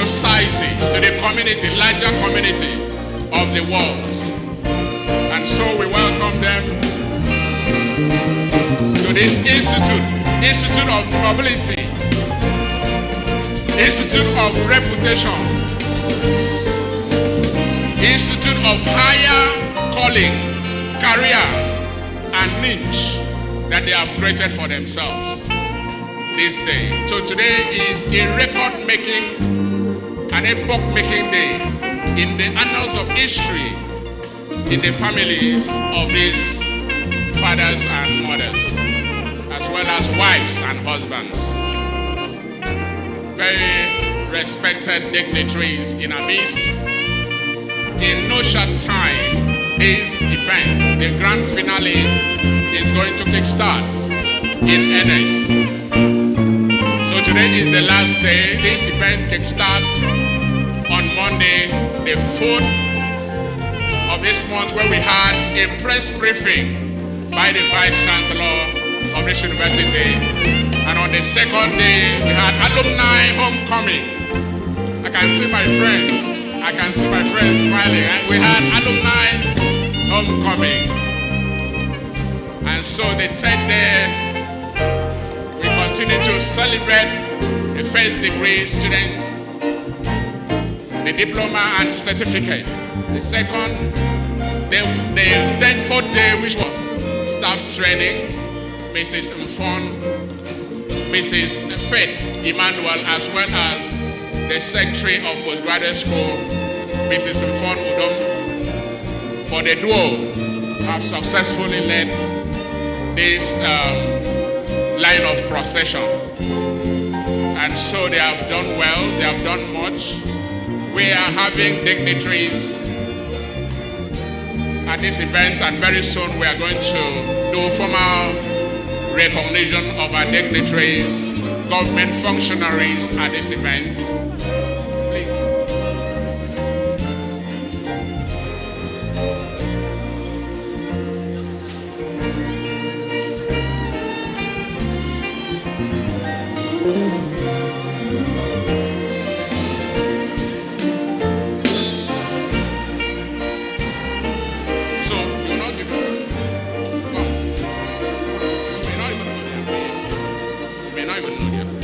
society, to the community, larger community of the world. And so we welcome them to this Institute of Mobility, Institute of Reputation, Institute of Higher Calling, Career, and Niche that they have created for themselves this day. So today is a record-making, an epoch-making day in the annals of history, in the families of these fathers and mothers, as well as wives and husbands. Very respected dignitaries in our midst. In no short time, this event, the grand finale, is going to kickstart in earnest. So today is the last day. This event kickstarts on Monday, the 4th of this month, where we had a press briefing by the Vice Chancellor of this university. And on the second day, we had alumni homecoming. I can see my friends. I can see my friends smiling. We had alumni homecoming. And so the third day, we continue to celebrate the first degree students, the diploma and certificate. The second, the fourth day, which was staff training, Mrs. Mfon, Mrs. Faith Emmanuel, as well as the Secretary of Postgraduate School, Mrs. Mfon Udom, for the duo have successfully led this line of procession. And so they have done well, they have done much. We are having dignitaries at this event, and very soon we are going to do formal recognition of our dignitaries, government functionaries at this event. Please. So, you're not giving up. You may not even know their name. You may not even know their name.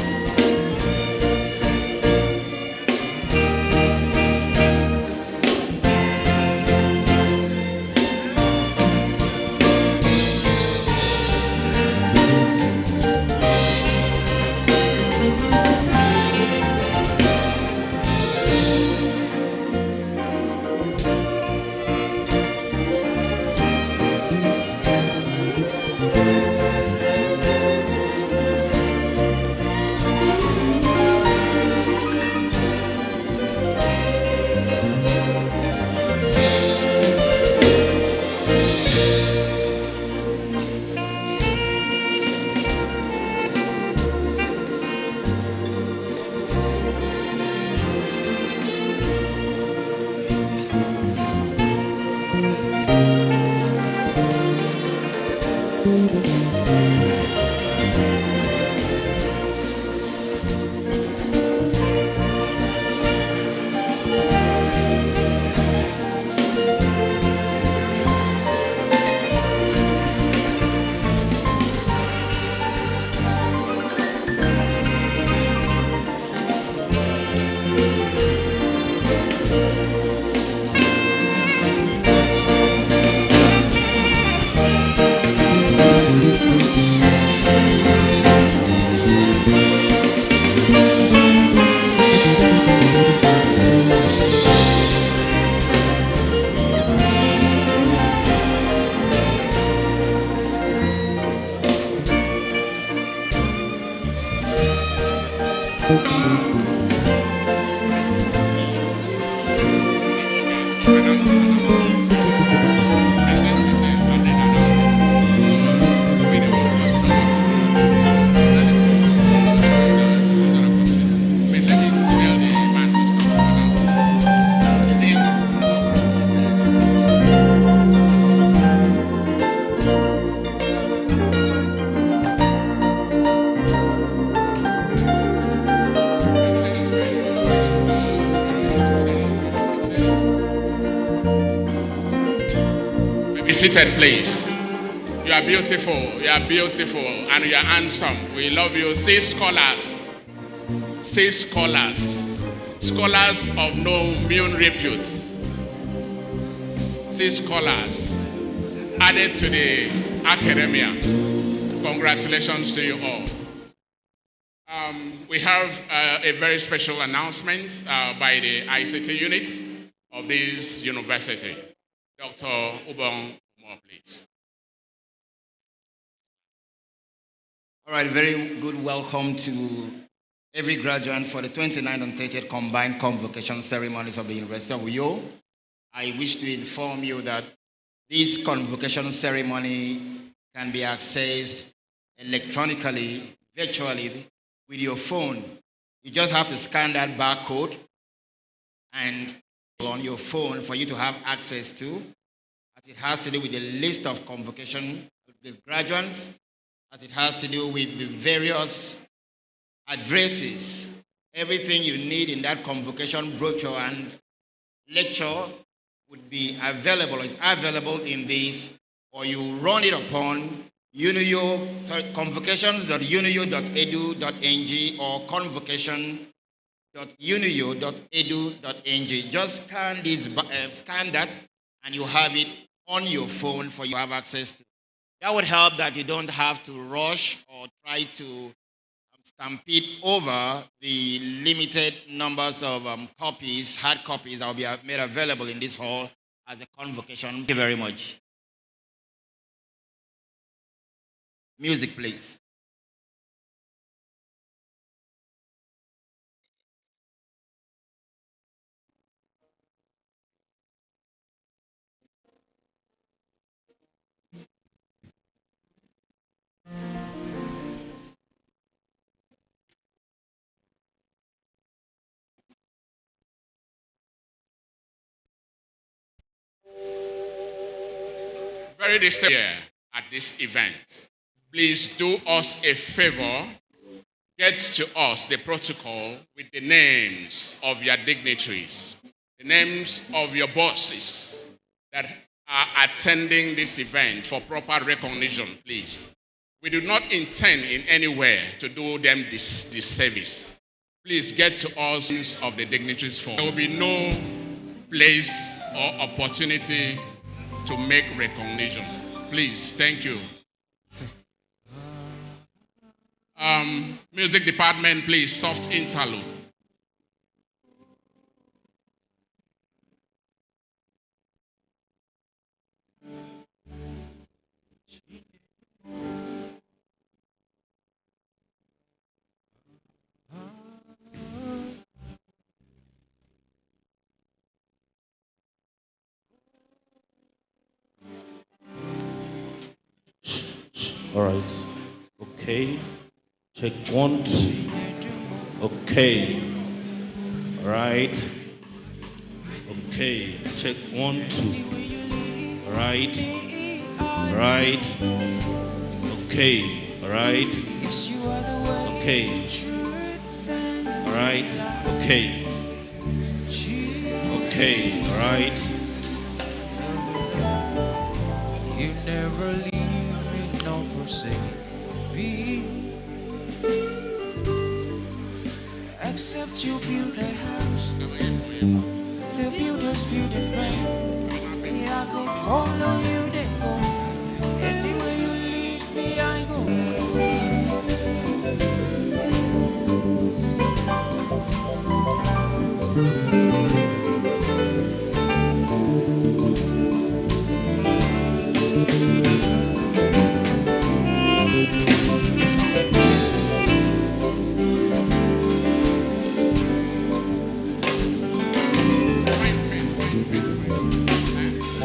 Be seated, please. You are beautiful, and you are handsome. We love you. Say scholars. Say scholars. Scholars of no mean repute. Say scholars. Added to the academia. Congratulations to you all. We have a very special announcement by the ICT unit of this university. Dr. Ubong, please. All right, very good welcome to every graduate for the 29th and 30th combined convocation ceremonies of the University of Uyo. I wish to inform you that this convocation ceremony can be accessed electronically, virtually, with your phone. You just have to scan that barcode and on your phone for you to have access to, as it has to do with the list of convocation of the graduates, as it has to do with the various addresses, everything you need in that convocation brochure and lecture would be available, is available in this, or you run it upon convocations.unuyo.edu.ng or convocation.unuyo.edu.ng. Just scan that and you have it on your phone for you to have access to. That would help that you don't have to rush or try to stampede over the limited numbers of copies, hard copies that will be made available in this hall as a convocation. Thank you very much. Music, please. Very distinct here at this event. Please do us a favor. Get to us the protocol with the names of your dignitaries, the names of your bosses that are attending this event for proper recognition, please. We do not intend in any way to do them this service. Please get to us of the dignitaries for. There will be no place or opportunity to make recognition. Please, thank you. Music department, please, soft interlude. All right. Okay. Check 1, 2. Okay. All right. Okay. Check 1, 2. All right. All right. Okay. All right. Okay. All right. Okay. Okay. All right. You never leave me, nor forsake me. Except you build a house, the builders build a man. Me, I go follow you, they go. Anywhere you lead me, I go.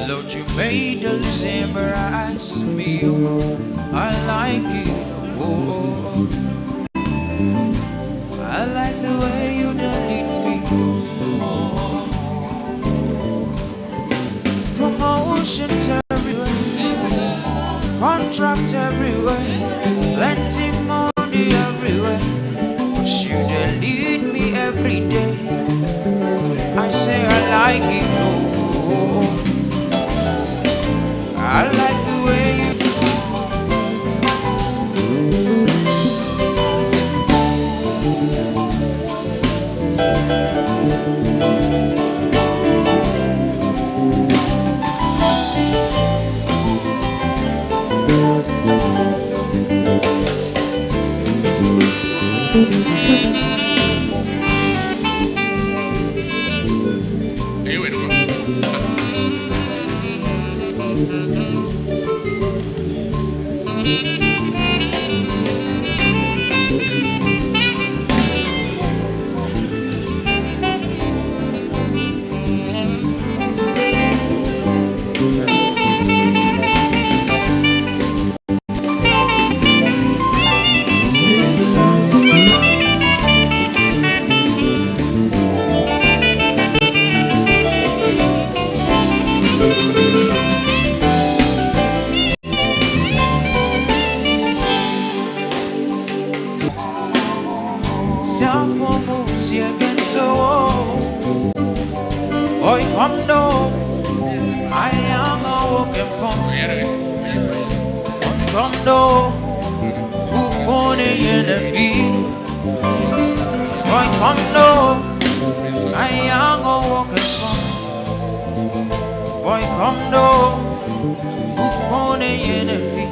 Lord, you made us embrace me, oh, I like it, oh, I like the way you done lead me, oh, promotions everywhere, contracts everywhere, plenty money everywhere, 'cause you done lead me every day, I say I like it, oh, I like the way you Hey, wait, wait. Oi, come down. I am a walking from. Come down. Who pony in the field? Oi, come down. I am a walking from. Oi, come down. Who pony in the field?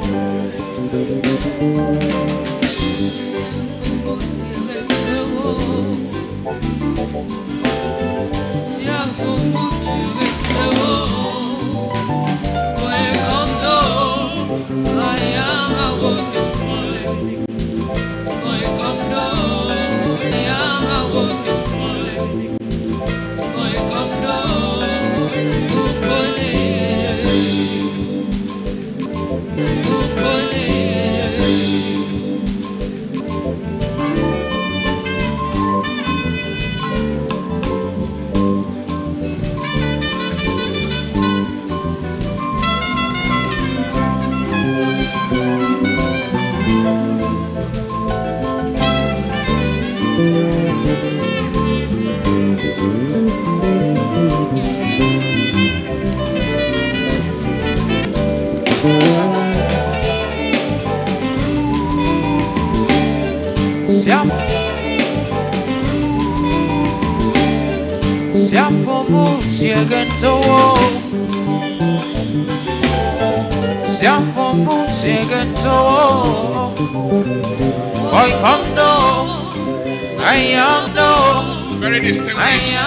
Very distinguished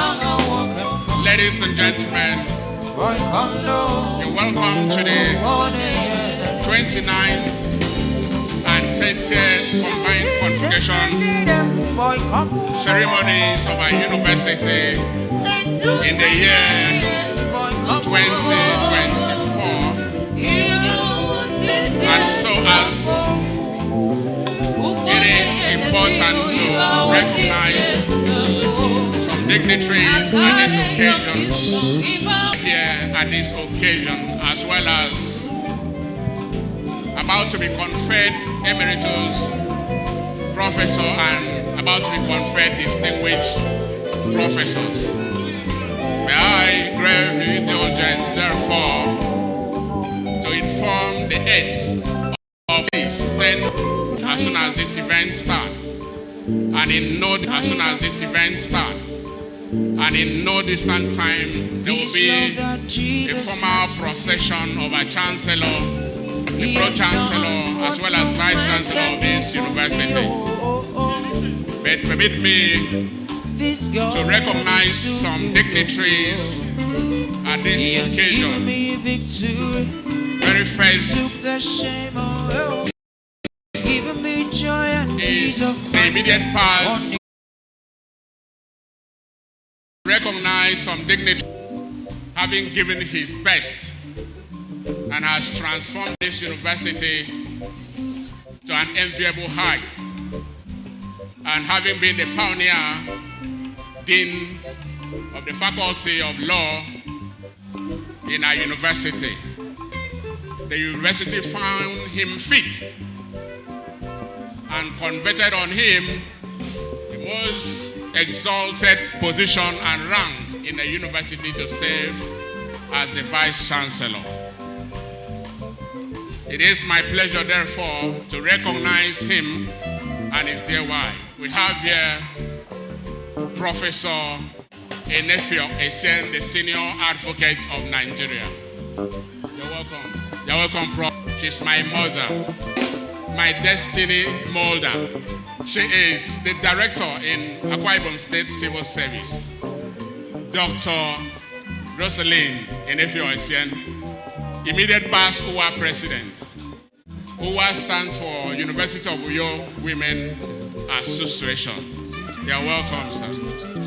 ladies and gentlemen, you're welcome to the 29th and 30th combined convocation ceremonies of our university in the year 2024. And so as it is important to recognize some dignitaries at this occasion, here at this occasion, as well as about to be conferred Emeritus Professor and about to be conferred distinguished professors. May I crave your indulgence, therefore, to inform the heads of this send as soon as this event starts, and in no as soon as this event starts, and in no distant time there will be a formal procession of a chancellor, the pro-chancellor, as well as vice-chancellor of this university. But permit me to recognize some dignitaries at this occasion. Very first is the immediate past. Recognize some dignitary having given his best and has transformed this university to an enviable height, and having been the pioneer dean of the Faculty of Law in our university. The university found him fit and converted on him the most exalted position and rank in the university to serve as the Vice Chancellor. It is my pleasure, therefore, to recognize him and his dear wife. We have here Professor Enefio Essien, the senior advocate of Nigeria. You're welcome. You're welcome, Prof. She's my mother, my destiny molder. She is the director in Akwa Ibom State Civil Service, Dr. Rosaline Enefio Essien, immediate past UWA president. UWA stands for University of Uyo Women Association. You're welcome, sir.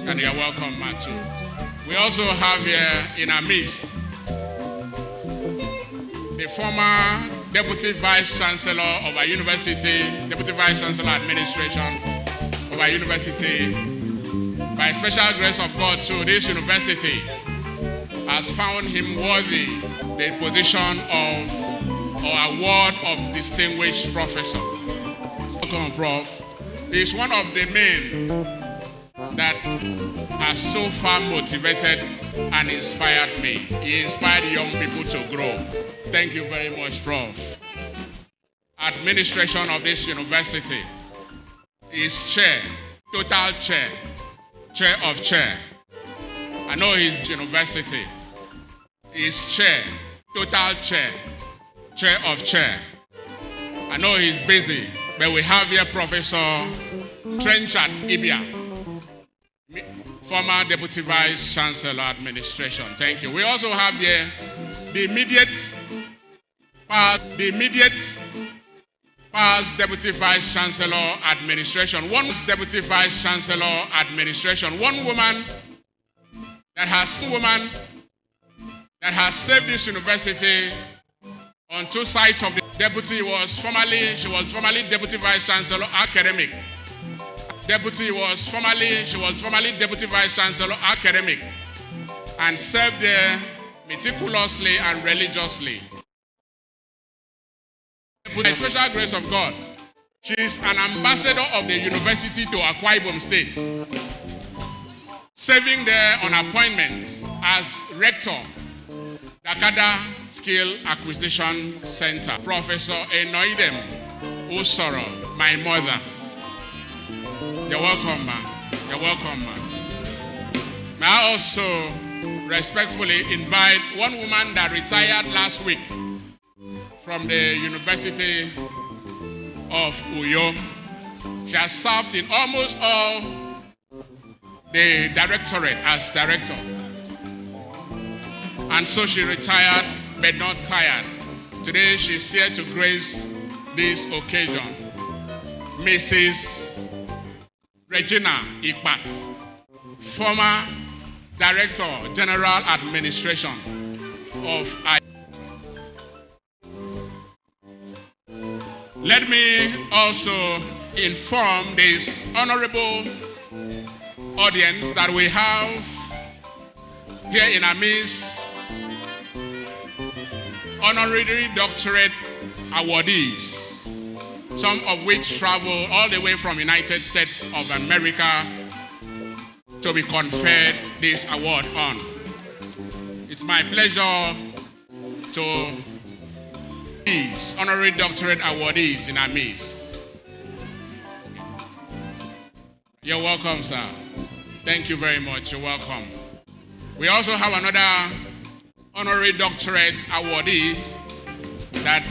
And you're welcome, Matthew. We also have here in our midst the former Deputy Vice Chancellor of our university, Deputy Vice Chancellor Administration of our university. By special grace of God, too, this university has found him worthy the position of or award of distinguished professor. Welcome, Prof. He is one of the men that has so far motivated and inspired me. He inspired young people to grow. Thank you very much, Prof. Administration of this university is chair, total chair, chair of chair. I know his university is chair, total chair, chair of chair. I know he's busy, but we have here Professor Trenchard Ibia, former Deputy Vice Chancellor Administration. Thank you. We also have here the immediate past Deputy Vice Chancellor Administration. One Deputy Vice Chancellor Administration. One woman that has saved this university on two sides of the deputy. She was formerly Deputy Vice Chancellor Academic. She was formerly Deputy Vice Chancellor Academic and served there meticulously and religiously. By the special grace of God, she is an ambassador of the university to Akwa Ibom State, serving there on appointment as rector, Dakada Skill Acquisition Center. Professor Enoidem Usoro, my mother. You're welcome, ma. You're welcome, ma. May I also respectfully invite one woman that retired last week from the University of Uyo. She has served in almost all the directorate as director. And so she retired, but not tired. Today she's here to grace this occasion. Mrs. Regina Ikpat, former Director General Administration of I. Let me also inform this honorable audience that we have here in our midst honorary doctorate awardees, some of which travel all the way from United States of America to be conferred this award on. It's my pleasure to these honorary doctorate awardees in our midst. You're welcome, sir. Thank you very much. You're welcome. We also have another honorary doctorate awardee that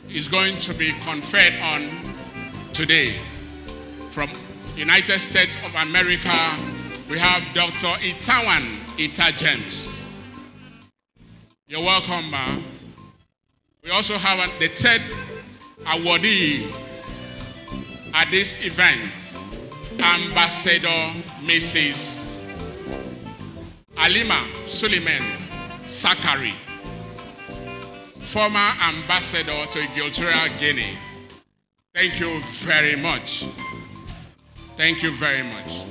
is going to be conferred on today. From United States of America, we have Dr. Itawan Ita James. You're welcome, ma. We also have the third awardee at this event, Ambassador Mrs. Alima Suleiman Sakari, former ambassador to Equatorial Guinea. Thank you very much. Thank you very much.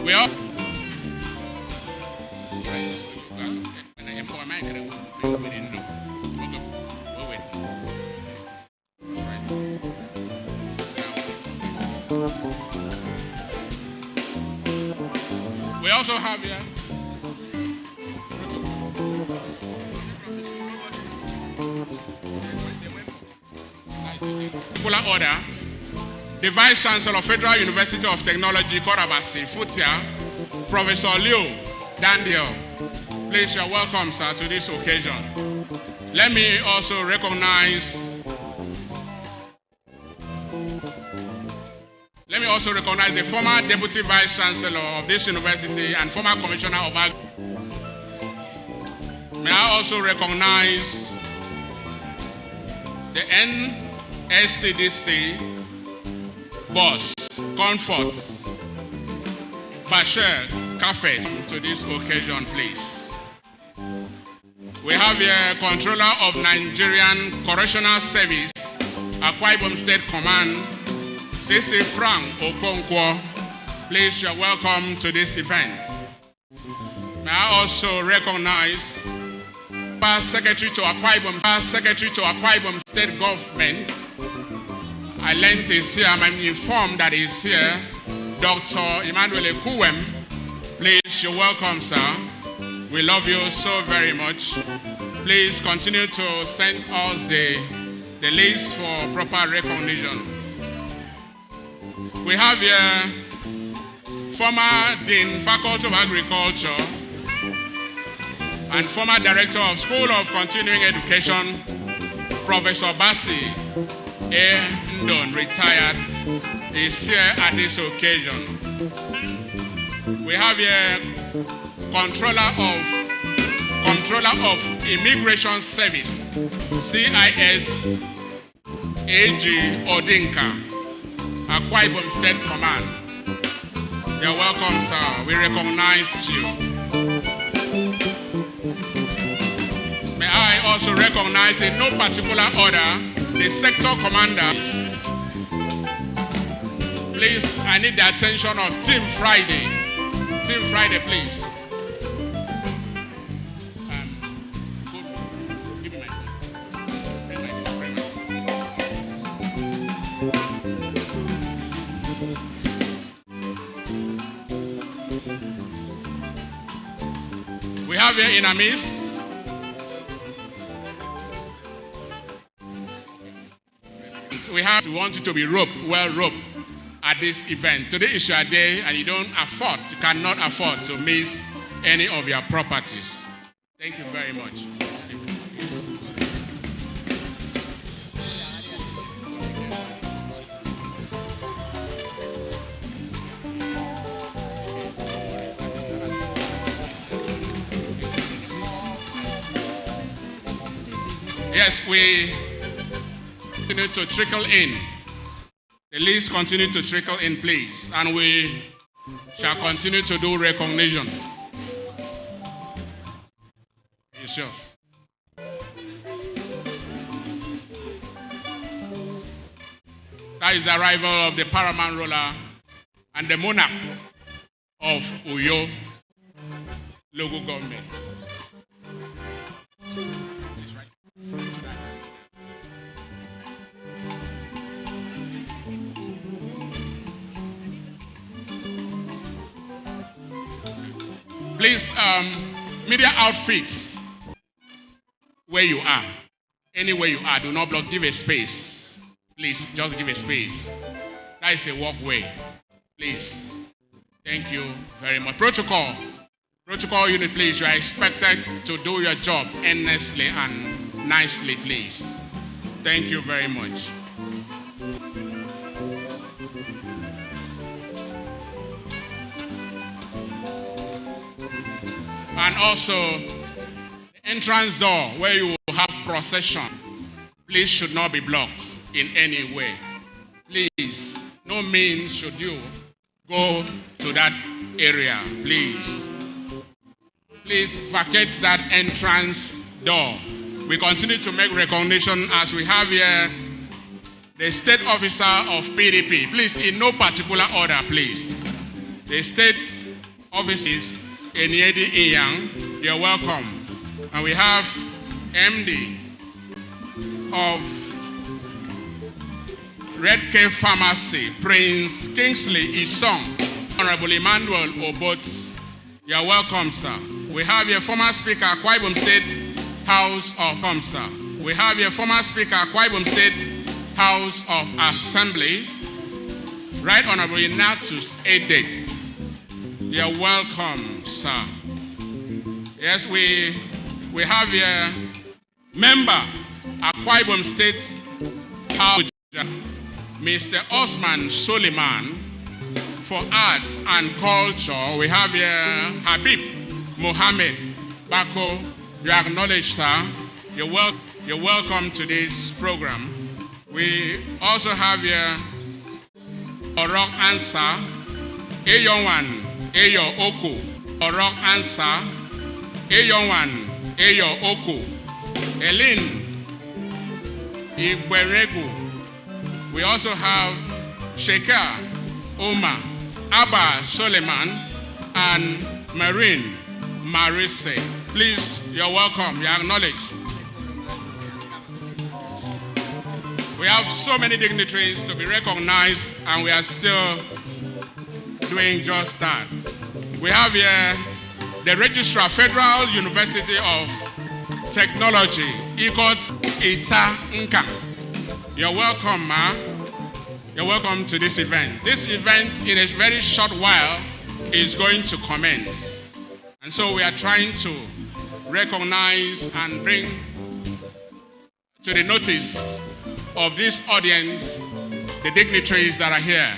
We all also have here particular order, the Vice Chancellor of Federal University of Technology, Korabasi, Futia, Professor Leo Daniel. Please, you're welcome, sir, to this occasion. Let me also recognize the former Deputy Vice Chancellor of this university and former Commissioner of Agriculture. May I also recognize the NSCDC boss, Comfort, Bashir Kafet, to this occasion, please. We have here Controller of Nigerian Correctional Service, Akwa Ibom State Command, CC Frank Okonkwo. Please, you're welcome to this event. May I also recognize Past Secretary to Akwa Ibom State Government. I learned he's here. I'm informed that he's here. Dr. Emmanuel Ekuwem. Please, you're welcome, sir. We love you so very much. Please continue to send us the list for proper recognition. We have here former Dean, Faculty of Agriculture, and former Director of School of Continuing Education, Professor Basi A. Ndon, retired, is here at this occasion. We have here Controller of Immigration Service, CIS AG Odinka, Akwa Ibom State Command. You're welcome, sir. We recognize you. May I also recognize in no particular order the sector commanders. Please, I need the attention of Team Friday. Team Friday, please. Give me my phone. Bring my phone. We have here in our midst we want you to be well roped at this event. Today is your day and you cannot afford to miss any of your properties. Thank you very much. Yes, we continue to trickle in. The list continue to trickle in, please. And we shall continue to do recognition. Yes, sure. That is the arrival of the paramount ruler and the monarch of Uyo local government. Please, media outfits, where you are, anywhere you are, do not block, give a space. Please, just give a space. That is a walkway. Please. Thank you very much. Protocol unit, please. You are expected to do your job earnestly and nicely, please. Thank you very much. And also, the entrance door where you will have procession, please should not be blocked in any way. Please, no means should you go to that area, please. Please vacate that entrance door. We continue to make recognition as we have here the state officer of PDP. Please, in no particular order, please. The state offices, Enyedi Iyang, you're welcome. And we have MD of Red K Pharmacy, Prince Kingsley Isong, Honorable Emmanuel Obot, You are welcome, sir. We have your former Speaker, Akwa Ibom State House of Sir. We have your former Speaker, Akwa Ibom State House of Assembly, Right Honorable EMERITUS Edith. You are welcome, sir. Yes, we have your member, Akwa Ibom State House, Mr. Osman Suleiman. For arts and culture, we have here Habib Mohammed Bako. You are acknowledged, sir. You're welcome to this program. We also have here Orok Answer, Eyonwan, Eyo Oko. Orok Answer, Eyonwan, Eyo Oko. Elin Igberegu. We also have Sheikha Omar, Abba Suleiman, and Marine Marise. Please, you're welcome. You're acknowledged. We have so many dignitaries to be recognized, and we are still doing just that. We have here the Registrar, Federal University of Technology, Ikot Ita Nka. You're welcome, ma. You're welcome to this event. This event, in a very short while, is going to commence. And so we are trying to recognize and bring to the notice of this audience the dignitaries that are here.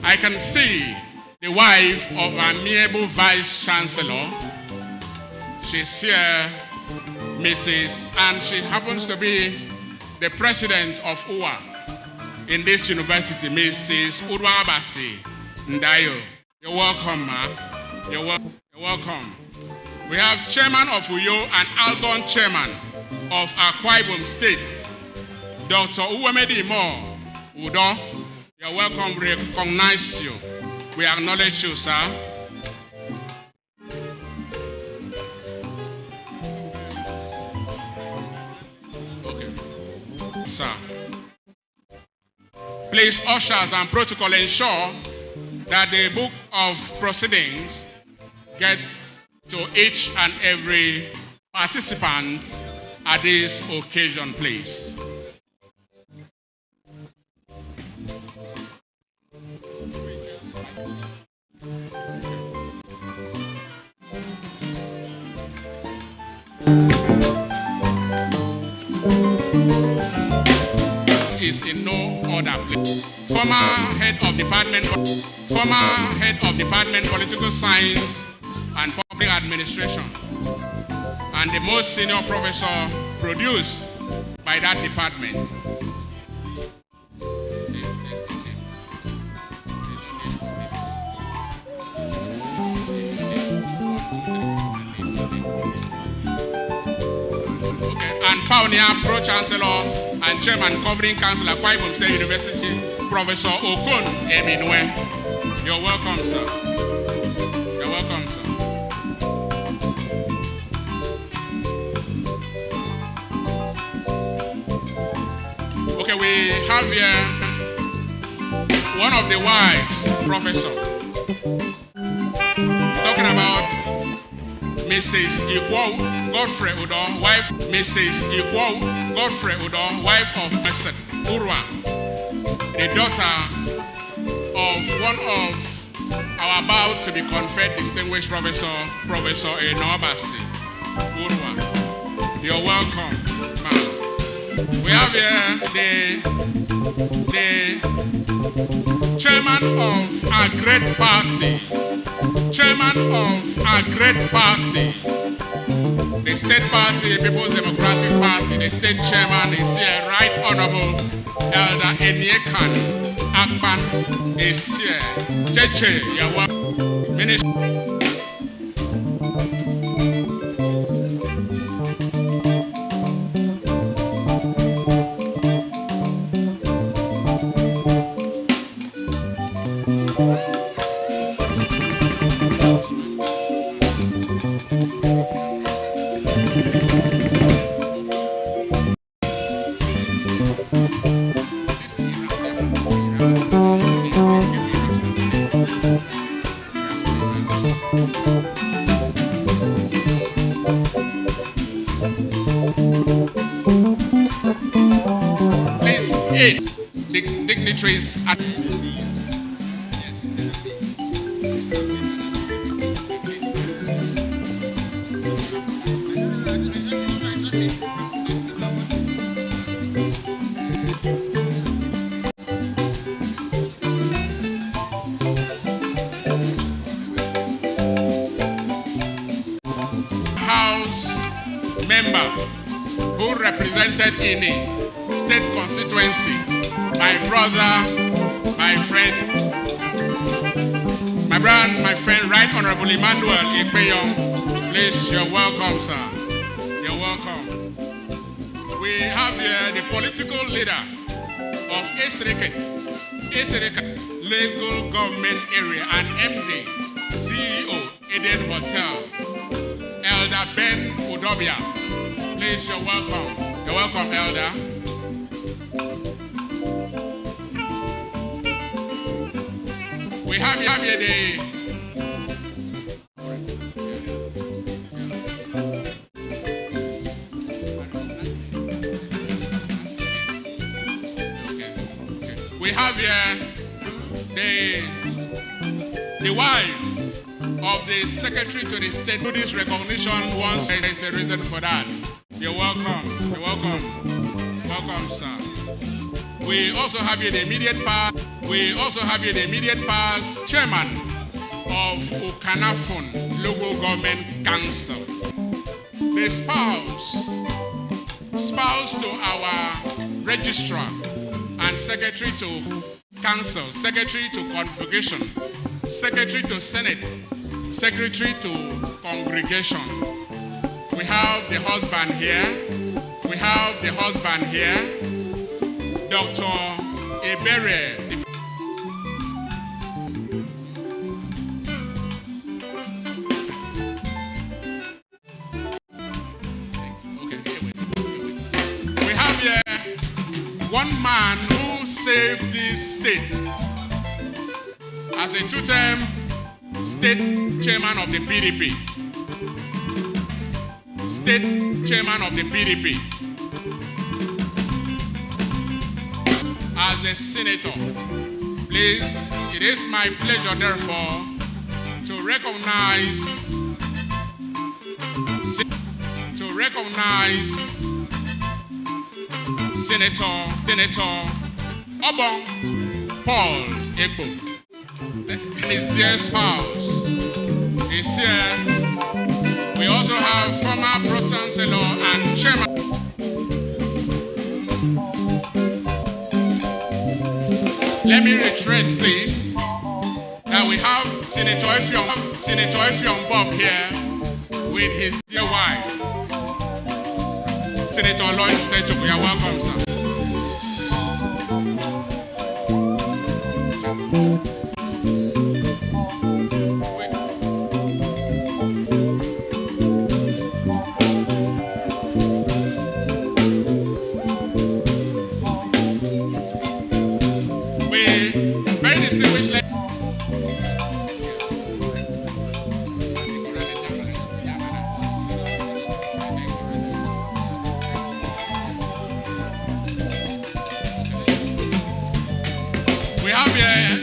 I can see the wife of our amiable Vice Chancellor. She's here, Mrs. And she happens to be the president of UWA in this university, Mrs. Udwa Abasi Ndayo. You're welcome, ma. You're welcome. We have chairman of Uyo and Algon chairman of Akwa Ibom State, Dr. Uwemedi Mo Udo. You're welcome. We recognize you. We acknowledge you, sir. Okay. Sir. Please, ushers and protocol, ensure that the book of proceedings gets to each and every participant at this occasion, please. Is in no order, please. Former head of department political science and public administration, and the most senior professor produced by that department. Okay, and pioneer pro-chancellor and chairman covering council at Akwa Ibom State University, Professor Okon Eminwe. You're welcome, sir. You're welcome, sir. Okay, we have here one of the wives, Professor. Talking about Mrs. Ikwo Godfrey Udo, wife, Mrs. Ikwo Godfrey Udo, wife of Mr. Urwa, the daughter of one of our about to be conferred distinguished professor, Professor Enobasi Urwa. You're welcome, ma'am. We have here the chairman of our great party, the state party, People's Democratic Party. The state chairman is here, Right Honorable Elder Enyekan Akpan is here. Cheche, you're welcome. Minister. dignitaries at House member who represented in state constituency, my brother, my friend, my friend, Right Honorable Emmanuel Ikpeyong. Please, you're welcome, sir. You're welcome. We have here the political leader of Esreke Legal Government Area and MD, CEO, Eden Hotel, Elder Ben Udobia. Please, you're welcome. You're welcome, Elder. We have here the the wife of the secretary to the state. Do this recognition once. There is a reason for that. You're welcome. You're welcome. Welcome, sir. We also have here the immediate past. We also have here the immediate past chairman of Ukanafun Local Government Council. The spouse to our registrar and secretary to council, secretary to convocation, secretary to senate, secretary to congregation. We have the husband here. We have the husband here, Dr. Ebere. We have here one man who saved this state as a two-term state chairman of the PDP. State chairman of the PDP. As a senator, please, it is my pleasure, therefore, to recognize Senator Obong Paul Ekpo and his dear spouse is here. We also have former Pro Chancellor and Chairman. Let me reiterate, please, that we have Senator Effiong Bob here with his dear wife. Senator Lloyd Sechoku, you are welcome, sir.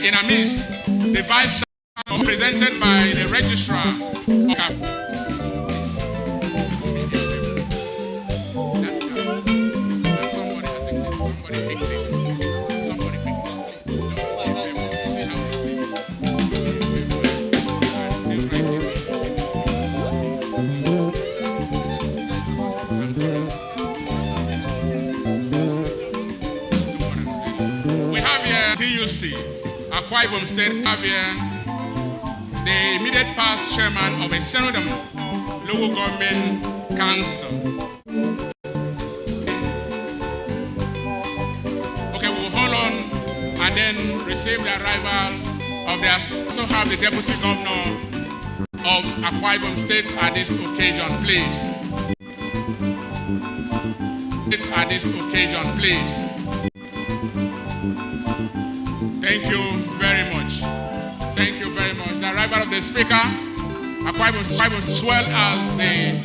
In our midst, the vice chancellor presented by the registrar. We have here TUC. Akwa Ibom State have here the immediate past chairman of a Senodom Local Government Council. Okay, we'll hold on and then receive the arrival of the. Also have the Deputy Governor of Akwa Ibom State at this occasion, please. At this occasion, please. Thank you very much. Thank you very much. The arrival of the Speaker, Akwa Ibom, as well as the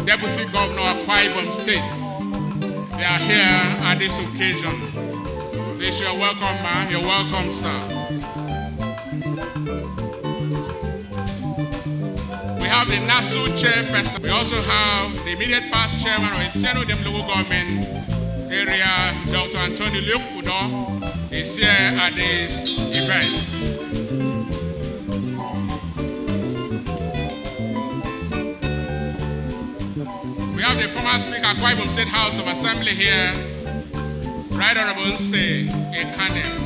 Deputy Governor of Akwa Ibom State. They are here at this occasion. Please, you're welcome, ma. You're welcome, sir. We have the Nassau chairperson. We also have the immediate past chairman of the Senodem local government area, Dr. Anthony Luke Udo, is here at this event. We have the former Speaker, Akwa Ibom State House of Assembly here, Right Honorable Nse Ekanem.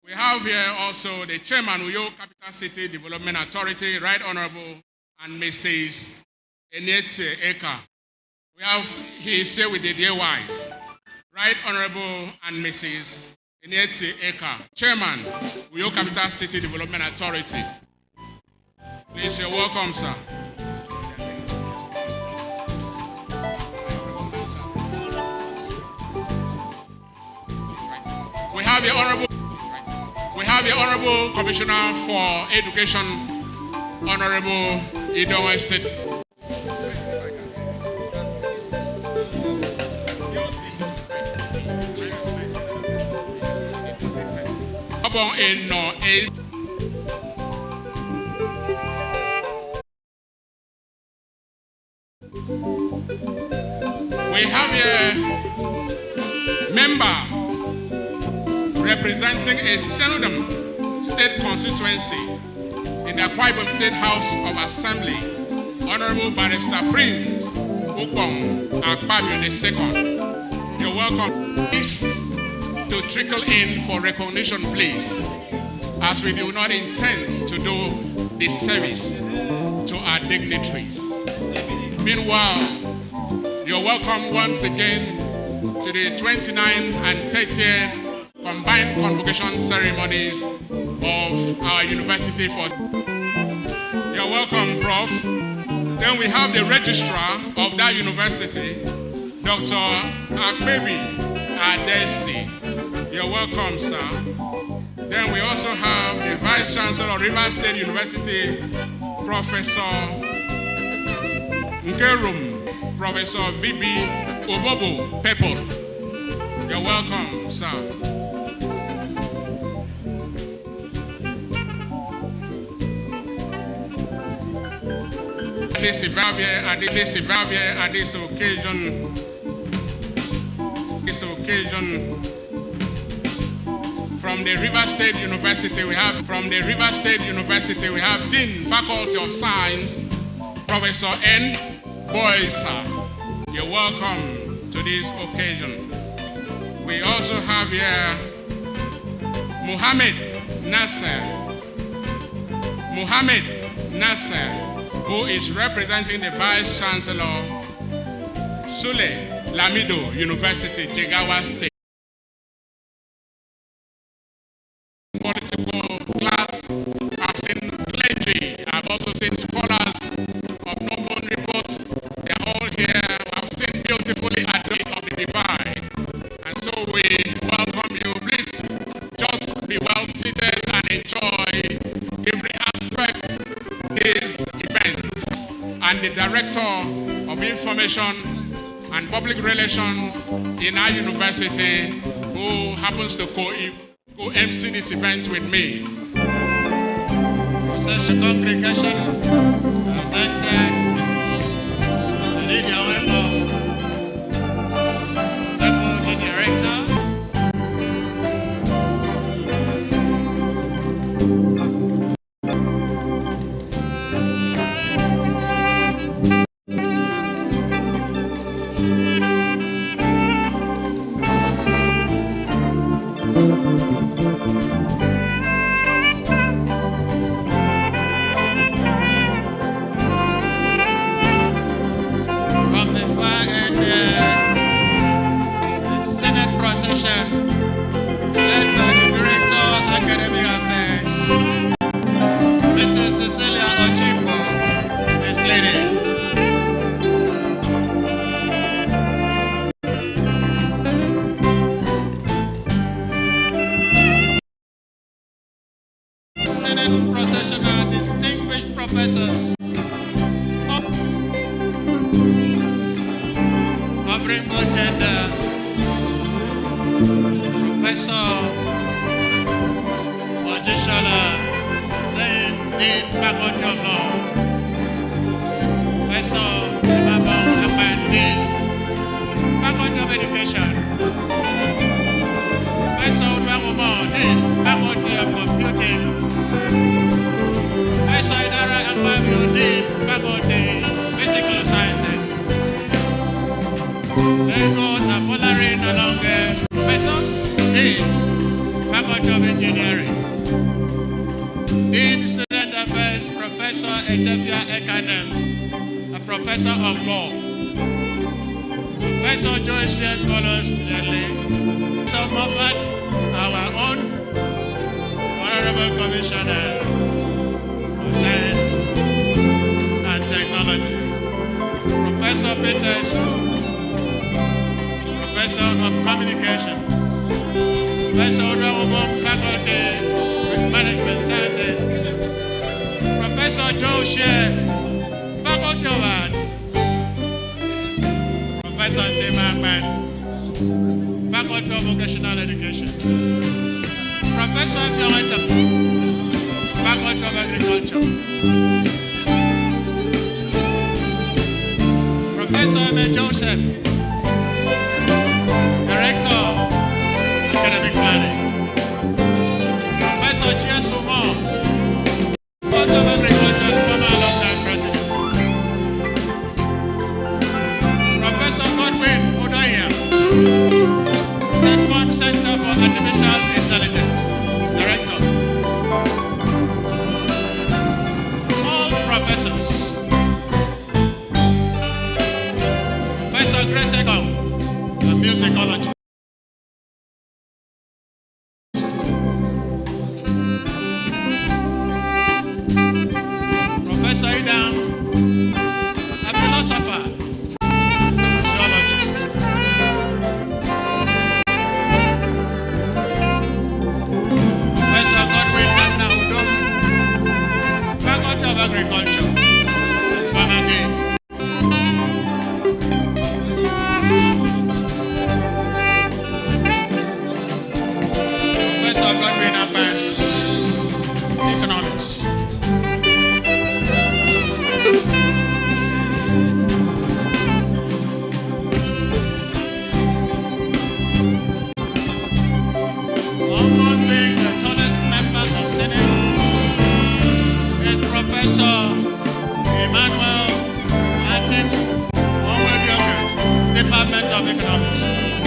We have here also the chairman of Uyo Capital City Development Authority, Right Honorable and Mrs. Enete Eka. We have, he is here with the dear wife, Right Honorable and Mrs. Enete Eka, Chairman, Uyo Capital City Development Authority. Please, you're welcome, sir. We have the Honorable Commissioner for Education, Honorable Idowa Sit. We have a member representing a Senodem state constituency in the Akwa Ibom State House of Assembly, Honorable Barrister Prince Ukong Akpabio II. You're welcome. Please to trickle in for recognition, please, as we do not intend to do this service to our dignitaries. Meanwhile, you're welcome once again to the 29th and 30th combined convocation ceremonies of our university. You're welcome, Prof. Then we have the registrar of that university, Dr. Akpebi Adesi. You're welcome, sir. Then we also have the Vice Chancellor of Rivers State University, Professor Nkerum, Professor V.B. Obobo Pepper. You're welcome, sir. This occasion, from the Rivers State University, we have Dean, Faculty of Science, Professor N. Boysa. You're welcome to this occasion. We also have here Mohammed Nasser, who is representing the Vice Chancellor, Sule Lamido University, Jigawa State. Political class, I've seen clergy, I've also seen scholars of noble reports. They're all here. I've seen beautifully adorned of the divine. And so we welcome you. Please just be well seated and enjoy every aspect of this event. And the Director of Information and Public Relations in our university, who happens to co-MC this event with me. Procession congregation presented the Lady Honorable Deputy Director. From the far Professor Ojishola Hussein, Dean, Faculty of Law. Professor Imabong Akpan, Dean, Faculty of Education. Professor Udwamumo, Dean, Faculty of Computing. Professor Idara Akpabio, Dean, Faculty of Physical Sciences. Then goes Apolari Nalonge, Professor, Dean, Faculty of Engineering. Dean Student Affairs, Professor Etefia Ekanem, a Professor of Law. Professor Joyce Kolos Ledley. Professor Moffat, our own Honorable Commissioner for Science and Technology. Professor Peter Su, Professor of Communication. Professor Odrawobong, Faculty with Management Sciences. Professor Joe Shea, Faculty of Arts. Professor Sima Akpan, Faculty of Vocational Education. Professor Fioretta, Faculty of Agriculture. Professor M. Joseph, Director, Academic Planning. Professor G.S. Umar, Faculty of Agriculture and former long-time President. Professor Godwin Odoya, TETFund Center for Artificial Intelligence, Director. All professors. Professor Grace Egong, a musicologist. Professor Idam, a philosopher, sociologist. Professor Godwin Nana Udom, Faculty of Agriculture, Farmer Day. Professor Godwin Akpan, Economics. Almost being the tallest member of Senate is Professor Emmanuel Atim Onwedioket, Department of Economics.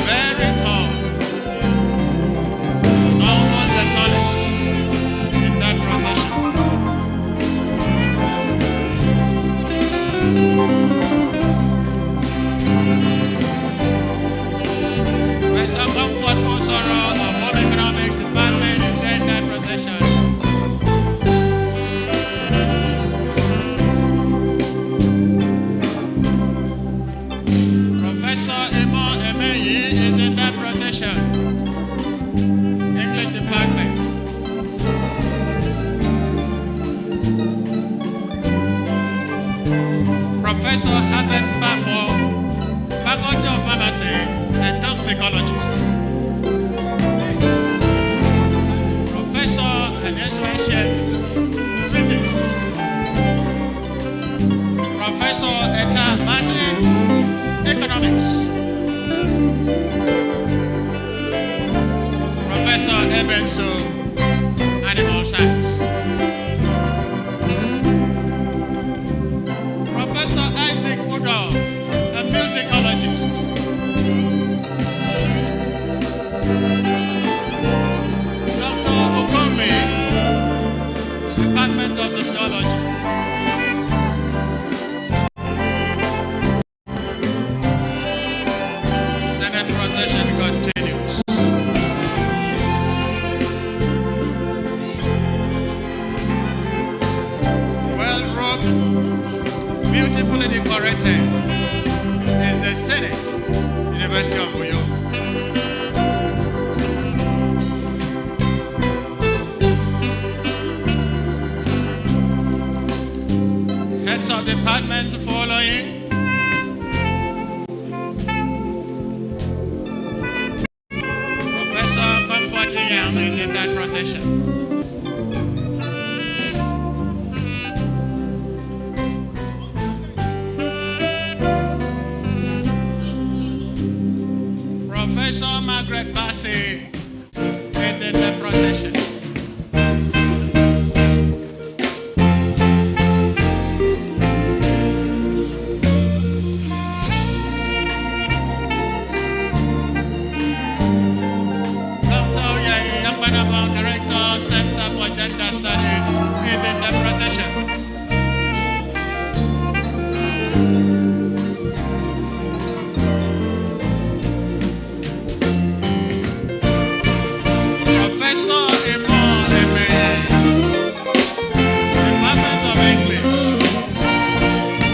Very tall. Almost the tallest in that procession. Professor Comfort Osoro of Home Economics Department is there in that procession. Professor Emo Emeyi is in that procession. English Department. Professor Herbert Mbafo, Faculty of Pharmacy and Toxicologist. Professor Aneswa Shet, Physics. Professor Eta Basi, Economics. Professor Ebenso, Animal Science. Professor Isaac Udo, a musicologist. Dr. Okonme, Department of Sociology. Senate procession continues. that procession. Professor Margaret Bassey is in the procession. Dr. Yayi Yakbanabong, Director, Center for Gender Studies, is in the procession. Professor Imon Emeye, Department of English,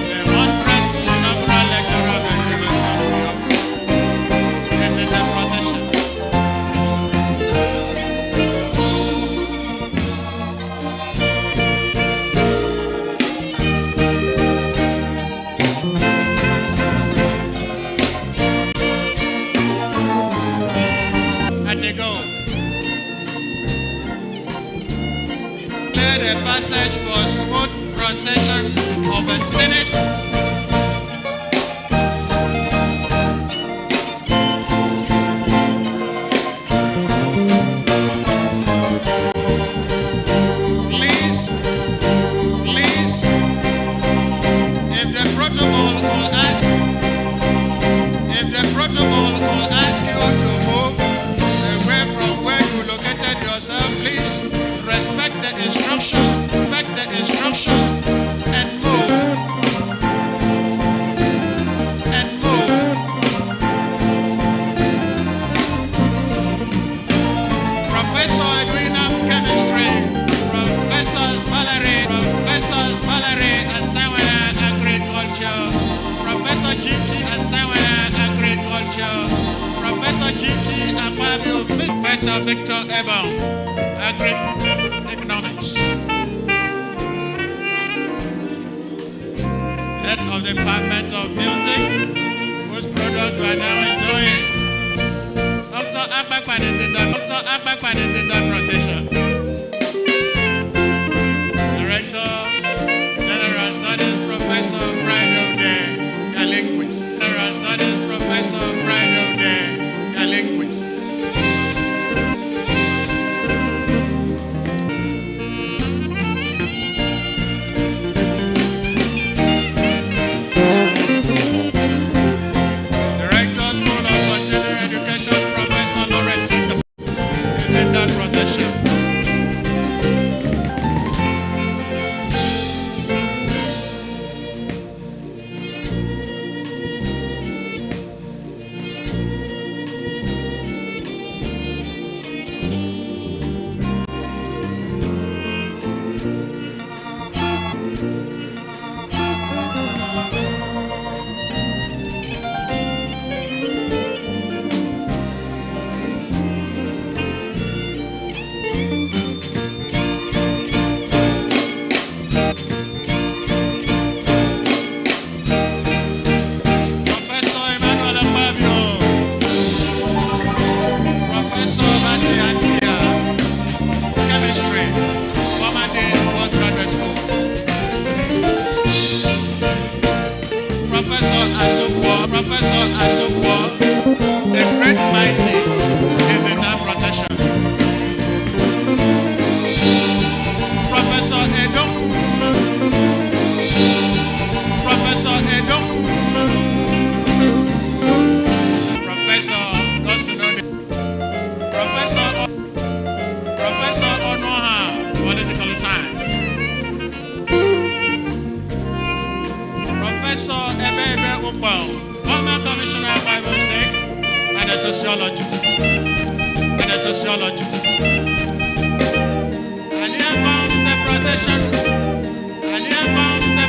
the 100th inaugural lecturer of the University of New York, is in the procession. At a go. Clear the passage for smooth procession of the Senate. Please, if the protocol will ask you to move away from where you located yourself, please respect the instruction, and move. Professor Edwina Chemistry, Professor Valerie Asawana Agriculture, Professor GT Asawana Agriculture, Professor GT Akpabio, Professor Victor Ebon, Economics, Head of the Department of Music, whose products we are now enjoying. Dr. Akbakwan is in the procession. Director, General Studies Professor Friday Day, a linguist. General Studies Professor Friday Day, a linguist. Director, School of Continuing Education, Professor Lawrence is in that procession. Professor Emmanuel Akpabio, Professor Basi Antia, Chemistry, former Dean of Postgraduate School. Professor Asokwo, the great mighty, is in that procession. Professor Edom, Professor Gostinodi, Professor Onoha, Political Science, Professor Ebebe Ubao, former Commissioner of Bible State, and a sociologist. And here comes the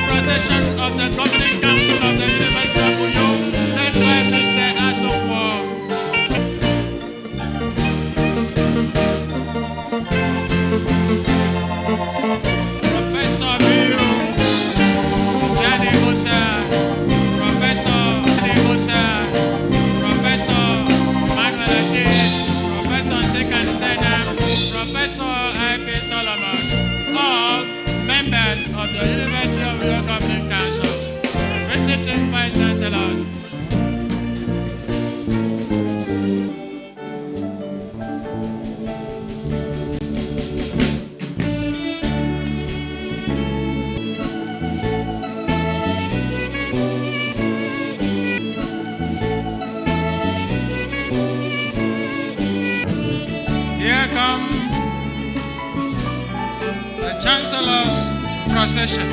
procession of the Governing Council of the University of Uyo, led by Mr. Asokwo. Professor Bill, Danny Musa, Professor Emmanuel Ati, Professor Sekan Sena, welcome the Chancellor's procession.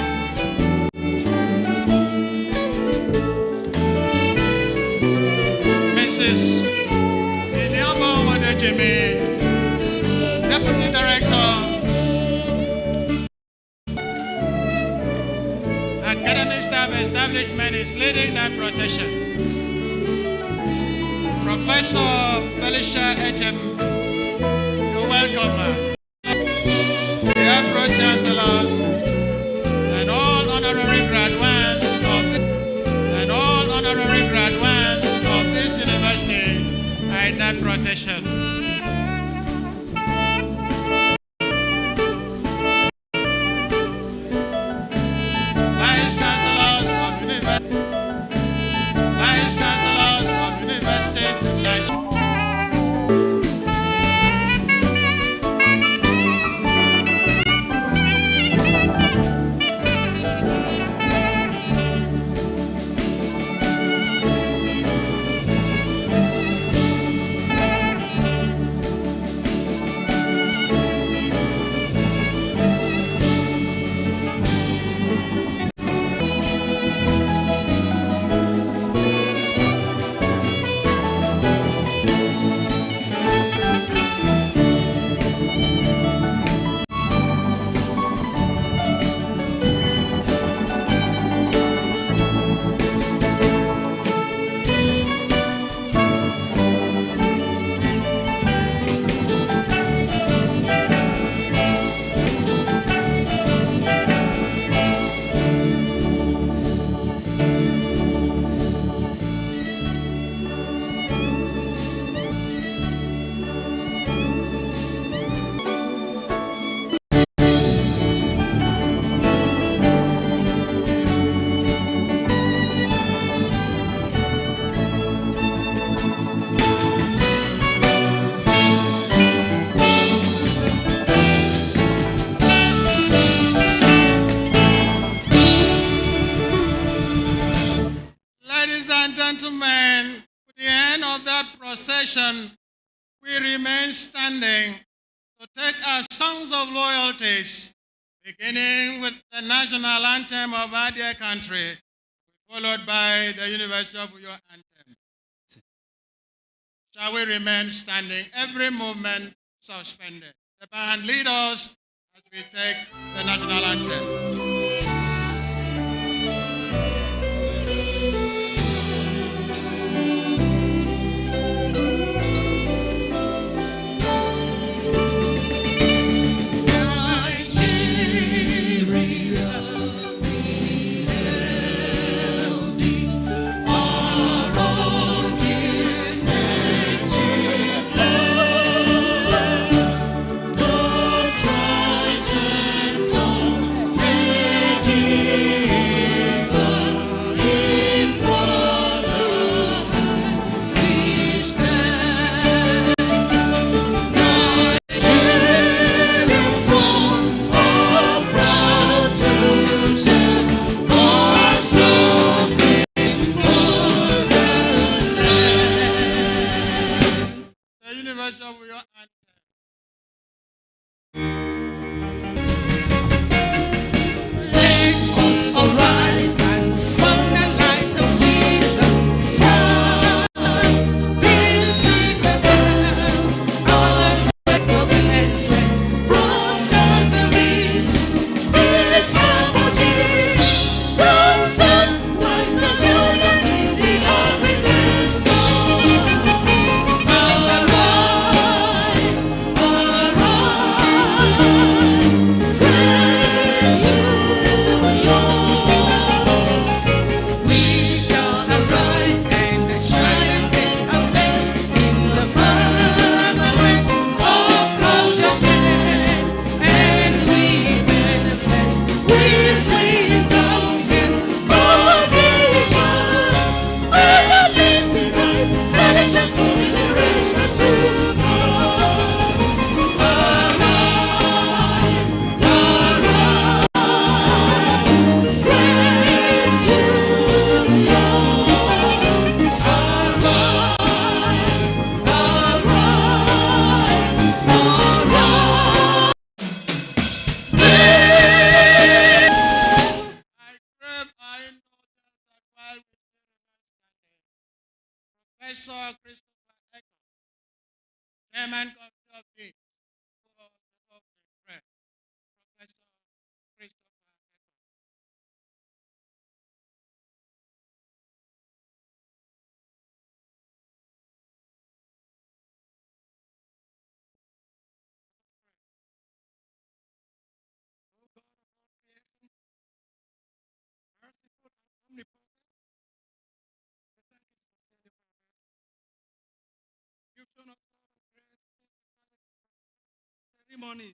Mrs. Iniobo Wadejimi, Deputy Director, Academic Staff Establishment, is leading that procession. Professor Felicia Etem, you're welcome. The Pro-Chancellors and all honorary graduates of this university are in that procession. Vice Chancellors of universities in Nigeria. Gentlemen, at the end of that procession, we remain standing to take our songs of loyalties, beginning with the national anthem of our dear country, followed by the University of Uyo anthem. Shall we remain standing? Every movement suspended. The band lead us as we take the national anthem. Thank you. Professor Christopher Echo, Chairman Committee of Deans for the opening prayer. Professor Christopher Echo. O God of all creation, merciful and omnipotent, we thank you for standing for us. You've shown us love and grace in the ceremony. We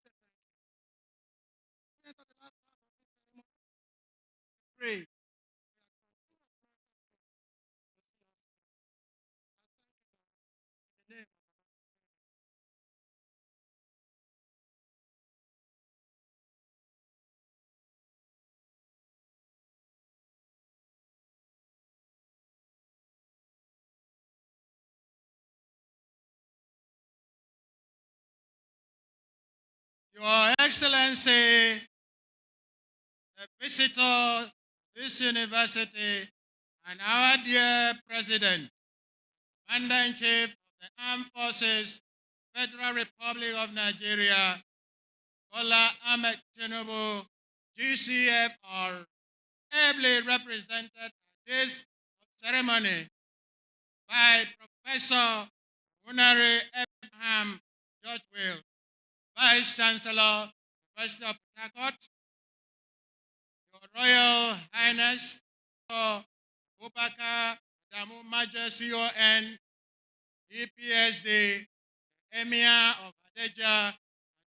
say thank you. We enter the last part of this ceremony. Pray. We are consumed of mercy to see us. I thank you, God, in the name of the Lord. Your Excellency, the visitor, this university, and our dear President, Commander-in-Chief of the Armed Forces, Federal Republic of Nigeria, Bola Ahmed Tinubu, GCFR, ably represented at this ceremony by Professor Honourary Abraham George Will, Vice Chancellor, University of Port Harcourt, Your Royal Highness, Abubakar Adamu Major CON, EPSD, Emir of Adeja,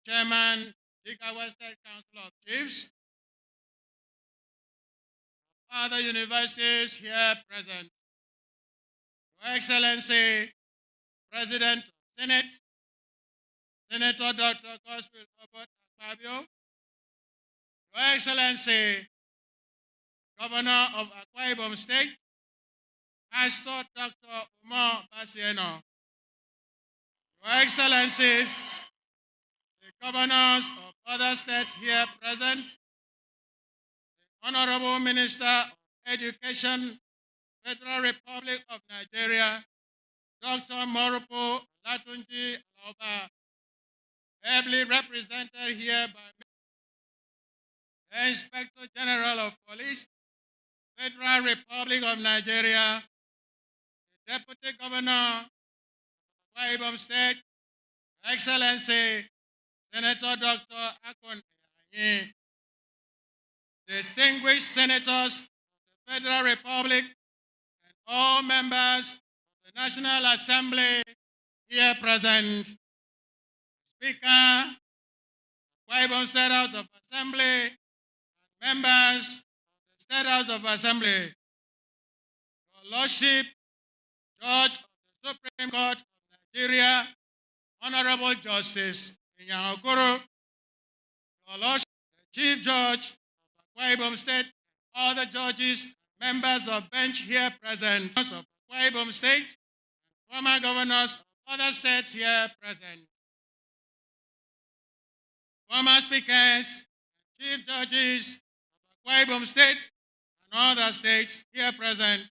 Chairman, Jigawa State Council of Chiefs, other universities here present, Your Excellency, President of Senate, Senator Dr. Godswill Obot Akpabio, Your Excellency, Governor of Akwa Ibom State, Pastor Dr. Umar Basieno, Your Excellencies, the governors of other states here present, the Honorable Minister of Education, Federal Republic of Nigeria, Dr. Moropo Latunji Alauba, ably represented here by the Inspector General of Police, Federal Republic of Nigeria, the Deputy Governor of Akwa Ibom State, Excellency Senator Dr. Akon Ayanyi, distinguished senators of the Federal Republic, and all members of the National Assembly here present, Speaker, Akwa Ibom State House of Assembly, and members of the State House of Assembly, Your Lordship, Judge of the Supreme Court of Nigeria, Honorable Justice Inyang-Okoro, Your Lordship, the Chief Judge of Akwa Ibom State, all the judges, members of bench here present, of Akwa Ibom State, and former governors of other states here present, former speakers, chief judges of Akwa Ibom State and other states here present,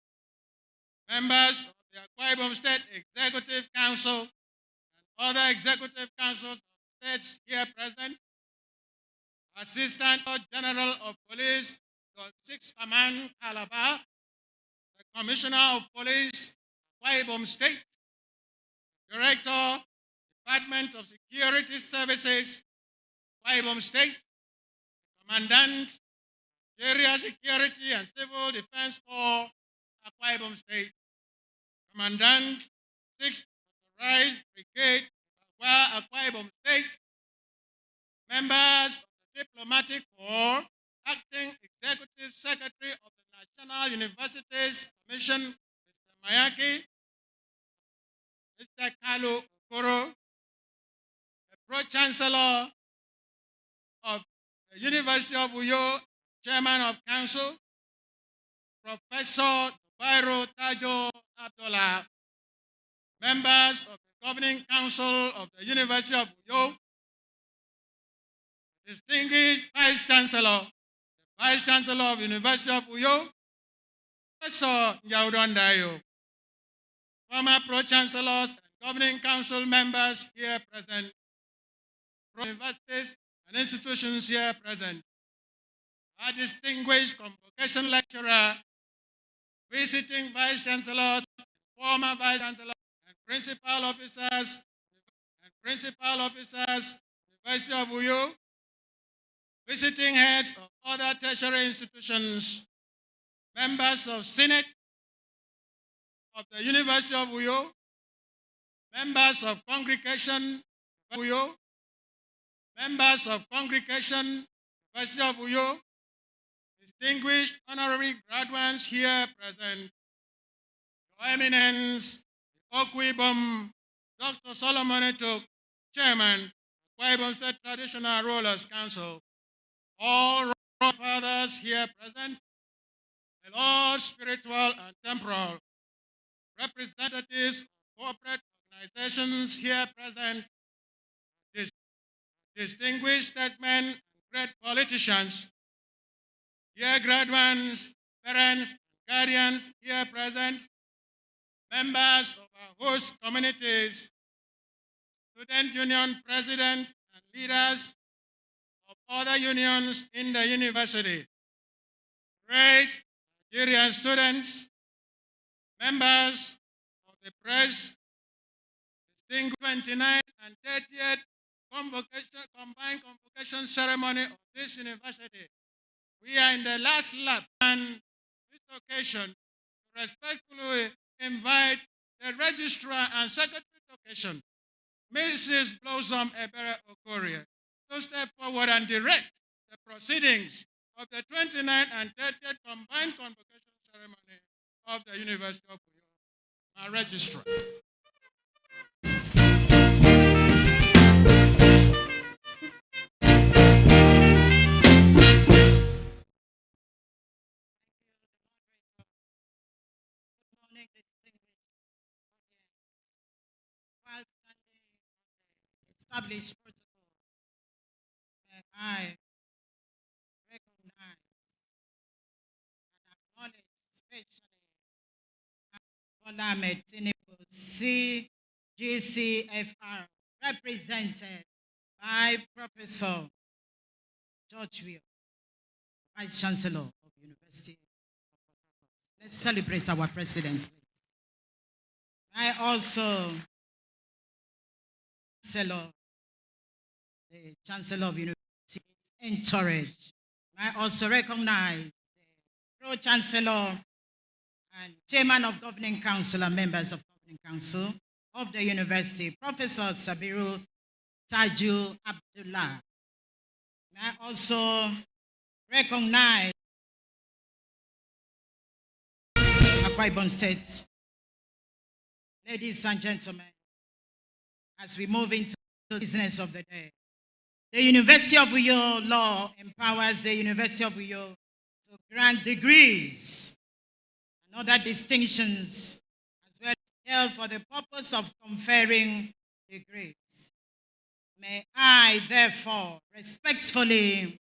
members of the Akwa Ibom State Executive Council and other executive councils of states here present, Assistant General of Police, Zone 6 Command, Calabar, the Commissioner of Police, Akwa Ibom State, Director, Department of Security Services, Akwa Ibom State, Commandant, Area Security and Civil Defense Corps, Akwa Ibom State, Commandant, 6th Motorized Brigade, Akwa Ibom State, members of the Diplomatic Corps, Acting Executive Secretary of the National Universities Commission, Mr. Mayaki, Mr. Kalu Okoro, the Pro-Chancellor of the University of Uyo, Chairman of Council, Professor Bairo Tajo Abdullah, members of the Governing Council of the University of Uyo, distinguished Vice Chancellor, the Vice Chancellor of the University of Uyo, Professor Nyaudondayo, former Pro-Chancellors and Governing Council members here present, universities and institutions here present, our distinguished convocation lecturer, visiting vice chancellors, former vice chancellors, and principal officers, University of Uyo, visiting heads of other tertiary institutions, members of Senate of the University of Uyo, members of Congregation of Uyo, members of Congregation University of Uyo, distinguished honorary graduates here present, Your Eminence, Okwibom, Dr. Solomon Etok, Chairman, Okwibom State Traditional Rulers Council, all fathers here present, and all spiritual and temporal representatives of corporate organizations here present, distinguished statesmen and great politicians, dear graduates, parents, guardians here present, members of our host communities, student union presidents and leaders of other unions in the university, great Nigerian students, members of the press, distinguished 29th and 30th combined convocation ceremony of this university. We are in the last lap, and this occasion to respectfully invite the registrar and secretary of occasion, Mrs. Blossom Ebere Okorie, to step forward and direct the proceedings of the 29th and 30th combined convocation ceremony of the University of Uyo. Our registrar. While standing on the established protocol, may I recognize and acknowledge especially Bola Ahmed Tinubu, CGCFR, represented by Professor George Will, Vice Chancellor of University of Port Harcourt. Let's celebrate our president. I also the Chancellor of University encourage. I also recognize the Pro-Chancellor and Chairman of Governing Council and members of Governing Council of the University, Professor Sabiru Taju Abdullah. I also recognize Akwa Ibom State. Ladies and gentlemen, as we move into the business of the day, the University of Uyo law empowers the University of Uyo to grant degrees and other distinctions as well held for the purpose of conferring degrees. May I therefore respectfully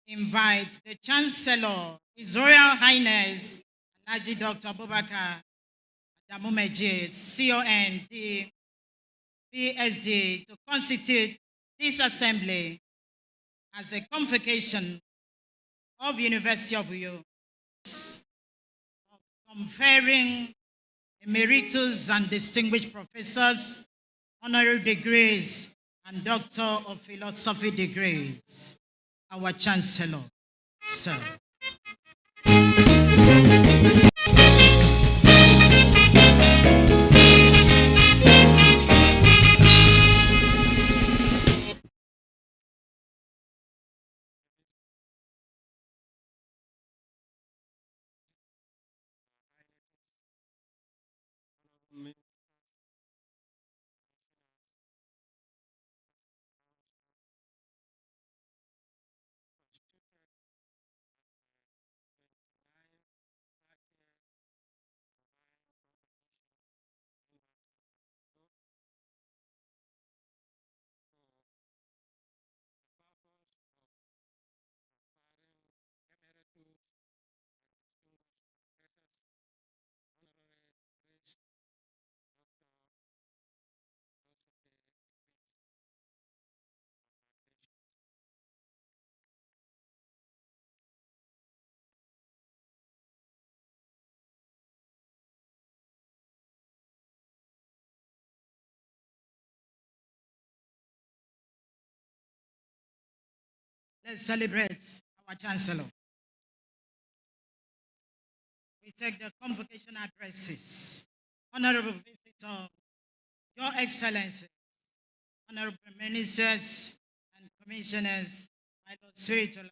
invite the Chancellor, His Royal Highness Alhaji Dr. Abubakar Adamumeji, CON, PSD, to constitute this assembly as a convocation of University of Uyo of conferring emeritus and distinguished professors, honorary degrees, and Doctor of Philosophy degrees. Our Chancellor, sir. Let's celebrate our Chancellor. We take the convocation addresses. Honorable Visitor, Your Excellency, Honorable Ministers and Commissioners, my Lord Spiritual and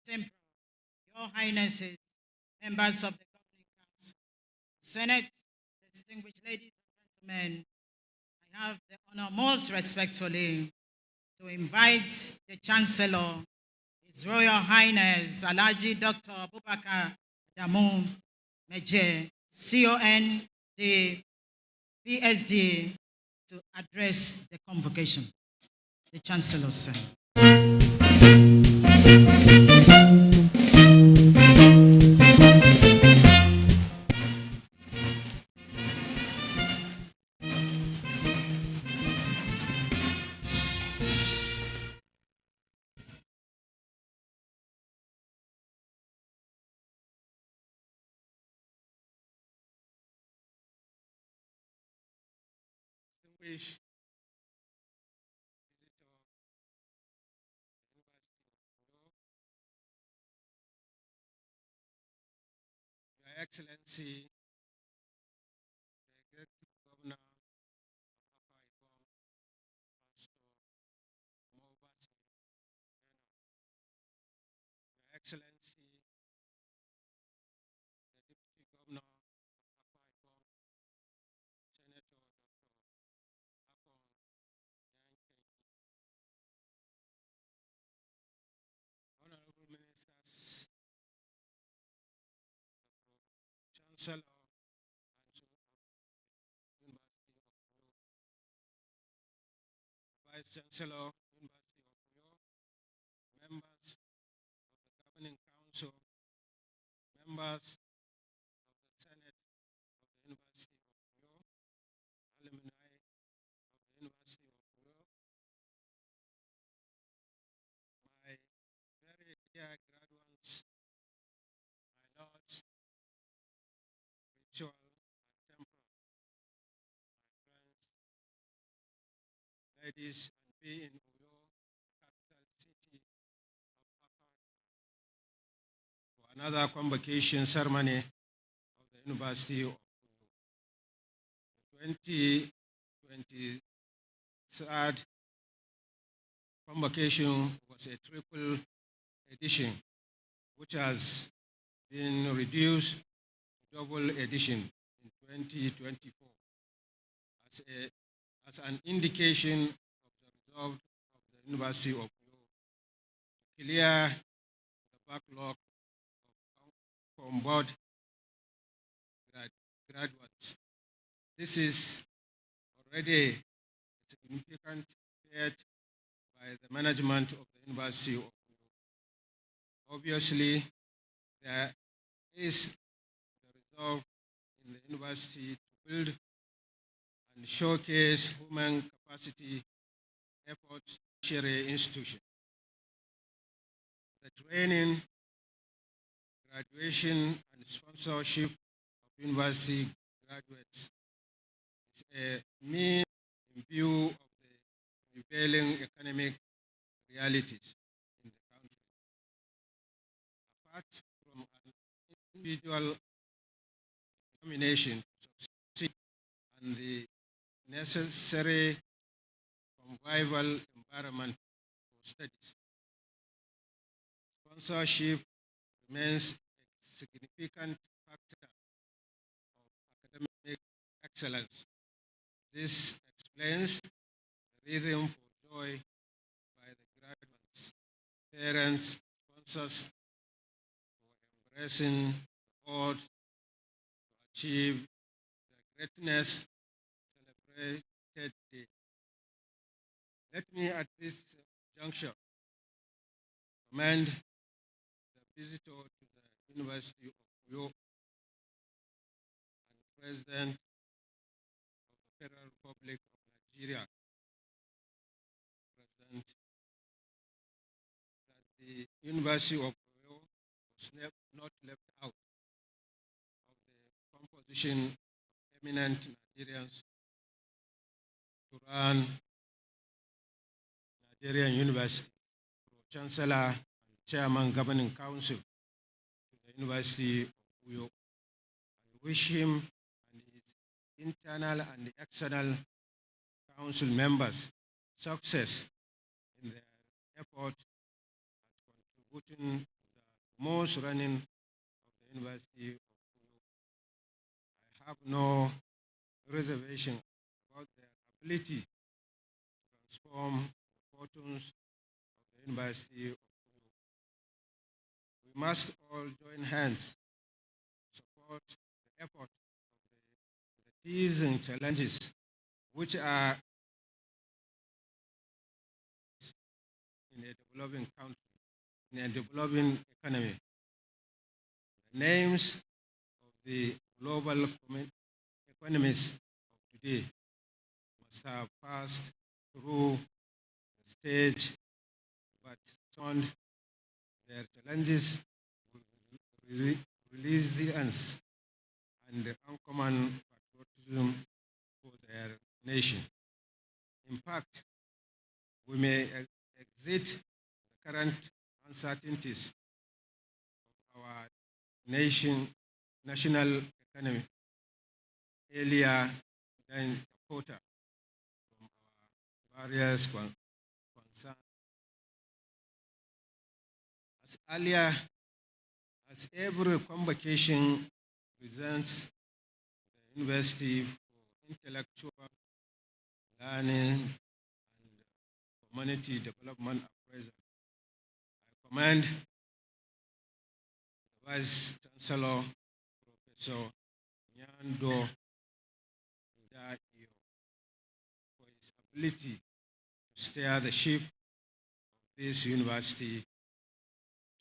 Temporal, Your Highnesses, members of the Governing Council, Senate, distinguished ladies and gentlemen, I have the honor most respectfully to invite the Chancellor, His Royal Highness Alhaji Dr. Abubakar Adamu Meje, CON, the PSD, to address the convocation. The Chancellor, sir. Distinguished Your Excellency, the Executive Governor of Akwa Ibom, Pastor Mobasi, Your Excellency, the Deputy Governor of Akwa Ibom, Senator Dr. Akon Yankenyi, Honorable Ministers, Chancellor and University of Oyo, Vice Chancellor, University of Oyo, members of the Governing Council, members of the Senate of the University of Oyo, alumni of the University of Oyo, my very dear graduates, my lords, spiritual and temporal, my friends, ladies, and be in Oyo, the capital city of Akwa, for another convocation ceremony of the University of Oyo. The 2023 convocation was a triple edition, which has been reduced to double edition in 2024 as an indication of the resolve of the University of Oyo to clear the backlog of on-board graduates. This is already a significant effort by the management of the University of Oyo. Obviously, there is the resolve in the university to build and showcase human capacity efforts tertiary institution. The training, graduation, and sponsorship of university graduates is a means in view of the prevailing economic realities in the country. Apart from an individual determination to succeed and the necessary convivial environment for studies, sponsorship remains a significant factor of academic excellence. This explains the reason for joy by the graduates, parents, sponsors for embracing the odds to achieve the greatness celebrated day. Let me at this juncture commend the visitor to the University of Oyo and President of the Federal Republic of Nigeria, President, that the University of Oyo was not left out of the composition of eminent Nigerians to run Nigerian University, Pro Chancellor and Chairman Governing Council to the University of Uyo. I wish him and his internal and external council members success in their effort at contributing to the smooth running of the University of Uyo. I have no reservation about their ability to transform the fortunes of the University of Uyo. We must all join hands to support the effort of the teasing challenges which are in a developing country, in a developing economy. The names of the global economies of today must have passed through the stage, but turned their challenges with resilience and uncommon patriotism for their nation. In fact, we may exit the current uncertainties of our national economy earlier than a quarter from our various concerns. As earlier as every convocation presents the university for intellectual learning and community development appraisal, I commend the Vice Chancellor, Professor Nyando for his ability to steer the ship of this university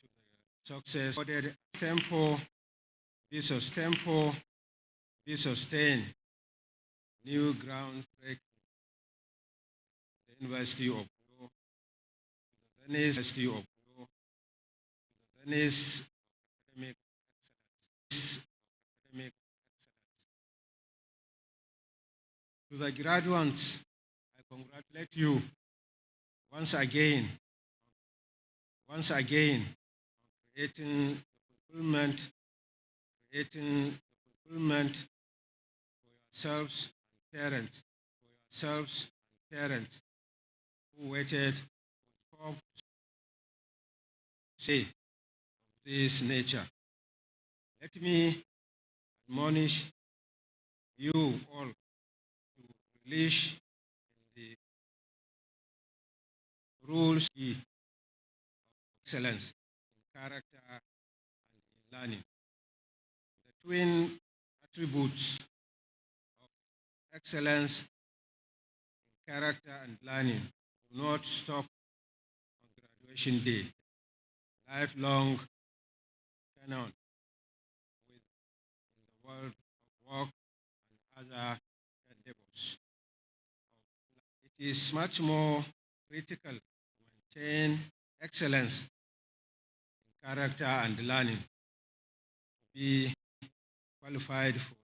to the success. Tempo, be sustained, new ground breaking. The University of Uyo, the University of Uyo, the academic excellence. To the graduates, I congratulate you once again on creating the fulfillment for yourselves and parents who waited with hope to say of this nature. Let me admonish you all to relish in the rules of excellence in character and in learning. The twin attributes of excellence in character and learning do not stop on graduation day. Lifelong canon in the world of work and other endeavors. It is much more critical to maintain excellence in character and learning, to be qualified for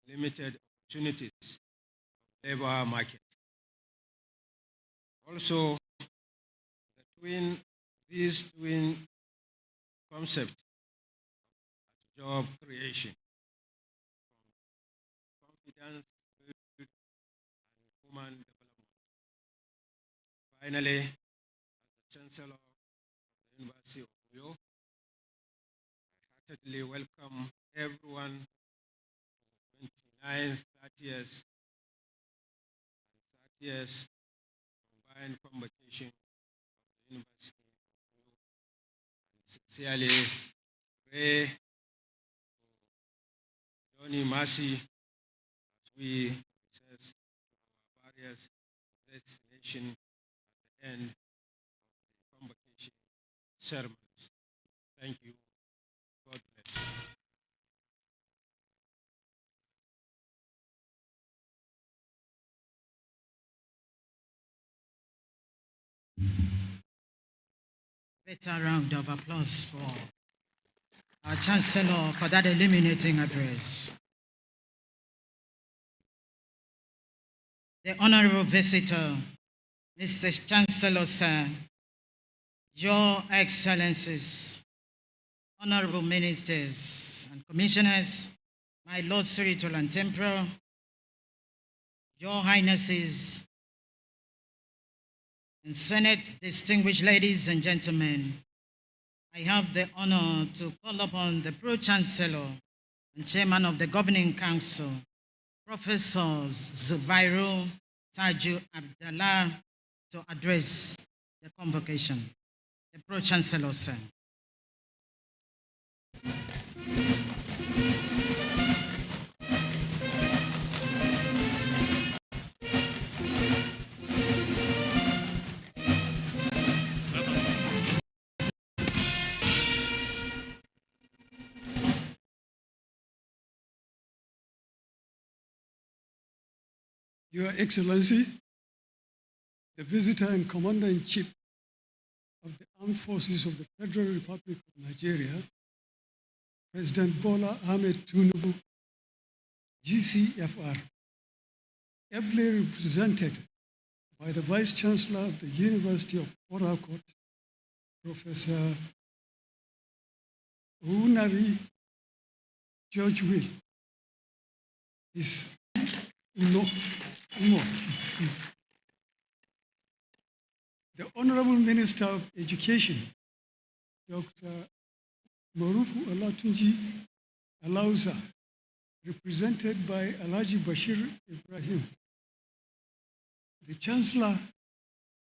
the limited opportunities of labor market. Also, these twin concepts of job creation, confidence and human development. Finally, as the Chancellor of the University of Uyo, I heartily welcome everyone to the 29th, 30th, and 30th combined convocation of the University of Uyo, and sincerely pray for Johnny Mercy as we recess to our various destinations at the end of the convocation ceremonies. Thank you. God bless you. Better round of applause for our Chancellor for that illuminating address. The Honorable Visitor, Mr. Chancellor, sir, Your Excellencies, Honorable Ministers and Commissioners, my Lord Spiritual and Temporal, Your Highnesses, and Senate, distinguished ladies and gentlemen, I have the honor to call upon the Pro-Chancellor and Chairman of the Governing Council, Professor Zubairu Taju Abdallah, to address the convocation. The Pro-Chancellor, sir. Your Excellency, the Visitor and Commander-in-Chief of the Armed Forces of the Federal Republic of Nigeria, President Bola Ahmed Tinubu, GCFR, ably represented by the Vice-Chancellor of the University of Port Harcourt, Professor Honourary George Will, is the Honorable Minister of Education, Dr. Morufu Olatunji Alausa, represented by Alhaji Bashir Ibrahim, the Chancellor,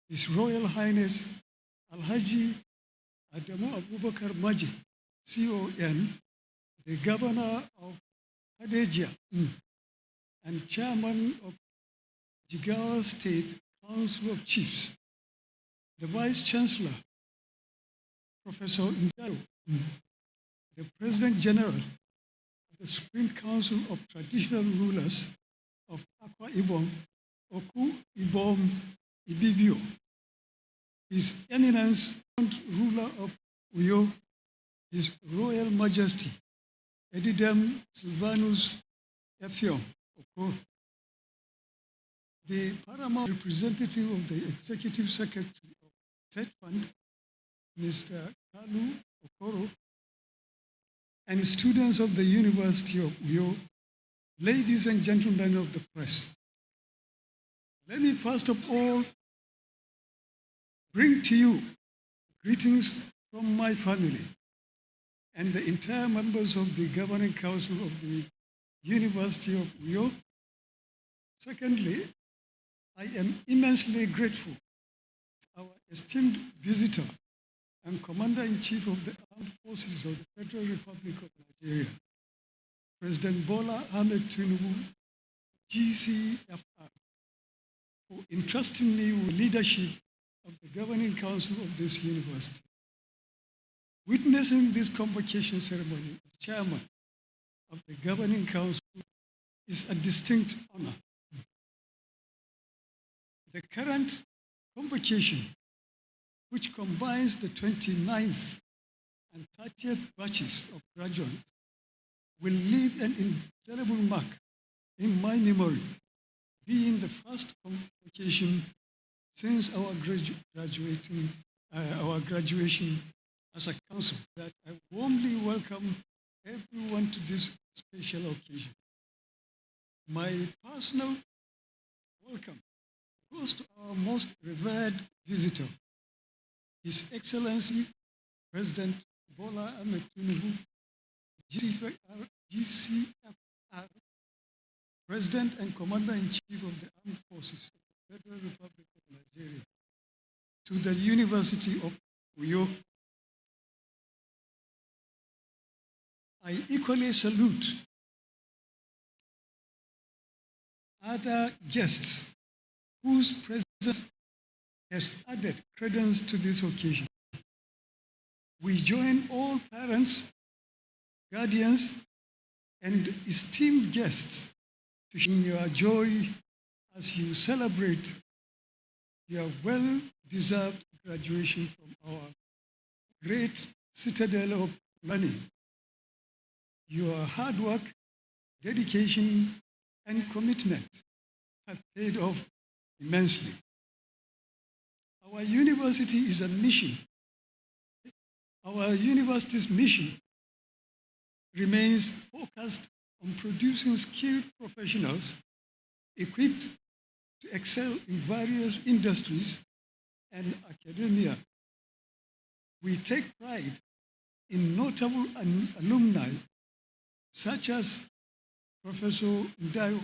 His Royal Highness Alhaji Adamu Abubakar Maji, CON, the Governor of Hadejia, and Chairman of Jigawa State Council of Chiefs, the Vice Chancellor, Professor Ndaro, the President General of the Supreme Council of Traditional Rulers of Akwa Ibom, Oku Ibom Ibibio, His Eminence, Ruler of Uyo, His Royal Majesty, Edidem Silvanus Effiong Okoro, the paramount representative of the Executive Secretary of TETFund, Mr. Kalu Okoro, and students of the University of Uyo, ladies and gentlemen of the press. Let me first of all bring to you greetings from my family and the entire members of the Governing Council of the University of Uyo. Secondly, I am immensely grateful to our esteemed visitor and Commander-in-Chief of the Armed Forces of the Federal Republic of Nigeria, President Bola Ahmed Tinubu, GCFR, for entrusting me with leadership of the Governing Council of this university. Witnessing this convocation ceremony as Chairman of the Governing Council is a distinct honor. The current convocation, which combines the 29th and 30th batches of graduates, will leave an indelible mark in my memory, being the first convocation since our graduation as a council, that I warmly welcome everyone to this special occasion. My personal welcome goes to our most revered visitor, His Excellency President Bola Ahmed Tinubu, GCFR, President and Commander-in-Chief of the Armed Forces of the Federal Republic of Nigeria, to the University of Uyo. I equally salute other guests whose presence has added credence to this occasion. We join all parents, guardians, and esteemed guests to share your joy as you celebrate your well-deserved graduation from our great citadel of learning. Your hard work, dedication, and commitment have paid off immensely. Our university is a mission Our university's mission remains focused on producing skilled professionals equipped to excel in various industries and academia. We take pride in notable alumni such as Professor Ndayo,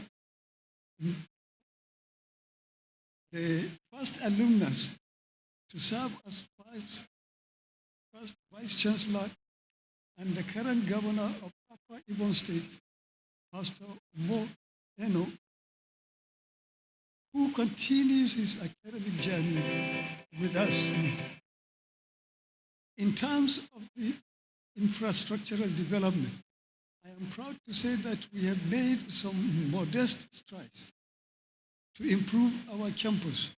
the first alumnus to serve as first Vice Chancellor and the current Governor of Upper Ibom State, Pastor Mo Eno, who continues his academic journey with us. In terms of the infrastructural development, I am proud to say that we have made some modest strides to improve our campus,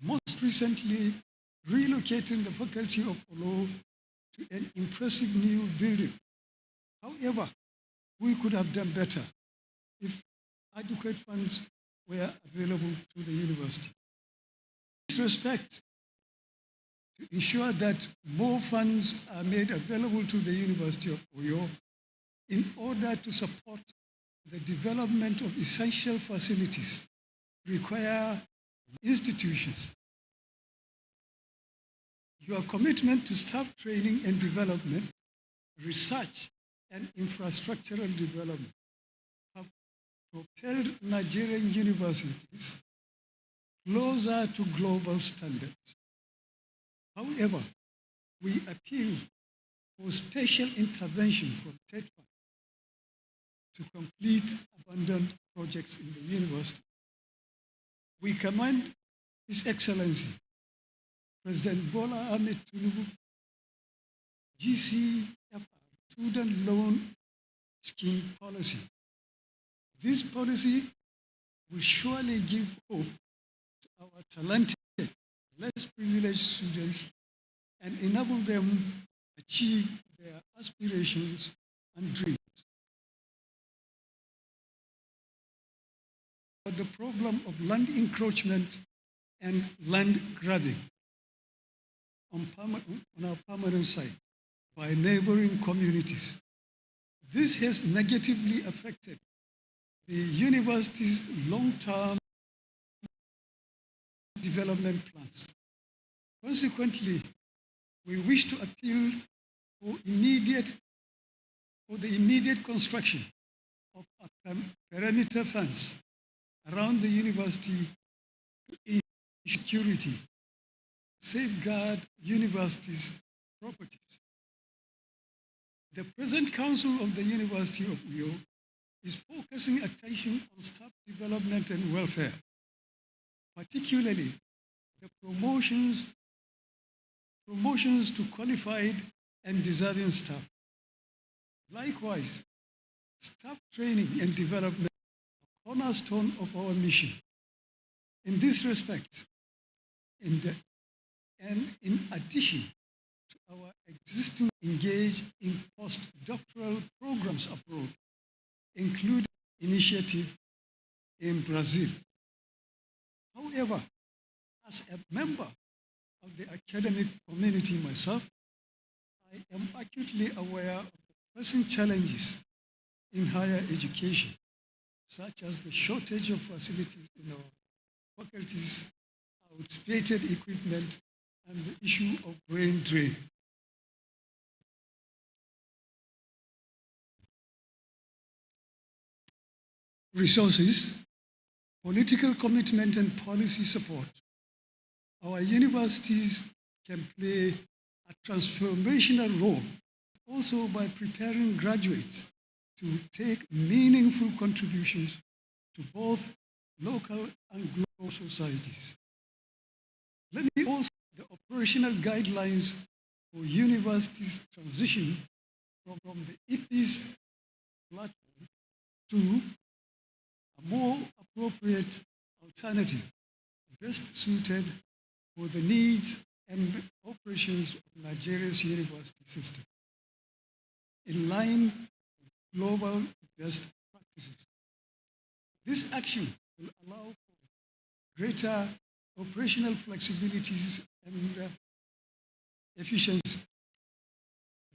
most recently relocating the Faculty of Law to an impressive new building. However, we could have done better if adequate funds were available to the university. In this respect, to ensure that more funds are made available to the University of Oyo in order to support the development of essential facilities require institutions. Your commitment to staff training and development, research and infrastructural development have propelled Nigerian universities closer to global standards. However, we appeal for special intervention from TETFund to complete abandoned projects in the university. We commend His Excellency President Bola Ahmed Tinubu, GCFR, Student Loan Scheme Policy. This policy will surely give hope to our talented, less privileged students and enable them achieve their aspirations and dreams. But the problem of land encroachment and land grabbing on our permanent site by neighboring communities. This has negatively affected the university's long-term development plans. Consequently, we wish to appeal for the immediate construction of a perimeter fence around the university to ensure security, safeguard university's properties. The present council of the University of Uyo is focusing attention on staff development and welfare, particularly the promotions to qualified and deserving staff. Likewise, staff training and development are a cornerstone of our mission. In this respect, and in addition to our existing engaged in postdoctoral programs abroad, including initiative in Brazil. However, as a member of the academic community myself, I am acutely aware of the pressing challenges in higher education, such as the shortage of facilities in our faculties, outdated equipment, and the issue of brain drain. Resources, political commitment, and policy support. Our universities can play a transformational role also by preparing graduates to take meaningful contributions to both local and global societies. Let me also the operational guidelines for universities' transition from the IPIS platform to a more appropriate alternative, best suited for the needs and operations of Nigeria's university system, in line with global best practices. This action will allow for greater operational flexibilities and efficiency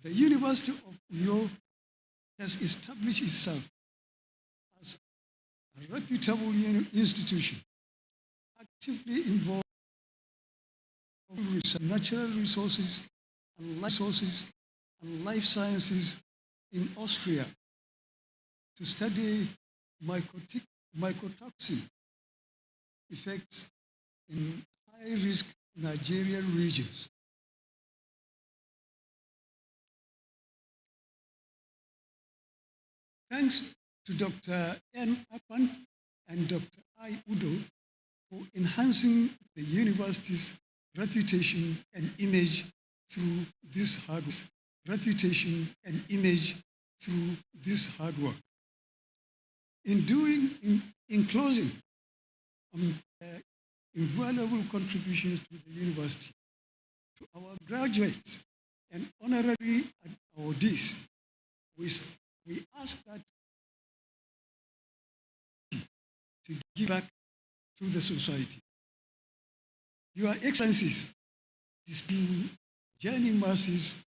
The University of Uyo has established itself as a reputable institution, actively involved in natural resources and life sciences in Austria to study mycotoxin effects in high-risk Nigerian regions. Thanks to Dr. N. Apan and Dr. I. Udo for enhancing the university's reputation and image through this hard work. In closing, invaluable contributions to the university, to our graduates and honorary awardees, we ask that to give back to the society. Your Excellencies, distinguished journey masses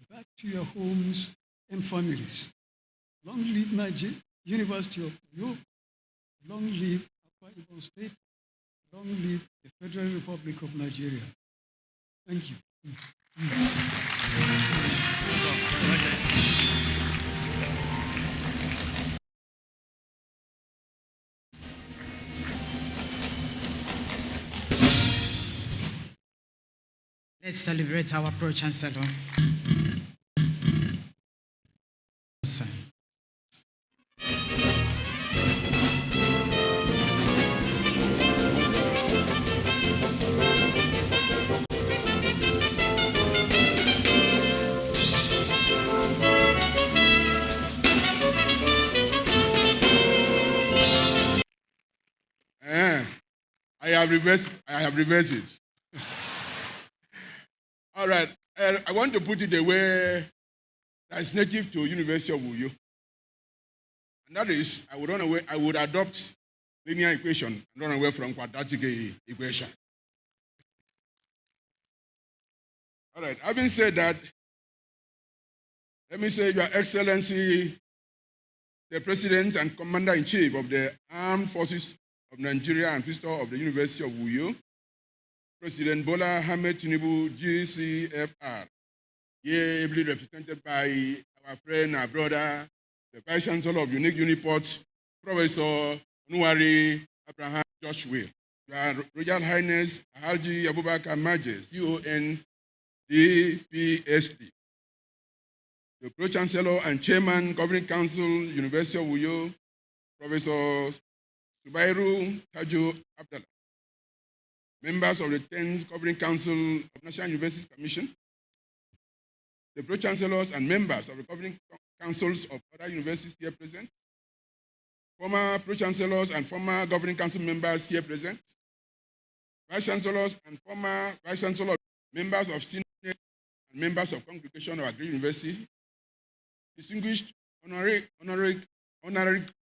back to your homes and families. Long live Nigeria, University of Uyo. Long live Akwa Ibom State. Long live the Federal Republic of Nigeria. Thank you. Let's celebrate our Pro-Chancellor. I have reversed it. All right. I want to put it the way that is native to University of Uyo. And that is, I would adopt linear equation and run away from quadratic equation. All right. Having said that, let me say, Your Excellency, the President and Commander-in-Chief of the Armed Forces of Nigeria and Visitor of the University of Uyo, President Bola Ahmed Tinubu, GCFR, here ably represented by our friend, our brother, the Vice Chancellor of Unique Uniport, Professor Honourary Abraham Josh Will, Your Royal Highness Alhaji Abubakar Majes, CON, DPSD, the Pro-Chancellor and Chairman, Governing Council, University of Uyo, Professor Subairu Tajo Abdallah, members of the 10th Governing Council of National Universities Commission, the Pro-Chancellors and members of the Governing Councils of other universities here present, former Pro-Chancellors and former Governing Council members here present, Vice-Chancellors and former Vice-Chancellors, members of Senate and members of Congregation of Agri University, distinguished honorary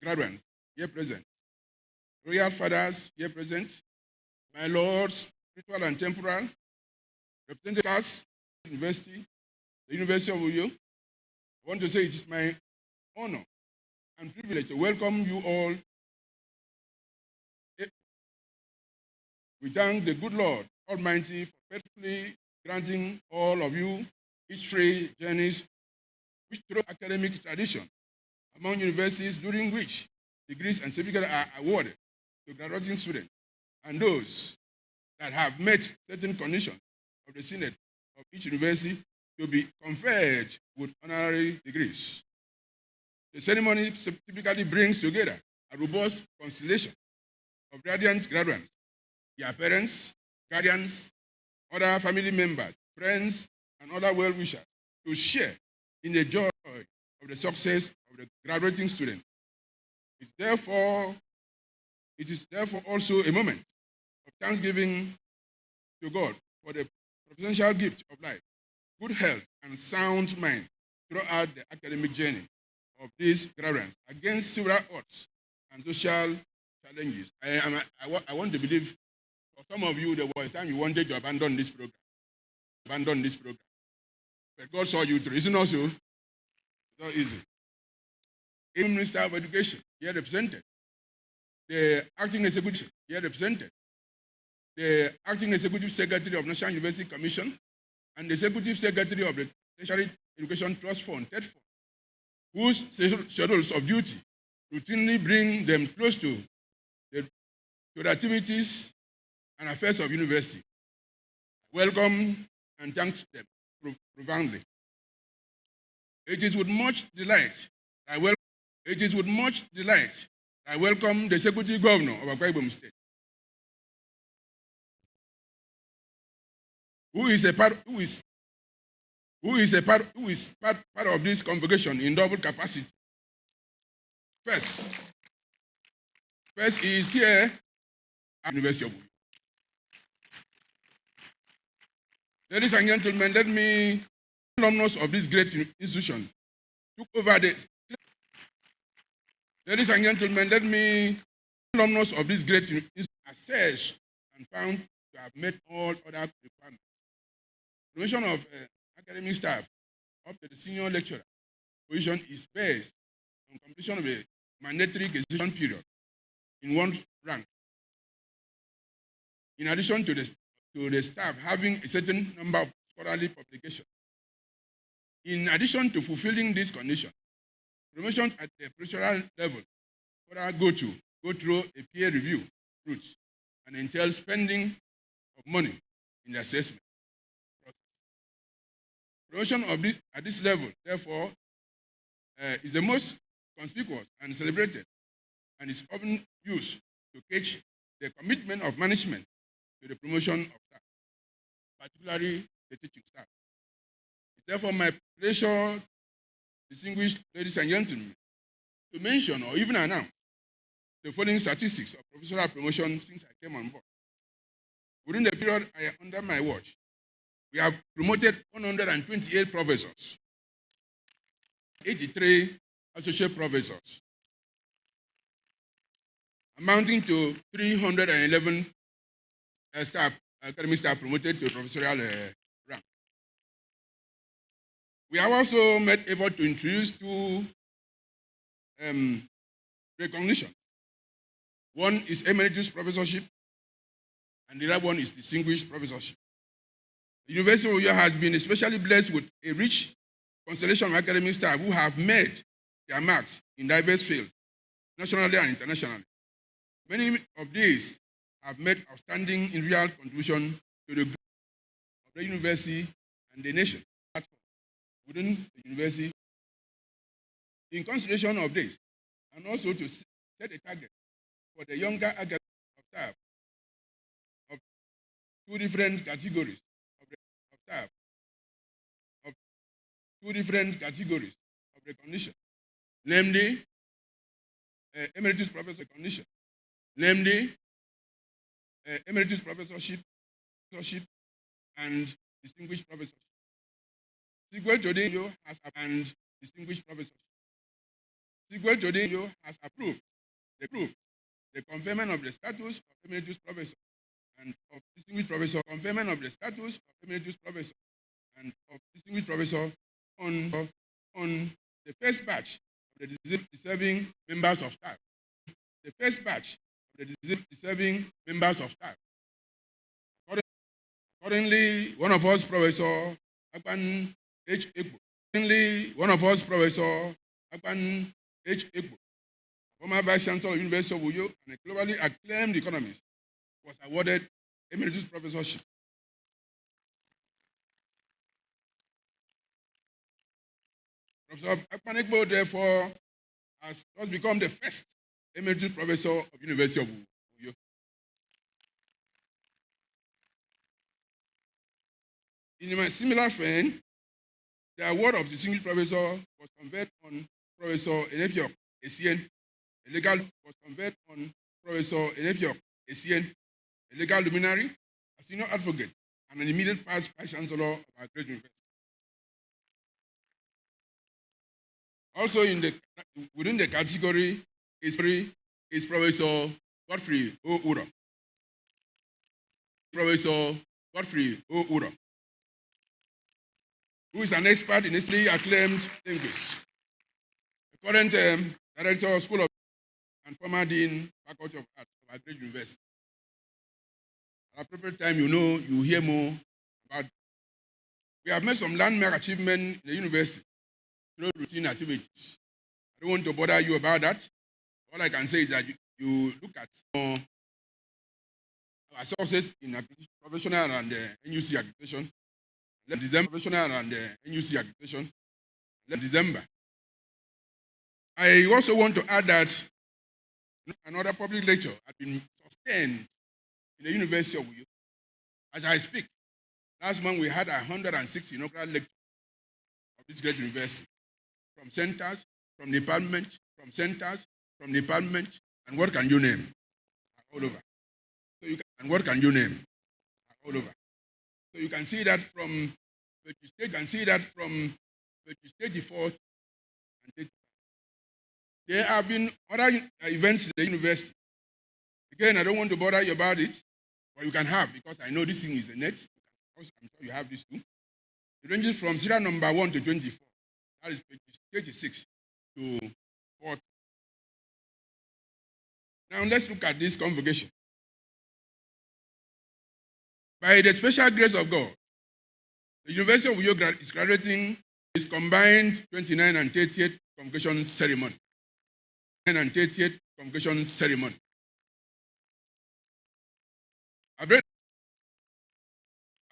graduates here present, royal fathers here present, my lords, spiritual and temporal, representatives of the University of Uyo, I want to say it is my honor and privilege to welcome you all. We thank the good Lord Almighty for faithfully granting all of you each free journeys which through academic tradition among universities during which degrees and certificates are awarded to graduating students and those that have met certain conditions of the Senate of each university to be conferred with honorary degrees. The ceremony typically brings together a robust constellation of radiant graduates, their parents, guardians, other family members, friends, and other well-wishers to share in the joy of the success of the graduating student. It is therefore also a moment of thanksgiving to God for the providential gift of life, good health, and sound mind throughout the academic journey of these graduates against several odds and social challenges. I want to believe for some of you there was a time you wanted to abandon this program. But God saw you through. Isn't it also? It's not easy. Minister of Education, here represented. The acting executive, here represented. The acting executive secretary of National University Commission and the executive secretary of the Tertiary Education Trust Fund, TETFund, whose schedules of duty routinely bring them close to the activities and affairs of university. Welcome and thank them profoundly. It is with much delight I welcome the Executive Governor of Akwa Ibom State, who is part of this convocation in double capacity. First is here at University of Uyo. Ladies and gentlemen, let me alumnus of this great institution took over the. Ladies and gentlemen, let me alumnus of this great institution assessed and found to have met all other requirements. Promotion of academic staff up to the senior lecturer position is based on completion of a mandatory examination period in one rank. In addition to the staff having a certain number of scholarly publications. In addition to fulfilling this condition, promotions at the professional level go through a peer review route and entail spending of money in the assessment process. Promotion at this level, therefore, is the most conspicuous and celebrated, and is often used to gauge the commitment of management to the promotion of staff, particularly the teaching staff. It's therefore my pleasure, distinguished ladies and gentlemen, to mention or even announce the following statistics of professional promotion since I came on board. Within the period under my watch, we have promoted 128 professors, 83 associate professors, amounting to 311 academic staff promoted to professorial rank. We have also made effort to introduce two recognition. One is emeritus professorship, and the other one is distinguished professorship. The University of Uyo has been especially blessed with a rich constellation of academic staff who have made their marks in diverse fields, nationally and internationally. Many of these have made outstanding individual contribution to the growth of the university and the nation within the university. In consideration of this, and also to set a target for the younger academic staff of two different categories of staff, of two different categories of recognition, namely emeritus professor recognition, namely emeritus professorship and distinguished professorship. Sequel to the has and distinguished professorship. Sequel to the has approved the conferment of the status of emeritus professor and of distinguished professor, conferment of the status of emeritus professor and of distinguished professor on the first batch of the deserving members of staff. The first batch of the deserving members of staff. Accordingly, one of us, Professor Akpan H. Ekbo. Accordingly, one of us, Professor Akpan H. Ekbo, former Vice Chancellor of the University of Uyo and a globally acclaimed economist, was awarded emeritus professorship. Professor Akpan Ekbo, therefore, has thus become the first emeritus professor of the University of Uyo. In a similar vein, the award of distinguished professor was conferred on Professor Enefiok Essien, a legal a legal luminary, a senior advocate, and an immediate past vice chancellor of our great university. Also within the category is Professor Godfrey O. Uro. Professor Godfrey O. Uro, who is an expert in history, acclaimed linguist, the current director of School of and former dean, Faculty of Arts of our great university. At appropriate time, you hear more about. We have made some landmark achievement in the university through routine activities. I don't want to bother you about that. All I can say is that you look at our sources in professional and NUC accreditation, professional and NUC accreditation, December. I also want to add that another public lecture has been sustained in the University of Uyo. As I speak, last month we had 106 inaugural lectures of this great university, from centers, from department, from centers, from department, and what can you name? All over. So and what can you name? All over. So you can see that from stage 4 and stage 5. There have been other events in the university. Again, I don't want to bother you about it, but you can have, because I know this thing is the net. I'm sure you have this too. It ranges from serial number 1 to 24. That is page 36 to 40. Now let's look at this convocation. By the special grace of God, the University of Uyo is graduating its combined 29 and 30th convocation ceremony. And 30th convocation ceremony. A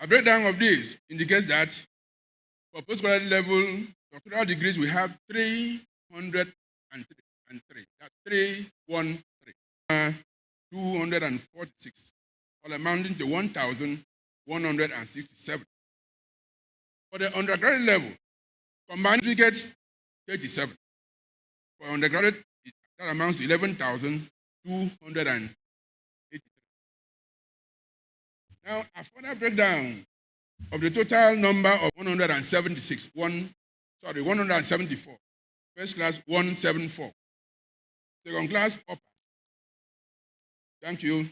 breakdown of this indicates that for postgraduate level doctoral degrees we have 303. That's 313. 246, all amounting to 1,167. For the undergraduate level, combined certificates 37. For undergraduate, that amounts to 11,283. Now, a further breakdown of the total number of 174. First class 174. Second class upper. Thank you.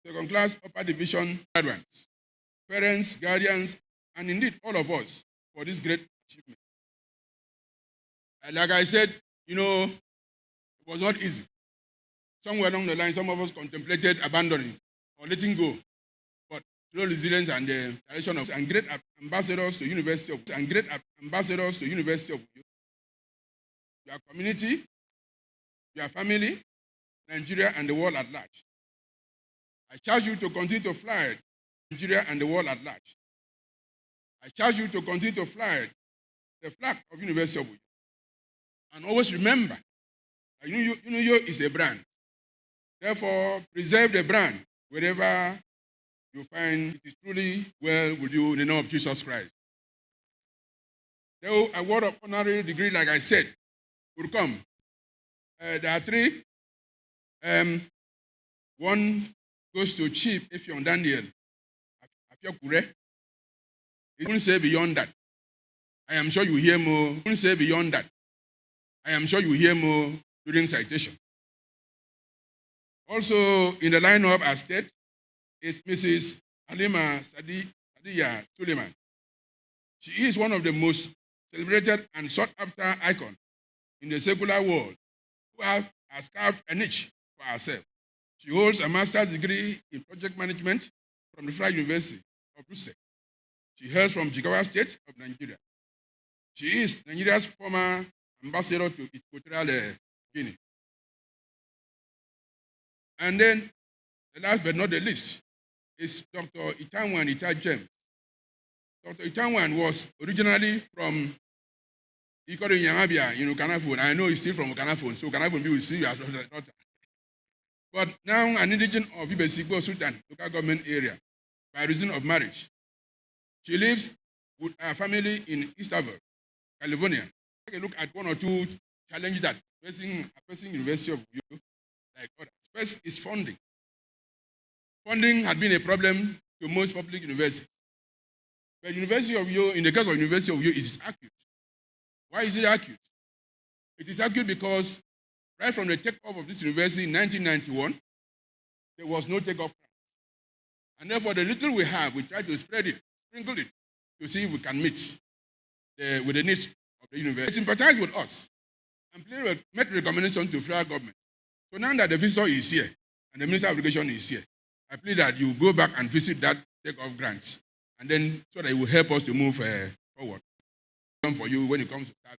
Second class upper division graduates, parents, guardians, and indeed all of us for this great achievement. And like I said, it was not easy. Somewhere along the line, some of us contemplated abandoning or letting go. But through resilience and the direction of and great ambassadors to University of your community, your family, Nigeria, and the world at large. I charge you to continue to fly Nigeria and the world at large. I charge you to continue to fly the flag of University of Uyo. And always remember that Uyo is a brand. Therefore, preserve the brand wherever you find it is truly well with you in the name of Jesus Christ. The award of honorary degree, like I said, will come. There are 3. One goes to Chief Effiong Daniel. It won't say beyond that. I am sure you hear more. It won't say beyond that. I am sure you hear more during citation. Also in the lineup as state is Mrs. Halima Sadiya Suleiman. She is one of the most celebrated and sought-after icons in the secular world who has carved a niche for herself. She holds a master's degree in project management from the Federal University of Brussels. She hails from Jigawa State of Nigeria. She is Nigeria's former ambassador to Equatorial Guinea. And then, the last but not the least, is Dr. Itanwan Ita James. Dr. Itanwan was originally from Ikoro Nyangabia in Ukanafon. I know he's still from Ukanafon, so Ukanafon will see you as a daughter. But now an indigent of Ibesigbo Sultan, local government area, by reason of marriage. She lives with her family in Easterville, California. Take a look at one or two challenges that facing University of Uyo, like others. First is funding. Funding had been a problem to most public universities. But University of Uyo, in the case of University of Uyo, it is acute. Why is it acute? It is acute because right from the takeoff of this university in 1991, there was no takeoff. And therefore, the little we have, we try to spread it, sprinkle it to see if we can meet with the needs of the university. Sympathize with us and make recommendations to federal government. So now that the visitor is here and the Minister of Education is here, I plead that you go back and visit that take-off grants, and then so that it will help us to move forward. For you when it comes to that.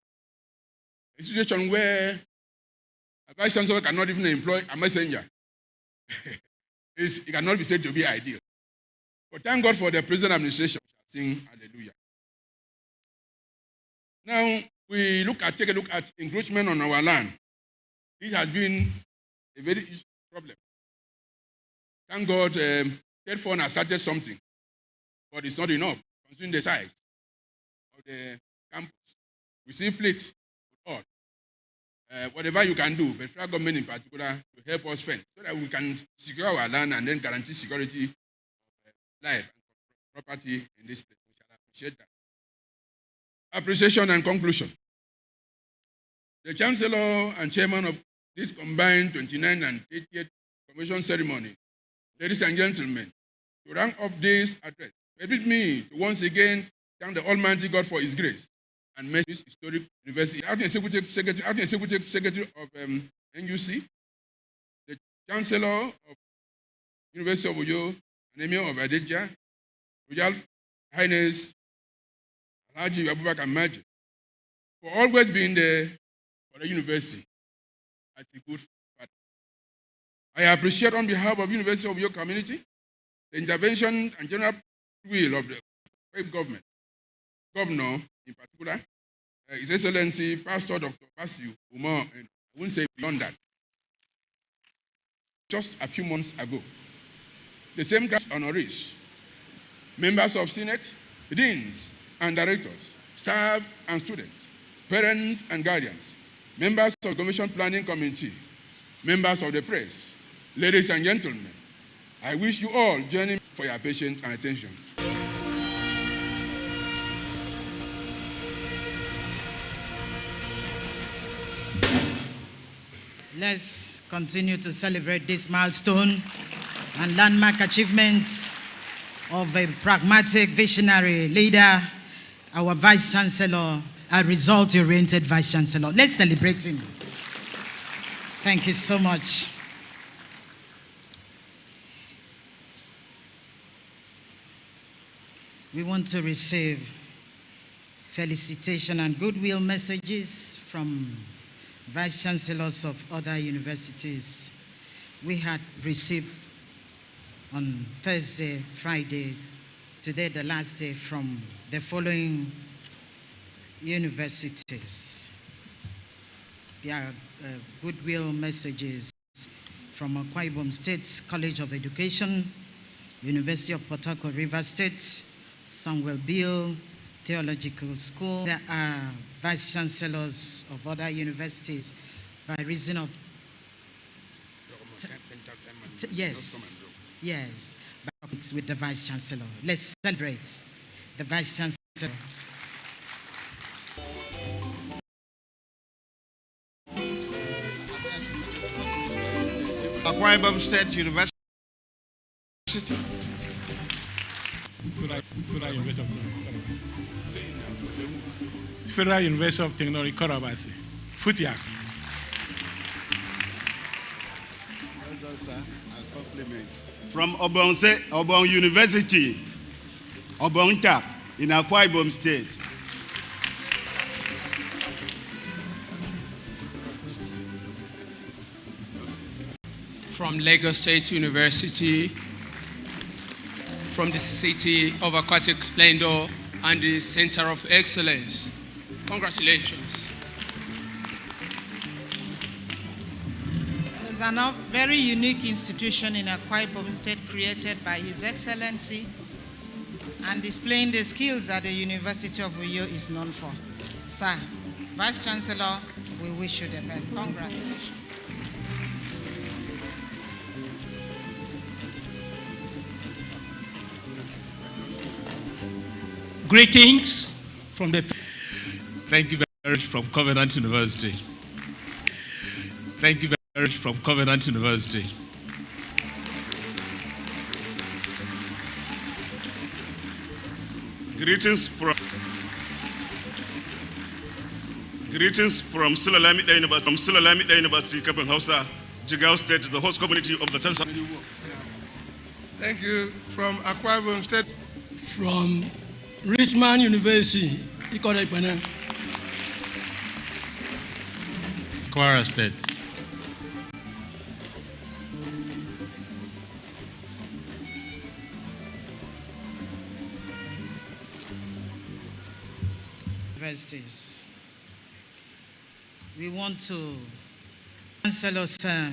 A situation where a vice chancellor cannot even employ a messenger, it cannot be said to be ideal. But thank God for the present administration. Sing hallelujah. Now we take a look at encroachment on our land. It has been a very huge problem. Thank God, TETFund has started something, but it's not enough considering the size of the campus. We see plead with all. Whatever you can do, but federal government in particular, to help us fence so that we can secure our land and then guarantee security of life and property in this place. We shall appreciate that. Appreciation and conclusion. The Chancellor and Chairman of this combined 29th and 30th Convocation ceremony, ladies and gentlemen, to round off this address, permit me to once again thank the Almighty God for His grace and mercy this historic university. Acting Executive Secretary of NUC, the Chancellor of University of Uyo, and Emir of Aditya, Royal Highness Alhaji Abubakar Maji, for always being there for the university as a good father. I appreciate on behalf of University of Uyo community the intervention and general will of the government, Governor in particular, His Excellency Pastor Dr. Basiu Umar, and I wouldn't say beyond that. Just a few months ago, the same honorees, members of Senate, deans and directors, staff and students, parents and guardians, members of the Commission Planning Committee, members of the press, ladies and gentlemen, I wish you all journey for your patience and attention. Let's continue to celebrate this milestone and landmark achievements of a pragmatic, visionary leader, our Vice Chancellor, a result-oriented Vice Chancellor. Let's celebrate him. Thank you so much. We want to receive felicitation and goodwill messages from Vice Chancellors of other universities. We had received on Thursday, Friday, today the last day, from the following universities. There are goodwill messages from Akwa Ibom State College of Education, University of Port Harcourt, River State, Samuel Bill Theological School. There are Vice Chancellors of other universities by reason of yes, but it's with the Vice Chancellor. Let's celebrate the Vice Chancellor. Akwa Ibom State University. Federal University of Technology, Korobasi. Futia. Well done, sir. And compliments. From Obong University, Obong Tap, in Akwa Ibom State. From Lagos State University, from the City of Aquatic Splendor and the Center of Excellence. Congratulations. There's a very unique institution in Akwa Ibom State created by His Excellency and displaying the skills that the University of Uyo is known for. Sir, Vice Chancellor, we wish you the best. Congratulations. Greetings from the... Thank you very much from Covenant University. Thank you very much from Covenant University. Greetings from Sulalami University, Kapin Hausa, Jigawa State, the host community of the Tanzania. Thank you. From Akwa Ibom State. From Richmond University, Ikorekpene. Kwara State. Universities. We want to, Chancellor, sir,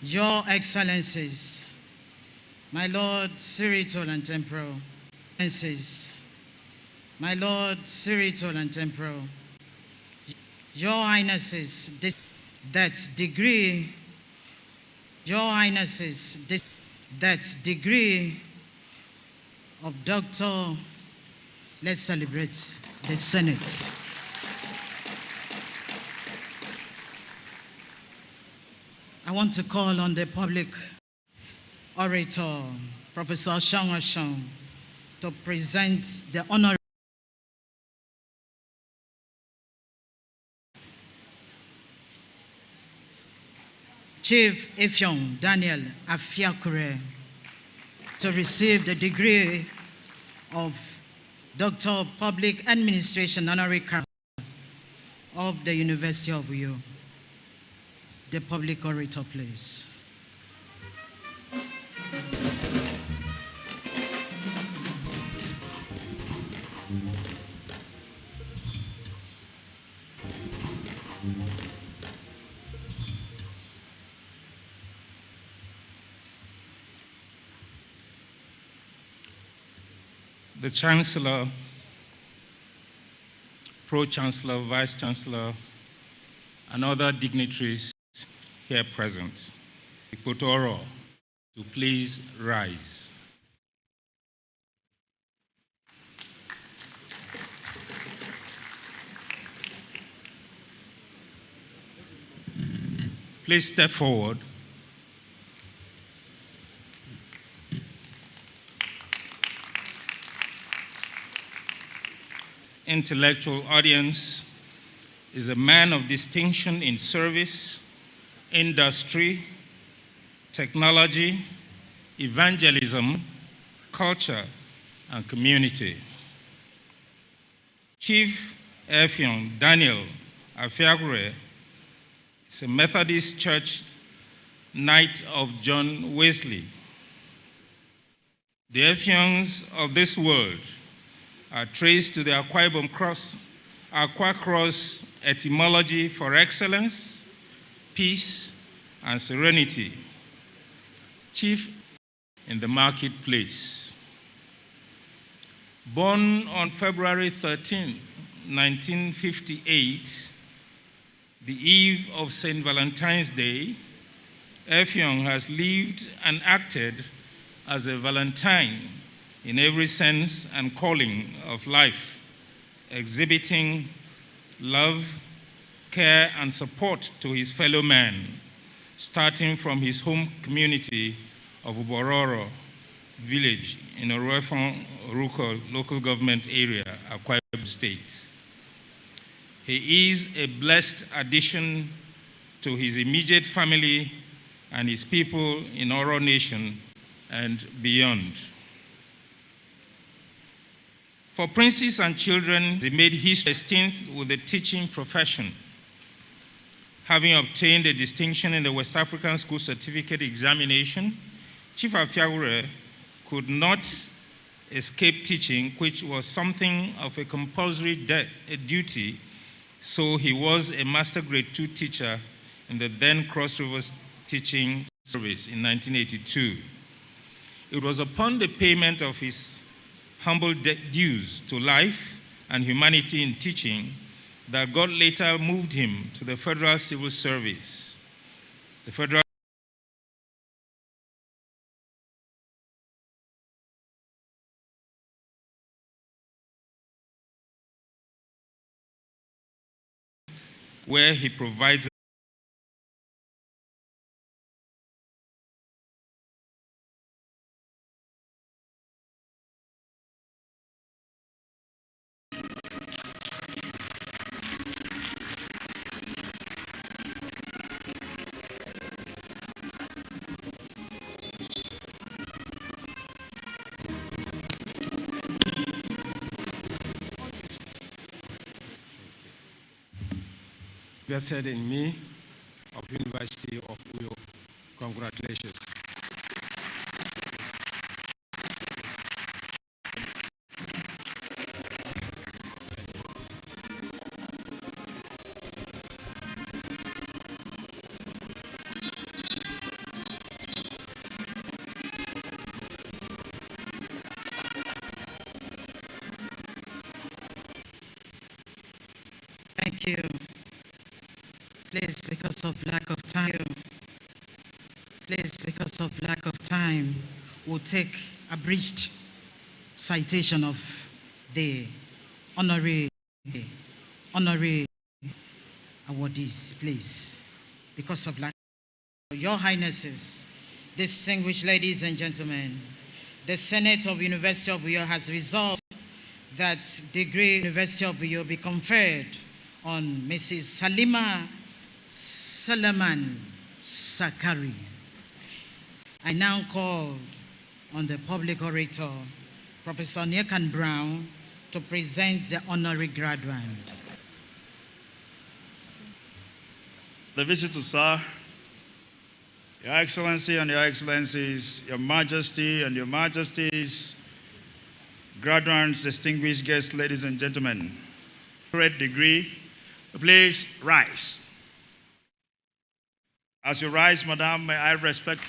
Your Excellencies, my Lord Spiritual and Temporal, Excellencies, my Lord Spiritual and Temporal, Your Highnesses, that degree, Your Highnesses, that degree of Doctor. Let's celebrate the Senate. I want to call on the public orator, Professor Shang Ashong, to present the honorary. Chief Ifyong Daniel Afiakure to receive the degree of Doctor of Public Administration Honorary Card of the University of Uyo. The public orator, please. The Chancellor, Pro-Chancellor, Vice-Chancellor, and other dignitaries here present, Auditorium, to please rise. Please step forward. Intellectual audience is a man of distinction in service, industry, technology, evangelism, culture, and community. Chief Effiong Daniel Afiagure is a Methodist Church Knight of John Wesley. The Effiongs of this world are traced to the Aqua Cross etymology for excellence, peace, and serenity. Chief in the marketplace. Born on February 13th, 1958, the eve of St. Valentine's Day, Effiong has lived and acted as a Valentine in every sense and calling of life, exhibiting love, care, and support to his fellow man, starting from his home community of Ubororo village in Oruefon Oruko local government area, Akwa Ibom State. He is a blessed addition to his immediate family and his people in Oro Nation and beyond. For princes and children, he made history destined with the teaching profession. Having obtained a distinction in the West African School Certificate examination, Chief Afiagure could not escape teaching, which was something of a compulsory duty, so he was a Master Grade 2 teacher in the then Cross Rivers Teaching Service in 1982. It was upon the payment of his humble dues to life and humanity in teaching that God later moved him to the Federal Civil Service. The Federal where he provides invested in me of University of Uyo. Congratulations. Thank you. Please, because of lack of time, we'll take a abridged citation of the honorary awardees, please. Because of lack of Your Highnesses, distinguished ladies and gentlemen, the Senate of University of Uyo has resolved that degree University of Uyo be conferred on Mrs. Halima Salaman Sakari. I now call on the public orator, Professor Nyekan Brown, to present the honorary graduate. The visitor, sir, Your Excellency and Your Excellencies, Your Majesty and Your Majesties, graduates, distinguished guests, ladies and gentlemen, great degree, please rise. As you rise, Madam, may I respect.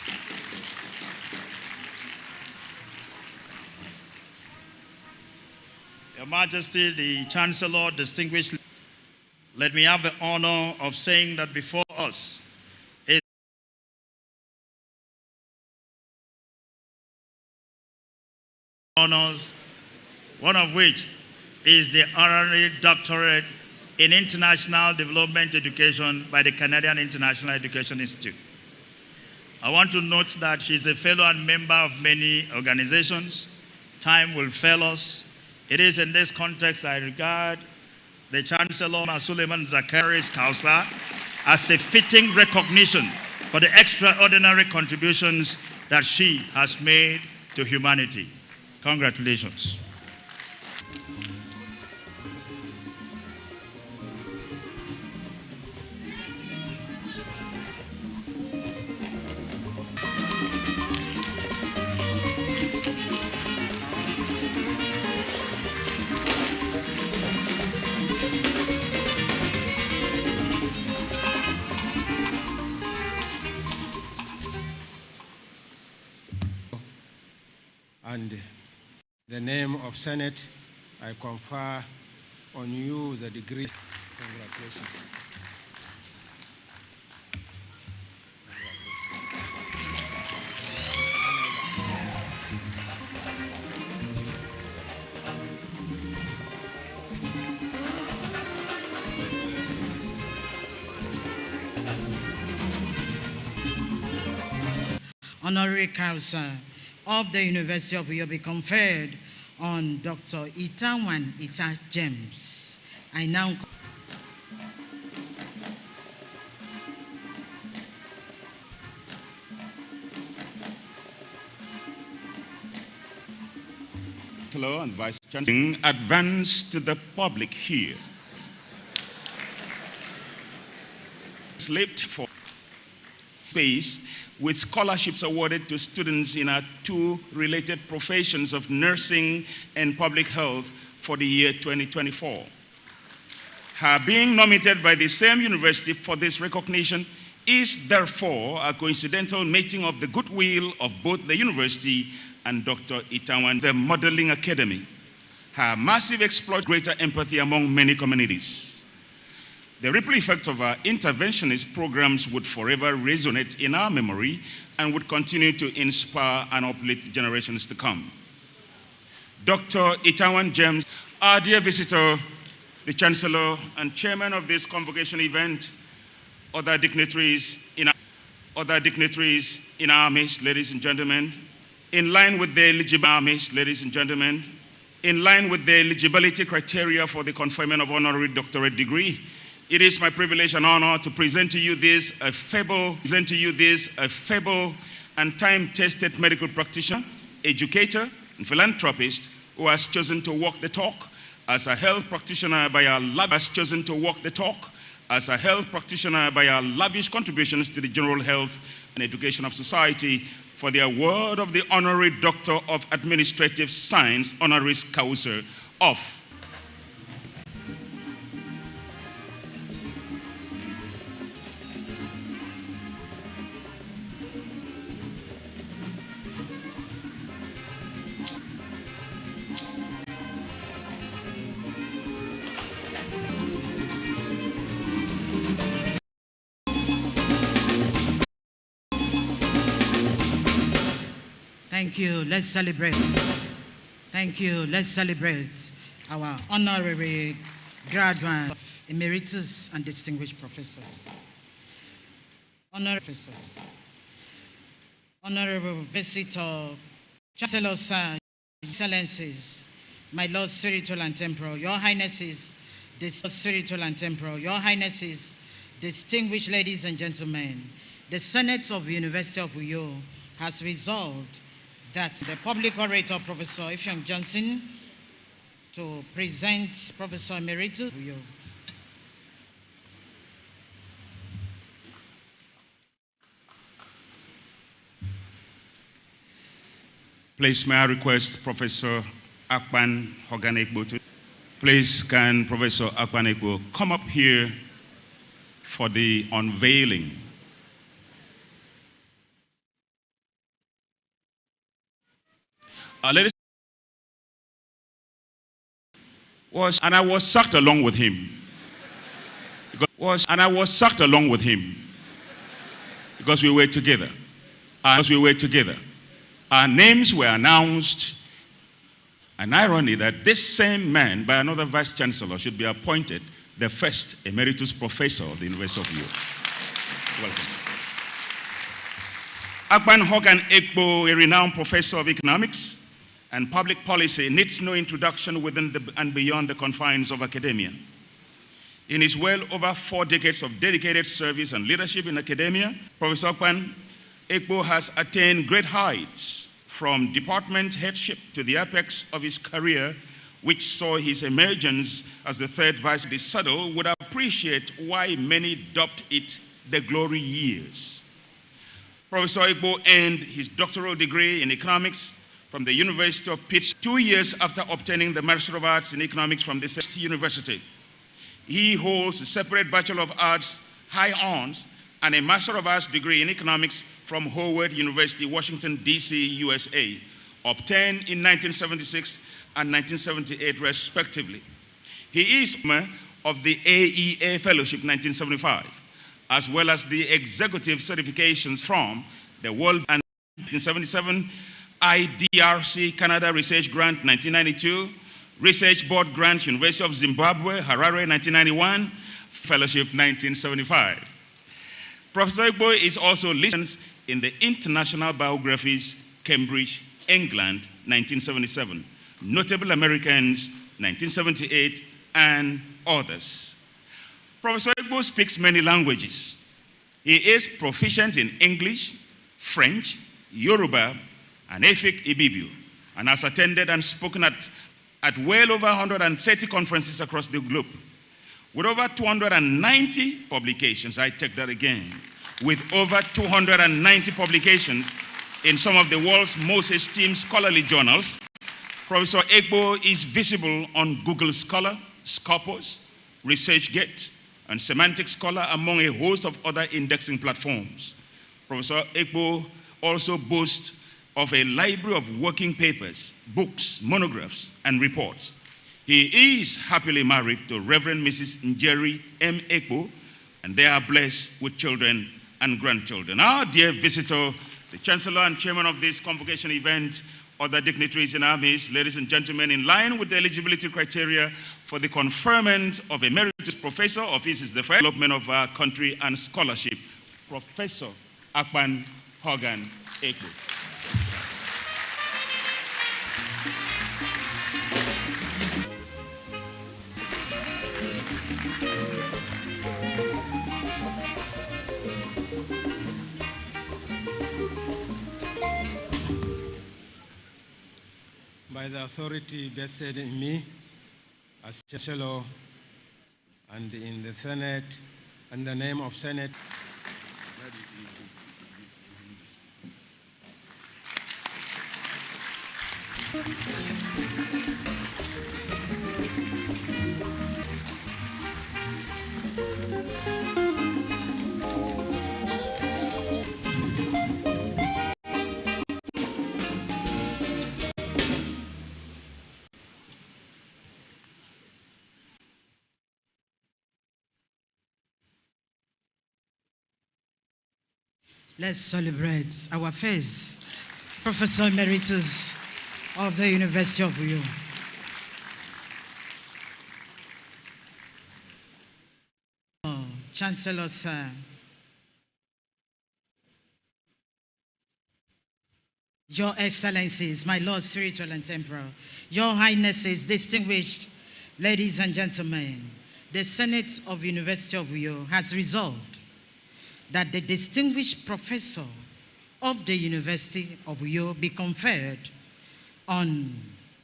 Your Majesty, the Chancellor, distinguished, let me have the honor of saying that before us is honors, one of which is the honorary doctorate in International Development Education by the Canadian International Education Institute. I want to note that she's a fellow and member of many organizations. Time will fail us. It is in this context I regard the Chancellor Suleiman Zakari's Kausa as a fitting recognition for the extraordinary contributions that she has made to humanity. Congratulations. And the name of Senate, I confer on you the degree. Congratulations. Honorary Council of the University of Uyo be conferred on Dr. Itawan Ita James. I now Chancellor and Vice Chancellor advance to the public here. Lift for space with scholarships awarded to students in our two related professions of nursing and public health for the year 2024. Her being nominated by the same university for this recognition is therefore a coincidental mating of the goodwill of both the university and Dr. Itawan, the Modeling Academy. Her massive exploit, greater empathy among many communities. The ripple effect of our interventionist programs would forever resonate in our memory and would continue to inspire and uplift generations to come. Dr. Itawan James, our dear visitor, the Chancellor and Chairman of this convocation event, other dignitaries in our midst, ladies and gentlemen, in line with the eligibility criteria for the conferment of honorary doctorate degree, it is my privilege and honor to present to you this a feeble and time-tested medical practitioner, educator, and philanthropist who has chosen to walk the talk as a health practitioner by a lab, as a health practitioner by her lavish contributions to the general health and education of society for the award of the Honorary Doctor of Administrative Science honoris causa of Thank you. Let's celebrate. Thank you. Let's celebrate our honorary graduates of emeritus and distinguished professors. Honorary professors. Honorable visitor, Chancellor, Sir, Excellencies, my Lord Spiritual and Temporal, Your Highnesses, Spiritual and Temporal, Your Highnesses, distinguished ladies and gentlemen, the Senate of the University of Uyo has resolved that the public orator, Professor Ifeanyi Johnson, to present Professor Emeritus Uyo. Please, may I request Professor Akpan Hogan-Ekpo to... Please, can Professor Akpan-Ekpo come up here for the unveiling? Ladies, and I was sacked along with him. I was sacked along with him because we were together. Our names were announced, and irony that this same man, by another vice chancellor, should be appointed the first emeritus professor of the University of Uyo. Welcome. Akpan Hogan-Ekpo, a renowned professor of economics and public policy, needs no introduction within and beyond the confines of academia. In his well over 4 decades of dedicated service and leadership in academia, Professor Akpan-Ekpo has attained great heights, from department headship to the apex of his career, which saw his emergence as the 3rd vice. The subtle would appreciate why many dubbed it the glory years. Professor Ekpo earned his doctoral degree in economics from the University of Pittsburgh 2 years after obtaining the Master of Arts in Economics from the State University. He holds a separate Bachelor of Arts, High Honors, and a Master of Arts degree in Economics from Howard University, Washington, D.C., USA, obtained in 1976 and 1978, respectively. He is a member of the AEA Fellowship 1975, as well as the executive certifications from the World Bank 1977, IDRC Canada Research Grant 1992, Research Board Grant University of Zimbabwe, Harare 1991, Fellowship 1975. Professor Ekpo is also listed in the International Biographies, Cambridge, England 1977, Notable Americans 1978, and others. Professor Ekpo speaks many languages. He is proficient in English, French, Yoruba, and Efik Ibibio, and has attended and spoken at well over 130 conferences across the globe. With over 290 publications, I take that again, with over 290 publications in some of the world's most esteemed scholarly journals, Professor Ekpo is visible on Google Scholar, Scopus, ResearchGate, and Semantic Scholar, among a host of other indexing platforms. Professor Ekpo also boasts of a library of working papers, books, monographs, and reports. He is happily married to Reverend Mrs. Njeri M. Ekpo, and they are blessed with children and grandchildren. Our dear visitor, the Chancellor and Chairman of this convocation event, other dignitaries in our midst, ladies and gentlemen, in line with the eligibility criteria for the conferment of Emeritus Professor of Physics, the development of our country and scholarship, Professor Akpan Hogan-Ekpo. By the authority vested in me as Chancellor and in the Senate in the name of Senate. Let's celebrate our first Professor Emeritus of the University of Uyo. Oh, Chancellor, sir. Your Excellencies, my Lord Spiritual and Temporal, Your Highnesses, distinguished ladies and gentlemen, the Senate of University of Uyo has resolved that the distinguished professor of the University of Uyo be conferred on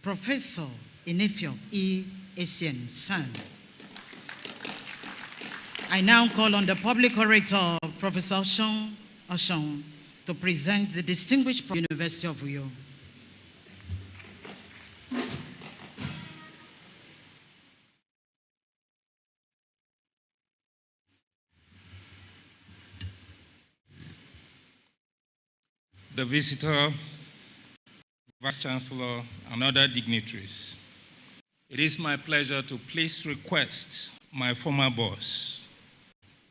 Professor Inefio E. Essien San. I now call on the public orator, Professor Oshon, to present the distinguished University of Uyo. The visitor, Vice Chancellor, and other dignitaries. It is my pleasure to please request my former boss,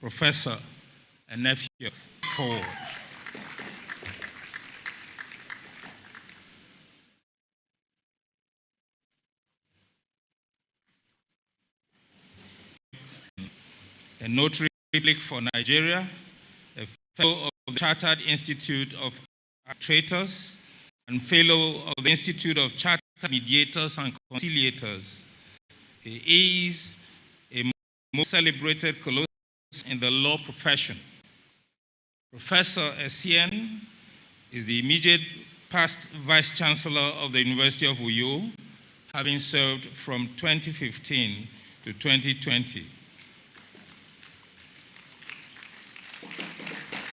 Professor Inefio, forward. A notary public for Nigeria, a fellow of the Chartered Institute of Arbitrators, and fellow of the Institute of Chartered Mediators and Conciliators. He is a most celebrated colossus in the law profession. Professor Essien is the immediate past Vice Chancellor of the University of Uyo, having served from 2015 to 2020.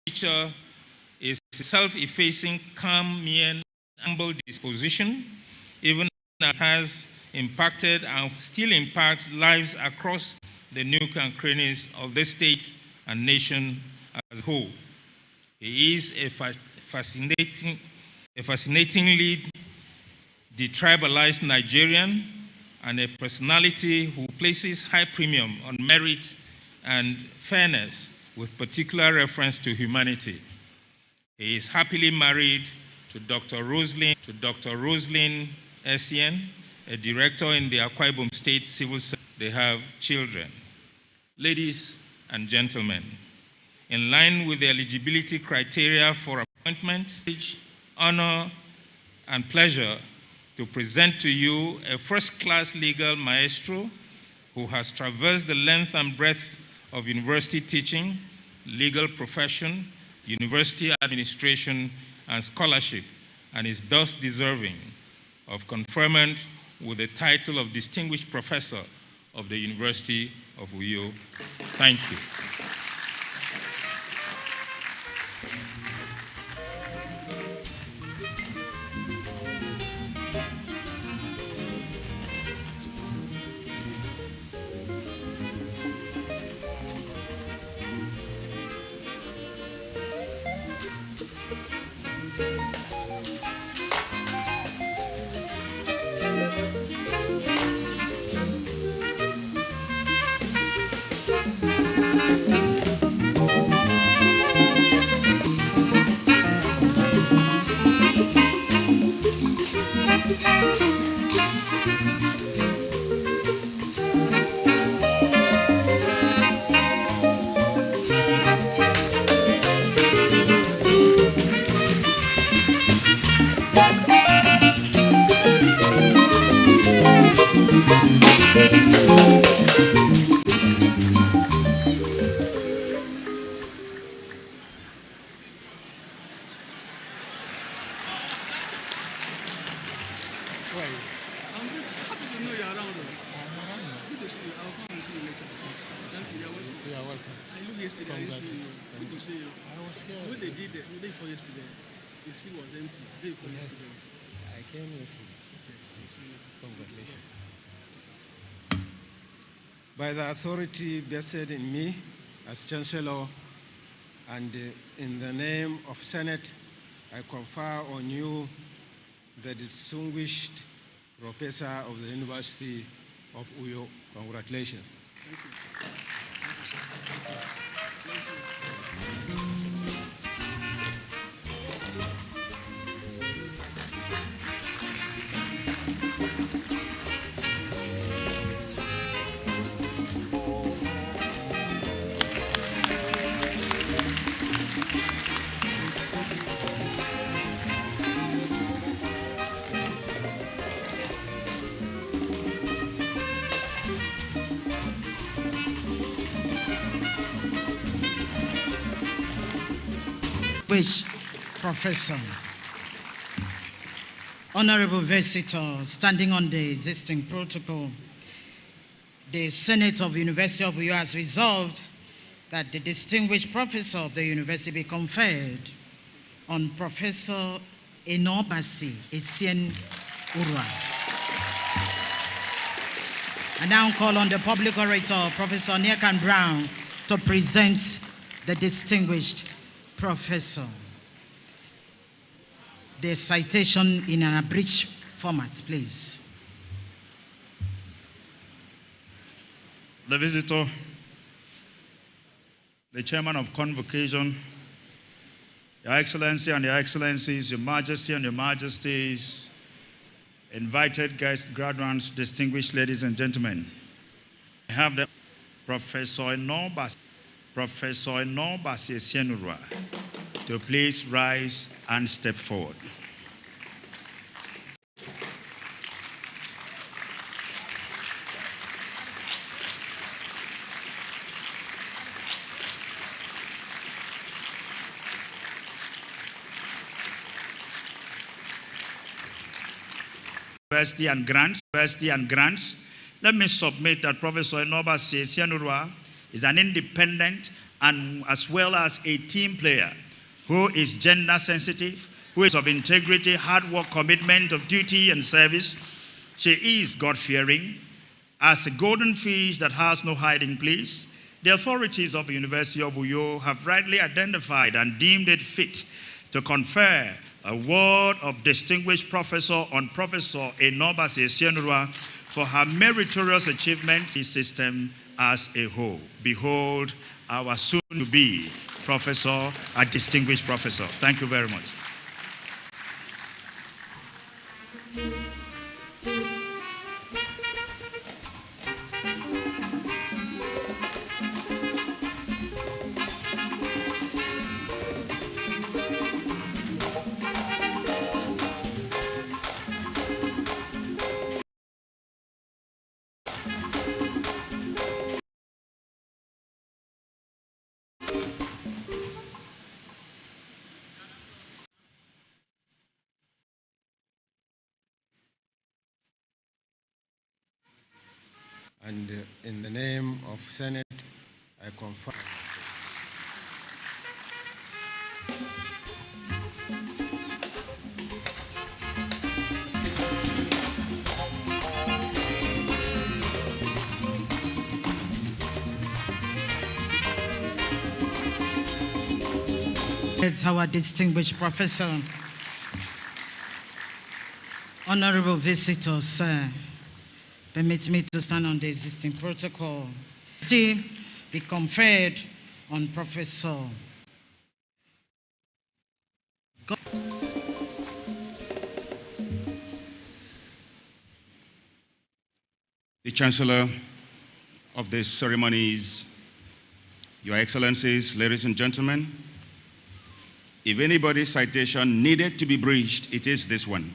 Teacher is a self-effacing, calm, mean, humble disposition, even as has impacted and still impacts lives across the nook and crannies of this state and nation as a whole. He is a fascinatingly detribalized Nigerian and a personality who places high premium on merit and fairness with particular reference to humanity. He is happily married to Dr. Roslyn Essien, a director in the Akwa Ibom State Civil Service. They have children. Ladies and gentlemen, in line with the eligibility criteria for appointment, it's honor and pleasure to present to you a first-class legal maestro who has traversed the length and breadth of university teaching, legal profession, university administration, and scholarship, and is thus deserving of conferment with the title of Distinguished Professor of the University of Uyo. Thank you. I'm happy to know you're around. Good to see you. I'll come and see you later. Thank you. You're welcome. I looked yesterday. I didn't see you. Good to see you. I was here. What they did the day before yesterday, the sea was empty. The day before yesterday. I came yesterday. Okay. See you later. Congratulations. By the authority vested in me as Chancellor and in the name of Senate, I confer on you the distinguished professor of the University of Uyo. Congratulations. Thank you. Which professor, honorable visitor, standing on the existing protocol, the Senate of the University of Uyo has resolved that the distinguished professor of the university be conferred on Professor Enobasi Esien Urwa. I now call on the public orator, Professor Nekan Brown, to present the distinguished professor. The citation in an abridged format, please. The visitor, the chairman of convocation, Your Excellency and Your Excellencies, Your Majesty and Your Majesties, invited guests, graduates, distinguished ladies and gentlemen. I have the Professor Enobasi Esien Urwa to please rise and step forward. University and grants. Let me submit that Professor Enobasi Esien Urwa is an independent and as well as a team player who is gender sensitive, who is of integrity, hard work, commitment of duty and service. She is God-fearing. As a golden fish that has no hiding place, the authorities of the University of Uyo have rightly identified and deemed it fit to confer a award of distinguished professor on Professor Enobasi Esien Urwa for her meritorious achievement in the system as a whole. Behold, our soon-to-be professor, a distinguished professor. Thank you very much. And in the name of Senate, I confirm. It's our distinguished professor, honorable visitor, sir. Permit me to stand on the existing protocol. Still be conferred on Professor. The Chancellor of this ceremonies, Your Excellencies, ladies and gentlemen, if anybody's citation needed to be breached, it is this one.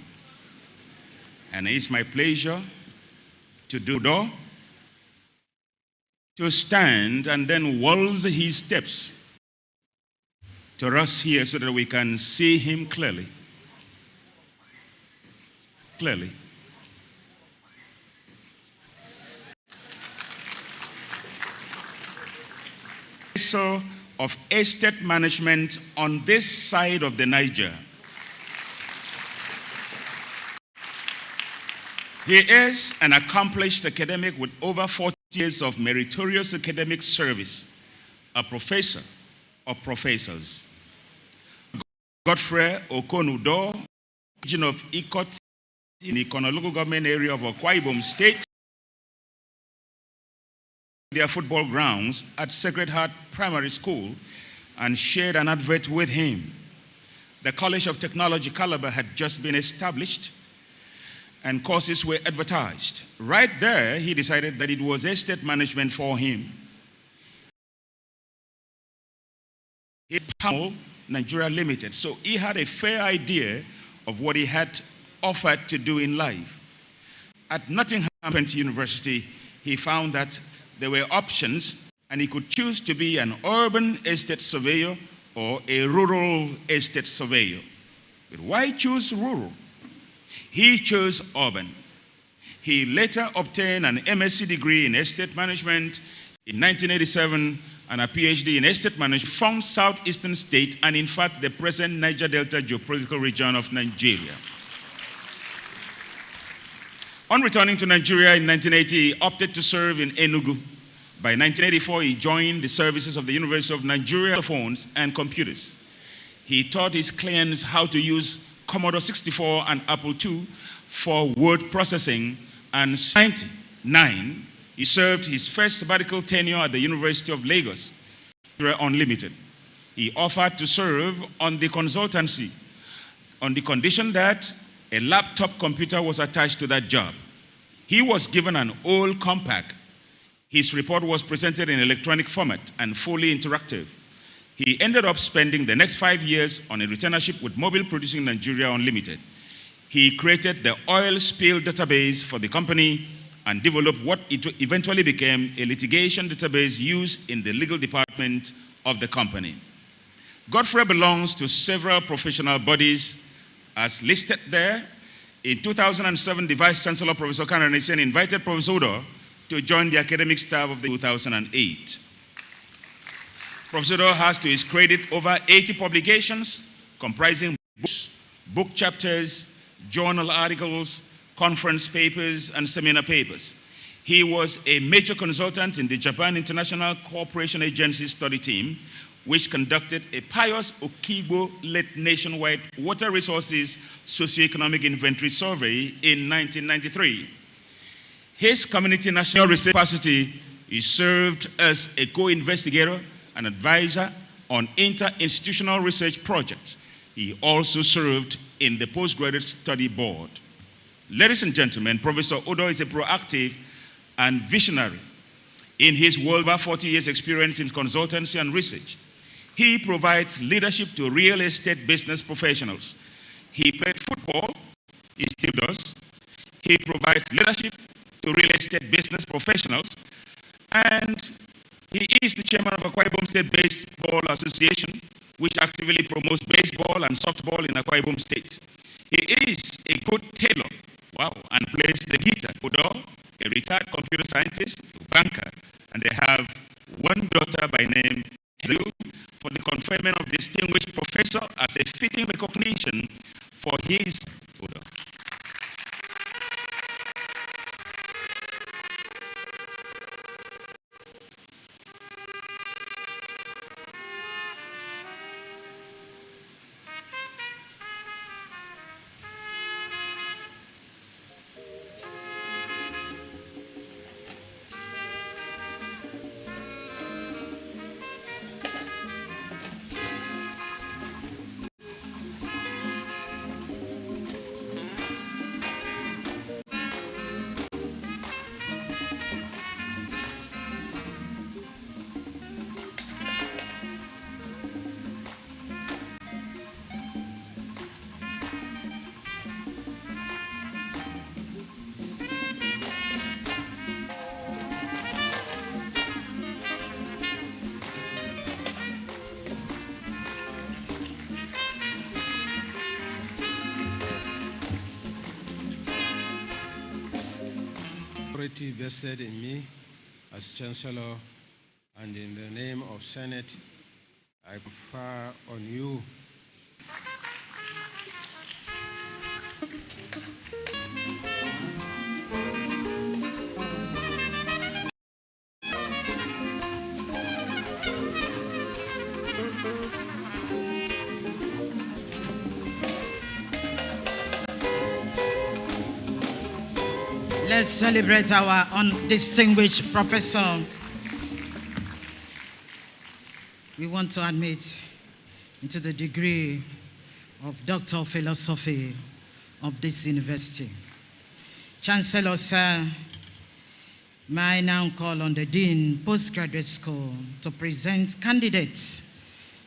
And it's my pleasure to stand and then waltz his steps to us here so that we can see him clearly. Clearly. professor of estate management on this side of the Niger. He is an accomplished academic with over 40 years of meritorious academic service, a professor of professors. Godfrey Okonudo, region of Ikot, in the Ikono local government area of Akwa Ibom State, their football grounds at Sacred Heart Primary School and shared an advert with him. The College of Technology Calabar had just been established and courses were advertised. Right there, he decided that it was estate management for him. He Palm Nigeria Limited. So he had a fair idea of what he had offered to do in life. At Nottingham University, he found that there were options and he could choose to be an urban estate surveyor or a rural estate surveyor. But why choose rural? He chose urban. He later obtained an MSc degree in estate management in 1987 and a PhD in estate management from southeastern state and in fact the present Niger Delta geopolitical region of Nigeria. On returning to Nigeria in 1980, he opted to serve in Enugu. By 1984, he joined the services of the University of Nigeria phones and computers. He taught his clients how to use Commodore 64 and Apple II for word processing, and in 1999, he served his first sabbatical tenure at the University of Lagos, Unlimited. He offered to serve on the consultancy on the condition that a laptop computer was attached to that job. He was given an old Compaq. His report was presented in electronic format and fully interactive. He ended up spending the next 5 years on a retainership with Mobile Producing Nigeria Unlimited. He created the oil spill database for the company and developed what it eventually became a litigation database used in the legal department of the company. Godfrey belongs to several professional bodies as listed there. In 2007, the Vice Chancellor, Professor Kananesian, invited Professor Udo to join the academic staff of the 2008. Professor Udo has to his credit over 80 publications comprising books, book chapters, journal articles, conference papers, and seminar papers. He was a major consultant in the Japan International Cooperation Agency study team, which conducted a pious Okigbo-led nationwide water resources socioeconomic inventory survey in 1993. His community national research capacity, he served as a co-investigator and advisor on inter-institutional research projects. He also served in the postgraduate study board. Ladies and gentlemen, Professor Udo is a proactive and visionary in his over 40 years experience in consultancy and research. He provides leadership to real estate business professionals. He played football, he still does. He provides leadership to real estate business professionals, and he is the chairman of Akwa Ibom State Baseball Association, which actively promotes baseball and softball in Akwa Ibom State. He is a good tailor, wow, and plays the guitar. Udo, a retired computer scientist, banker, and they have one daughter by name Hazel, for the conferment of distinguished professor as a fitting recognition for his Udo. Vested in me as Chancellor and in the name of Senate, I confer on you Let's celebrate our distinguished professor. We want to admit into the degree of Doctor of Philosophy of this university. Chancellor, sir, may I now call on the Dean, Postgraduate School, to present candidates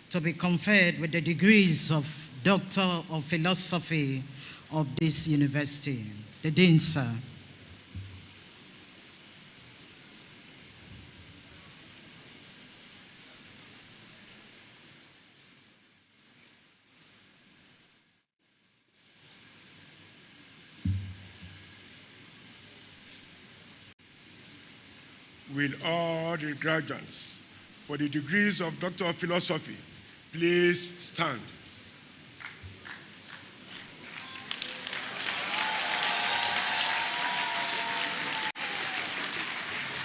to be conferred with the degrees of Doctor of Philosophy of this university. The Dean, sir. Will all the graduates for the degrees of Doctor of Philosophy please stand?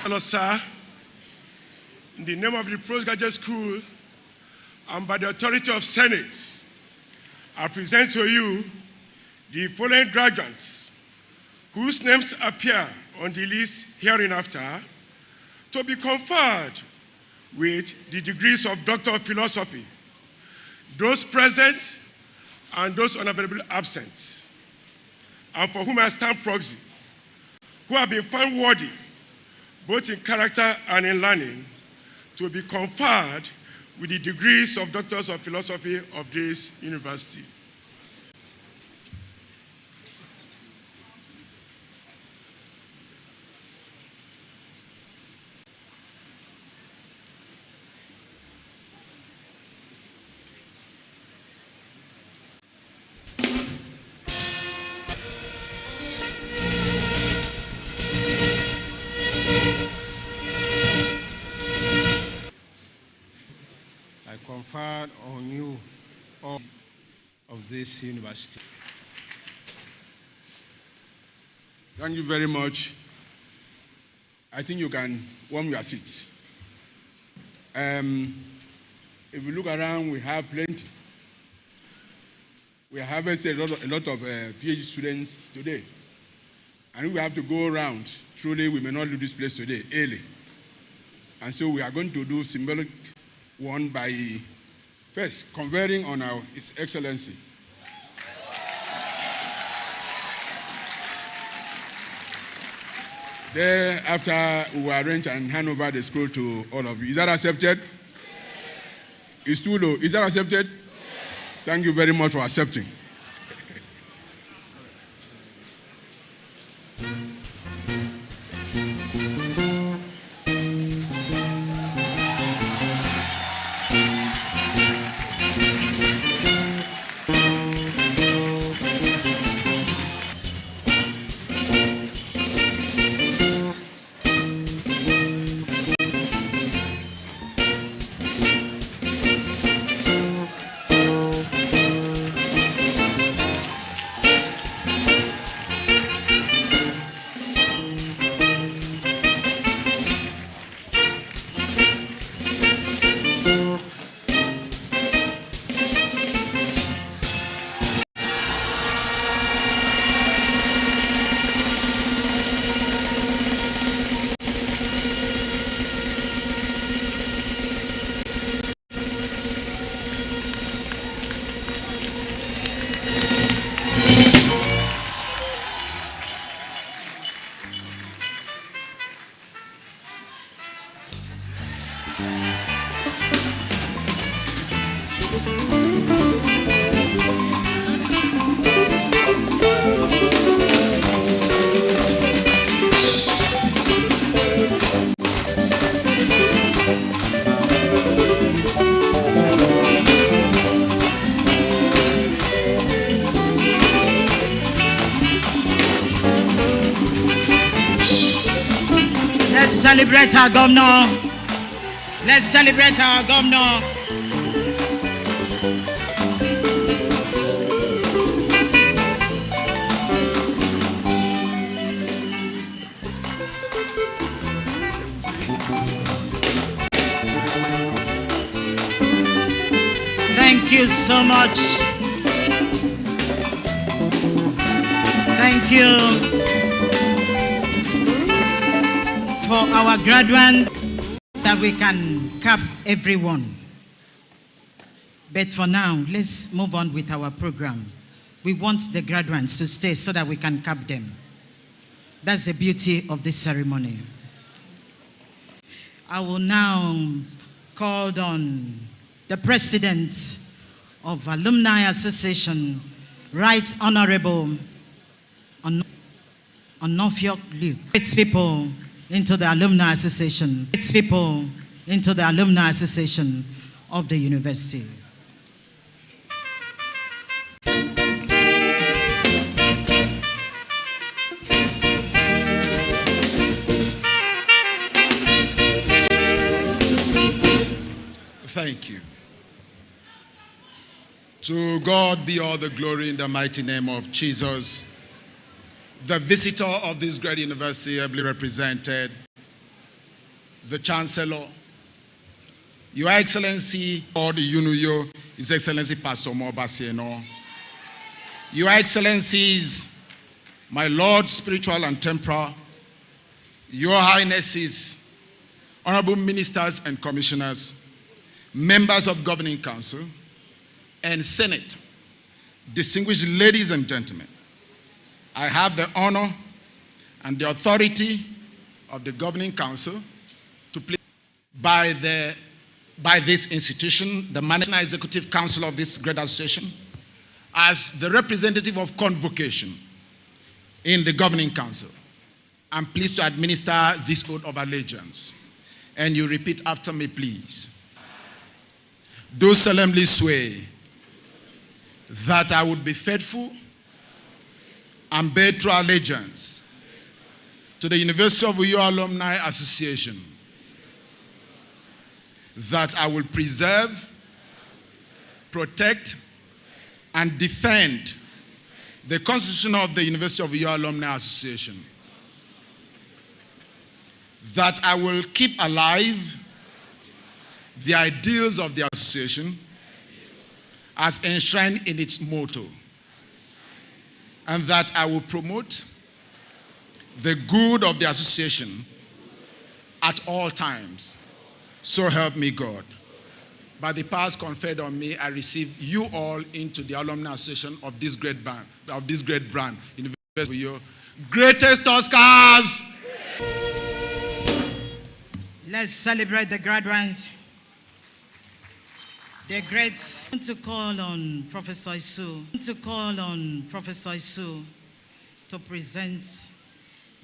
Hello, sir. In the name of the Postgraduate School and by the authority of Senate, I present to you the following graduates whose names appear on the list hereinafter to be conferred with the degrees of Doctor of Philosophy, those present and those unavailable absent, and for whom I stand proxy, who have been found worthy, both in character and in learning, to be conferred with the degrees of Doctors of Philosophy of this university. Conferred on you all of this university. Thank you very much. I think you can warm your seats. If you look around, we have plenty. We have a lot of PhD students today. And we have to go around. Truly, we may not leave this place today early. And so we are going to do symbolic one by first conferring on His Excellency. Thereafter, we will arrange and hand over the scroll to all of you. Is that accepted? Yes. It's too low. Is that accepted? Yes. Thank you very much for accepting. Let's celebrate our governor. Let's celebrate our governor. Thank you so much. Thank you for our graduates that we can cap everyone. But for now, let's move on with our program. We want the graduates to stay so that we can cap them. That's the beauty of this ceremony. I will now call on the President of Alumni Association, Right Honorable Onofiok Luke. It's people into the Alumni Association. It's people into the Alumni Association of the university. Thank you. To God be all the glory in the mighty name of Jesus. The visitor of this great university ably represented, the Chancellor, Your Excellency, all the UNUYO, His Excellency Pastor Mobasieno, Your Excellencies, my Lord, spiritual and temporal, Your Highnesses, honorable ministers and commissioners, members of Governing Council, and Senate, distinguished ladies and gentlemen, I have the honor and the authority of the Governing Council to plead by this institution, the National Executive Council of this great association, as the representative of convocation in the Governing Council. I'm pleased to administer this oath of allegiance. And you repeat after me, please. Do solemnly swear that I would be faithful and bear true allegiance to the University of Uyo Alumni Association, that I will preserve, protect, and defend the Constitution of the University of Uyo Alumni Association, that I will keep alive the ideals of the association as enshrined in its motto, and that I will promote the good of the association at all times. So help me God. By the powers conferred on me, I receive you all into the Alumni Association of this great brand, University of Uyo. Greatest Oscars! Let's celebrate the graduates. The greats. I want to call on Professor Isu. To present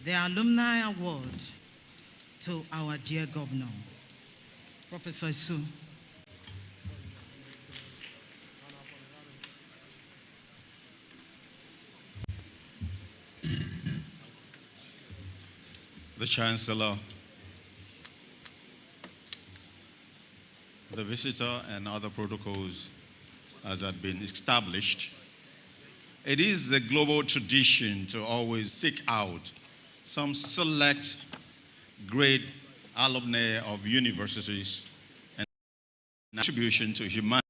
the Alumni Award to our dear governor. Professor Isu. The Chancellor, the visitor, and other protocols as had been established. It is the global tradition to always seek out some select great alumni of universities and contribution to humanity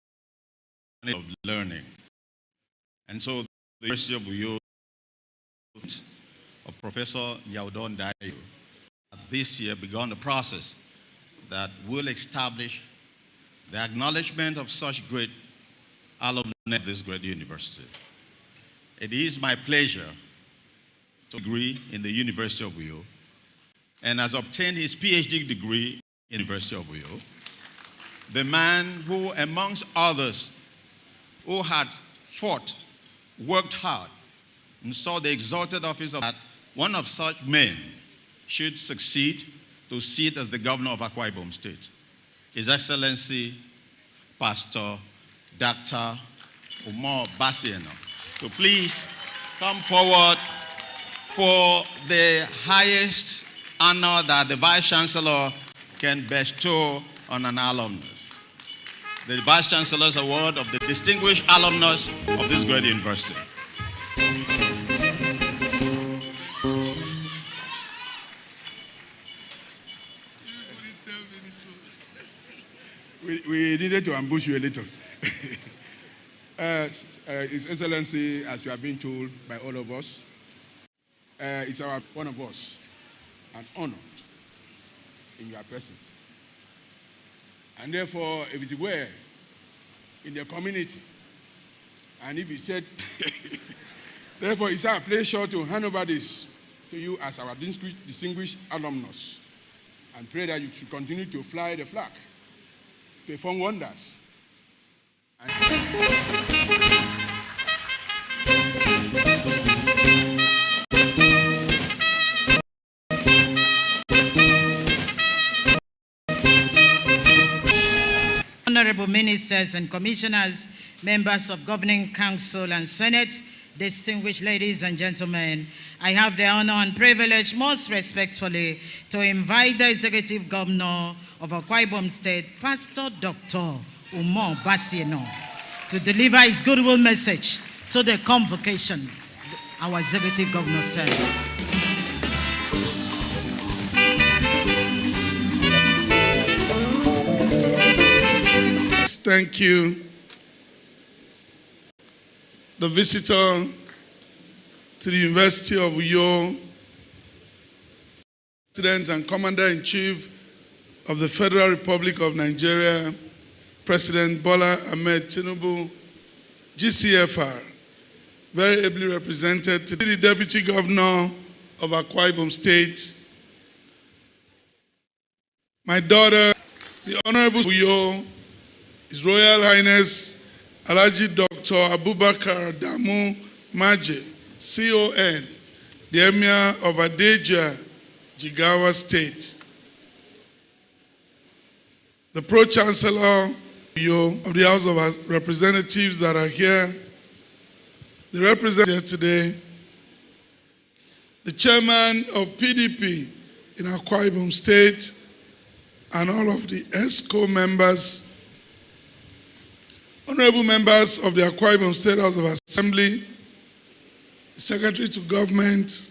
of learning. And so the University of Uyo of Professor Yaudon Dayo this year begun the process that will establish the acknowledgement of such great alumni of this great university. It is my pleasure to degree in the University of Uyo and has obtained his PhD degree in the University of Uyo. The man who, amongst others, who had fought, worked hard, and saw the exalted office of that, one of such men should succeed to sit as the governor of Akwa Ibom State. His Excellency, Pastor Dr. Umar Basieno, to please come forward for the highest honor that the Vice Chancellor can bestow on an alumnus. The Vice Chancellor's Award of the Distinguished Alumnus of this great university. We needed to ambush you a little. His Excellency, as you have been told by all of us, it's one of us, an honor in your presence. And therefore, if it were in the community, and if he said, therefore, it's our pleasure to hand over this to you as our distinguished alumnus, and pray that you should continue to fly the flag, perform wonders. Honorable ministers and commissioners, members of Governing Council and Senate, distinguished ladies and gentlemen, I have the honor and privilege most respectfully to invite the Executive Governor of Akwa Ibom State, Pastor Dr. Umar Basieno, to deliver his goodwill message to the convocation. Our Executive Governor said. Thank you. The visitor to the University of Uyo, President and Commander-in-Chief of the Federal Republic of Nigeria, President Bola Ahmed Tinubu, GCFR, very ably represented to the Deputy Governor of Akwa Ibom State, my daughter, the Honorable Uyo, His Royal Highness Alhaji Dr. Abubakar Damu Maje, CON, the Emir of Adeja, Jigawa State. The Pro-Chancellor of the House of Representatives that are here, the representative today, the Chairman of PDP in Akwa Ibom State, and all of the ESCO members, honorable members of the Akwa Ibom State House of Assembly, the Secretary to Government,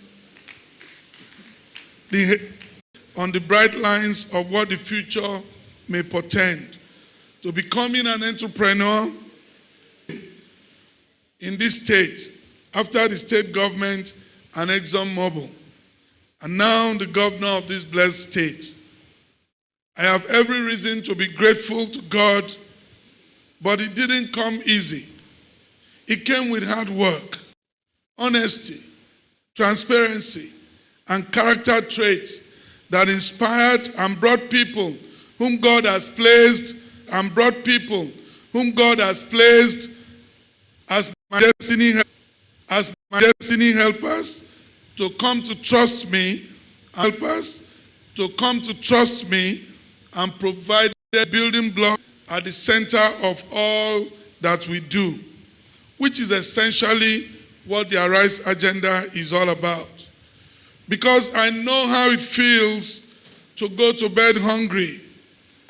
on the bright lines of what the future may portend, to becoming an entrepreneur in this state, after the state government and ExxonMobil, and now the governor of this blessed state. I have every reason to be grateful to God, but it didn't come easy. It came with hard work, honesty, transparency, and character traits that inspired and brought people whom God has placed as my destiny helpers to come to trust me, and provide the building block at the center of all that we do, which is essentially what the Arise agenda is all about. Because I know how it feels to go to bed hungry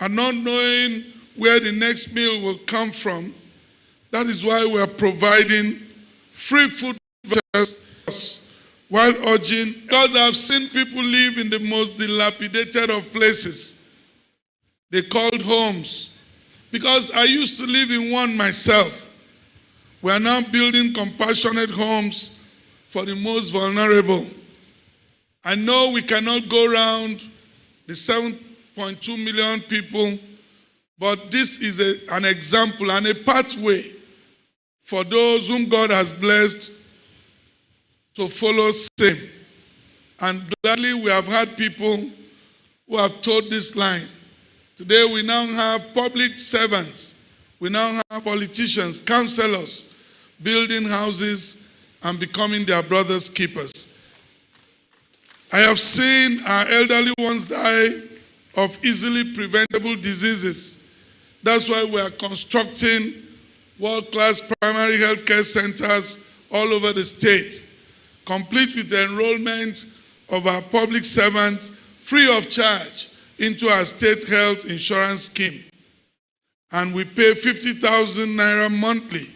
and not knowing where the next meal will come from. That is why we are providing free food while urging, because I've seen people live in the most dilapidated of places. They called homes. Because I used to live in one myself. We are now building compassionate homes for the most vulnerable. I know we cannot go around the 7.2 million people, but this is an example and a pathway for those whom God has blessed to follow same. And gladly we have had people who have told this line. Today we now have public servants, we now have politicians, councillors, building houses and becoming their brothers' keepers. I have seen our elderly ones die of easily preventable diseases. That's why we are constructing world-class primary health care centers all over the state, complete with the enrollment of our public servants free of charge into our state health insurance scheme. And we pay 50,000 naira monthly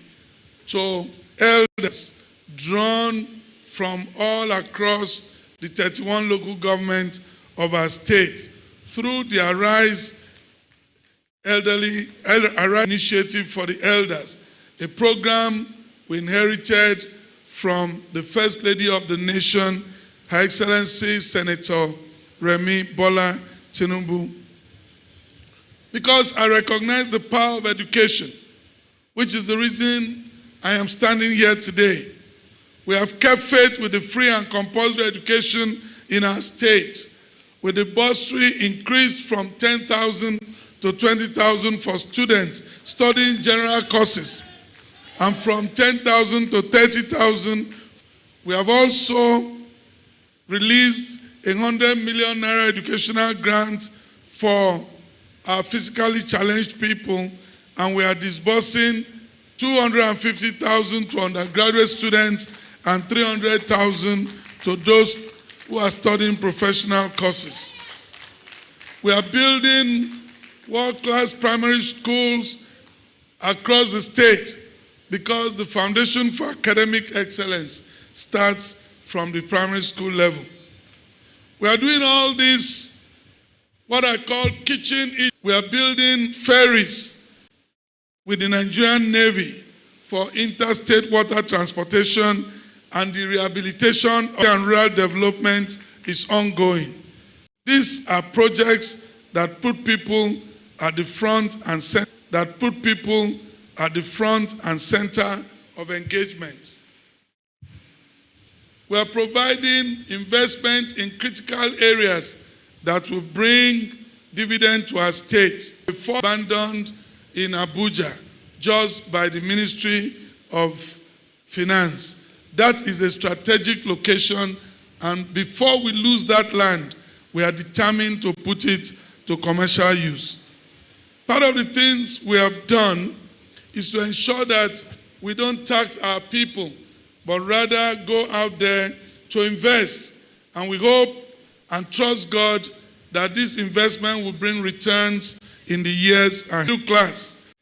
to elders drawn from all across the 31 local governments of our state through the Arise Initiative for the Elders, a program we inherited from the First Lady of the Nation, Her Excellency Senator Remi Bola Tinubu. Because I recognize the power of education, which is the reason I am standing here today. We have kept faith with the free and compulsory education in our state, with the bursary increased from 10,000 to 20,000 for students studying general courses, and from 10,000 to 30,000. We have also released 100 million naira educational grant for our physically challenged people, and we are disbursing 250,000 to undergraduate students and 300,000 to those who are studying professional courses. We are building world-class primary schools across the state because the foundation for academic excellence starts from the primary school level. We are doing all this, what I call kitchen. We are building ferries with the Nigerian Navy for interstate water transportation, and the rehabilitation and rural development is ongoing. These are projects that put people at the front and center, of engagement. We are providing investment in critical areas that will bring dividend to our state. Before abandoned in Abuja, just by the Ministry of Finance. That is a strategic location, and before we lose that land, we are determined to put it to commercial use. Part of the things we have done is to ensure that we don't tax our people, but rather go out there to invest. And we hope and trust God that this investment will bring returns in the years and middle class,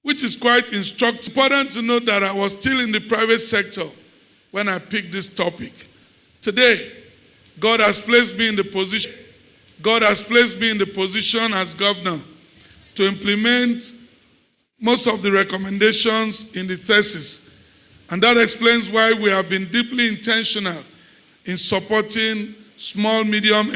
which is quite instructive. Important to note that I was still in the private sector when I picked this topic. Today, God has placed me in the position as governor to implement most of the recommendations in the thesis. And that explains why we have been deeply intentional in supporting small medium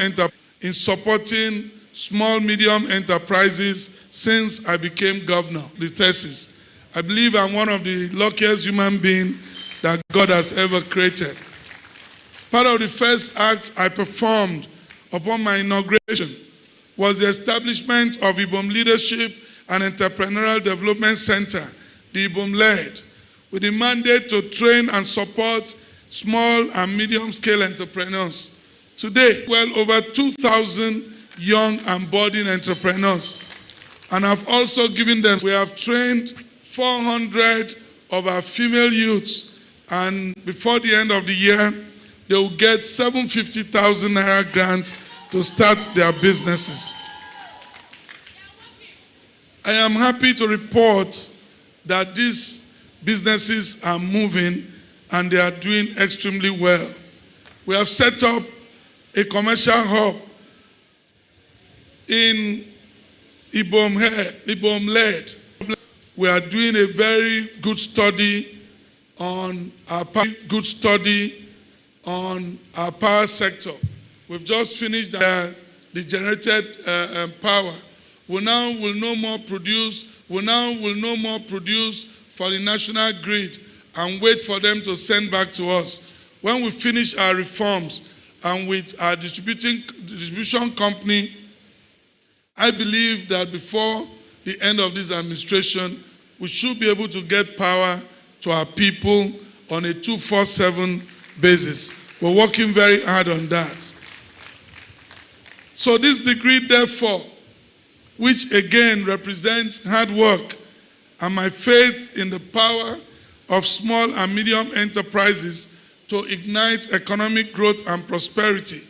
enterprises since I became governor. The thesis. I believe I'm one of the luckiest human beings that God has ever created. Part of the first act I performed upon my inauguration was the establishment of IBOM Leadership and Entrepreneurial Development Center, the IBOM-led, with the mandate to train and support small and medium-scale entrepreneurs. Today, well over 2,000 young and budding entrepreneurs. And I've also given them, we have trained 400 of our female youths, and before the end of the year, they will get 750,000 naira grant to start their businesses. I am happy to report that these businesses are moving and they are doing extremely well. We have set up a commercial hub in IBOM-led. We are doing a very good study on our power sector. We've just finished the generated power. We now will no more produce for the national grid and wait for them to send back to us. When we finish our reforms and with our distribution company, I believe that before the end of this administration, we should be able to get power to our people on a 24/7 basis. We're working very hard on that. So this decree, therefore, which again represents hard work and my faith in the power of small and medium enterprises to ignite economic growth and prosperity,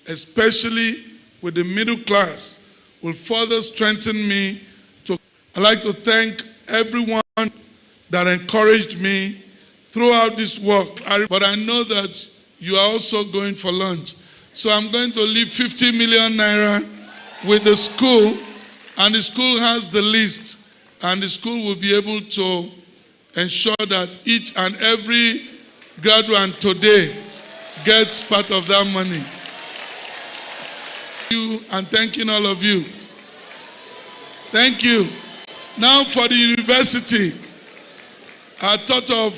especially with the middle class, will further strengthen me. I'd like to thank everyone that encouraged me throughout this work. But I know that you are also going for lunch. So I'm going to leave 50 million naira with the school, and the school has the list, and the school will be able to ensure that each and every graduate today gets part of that money. Thank you, and thanking all of you. Thank you. Now for the university, I thought of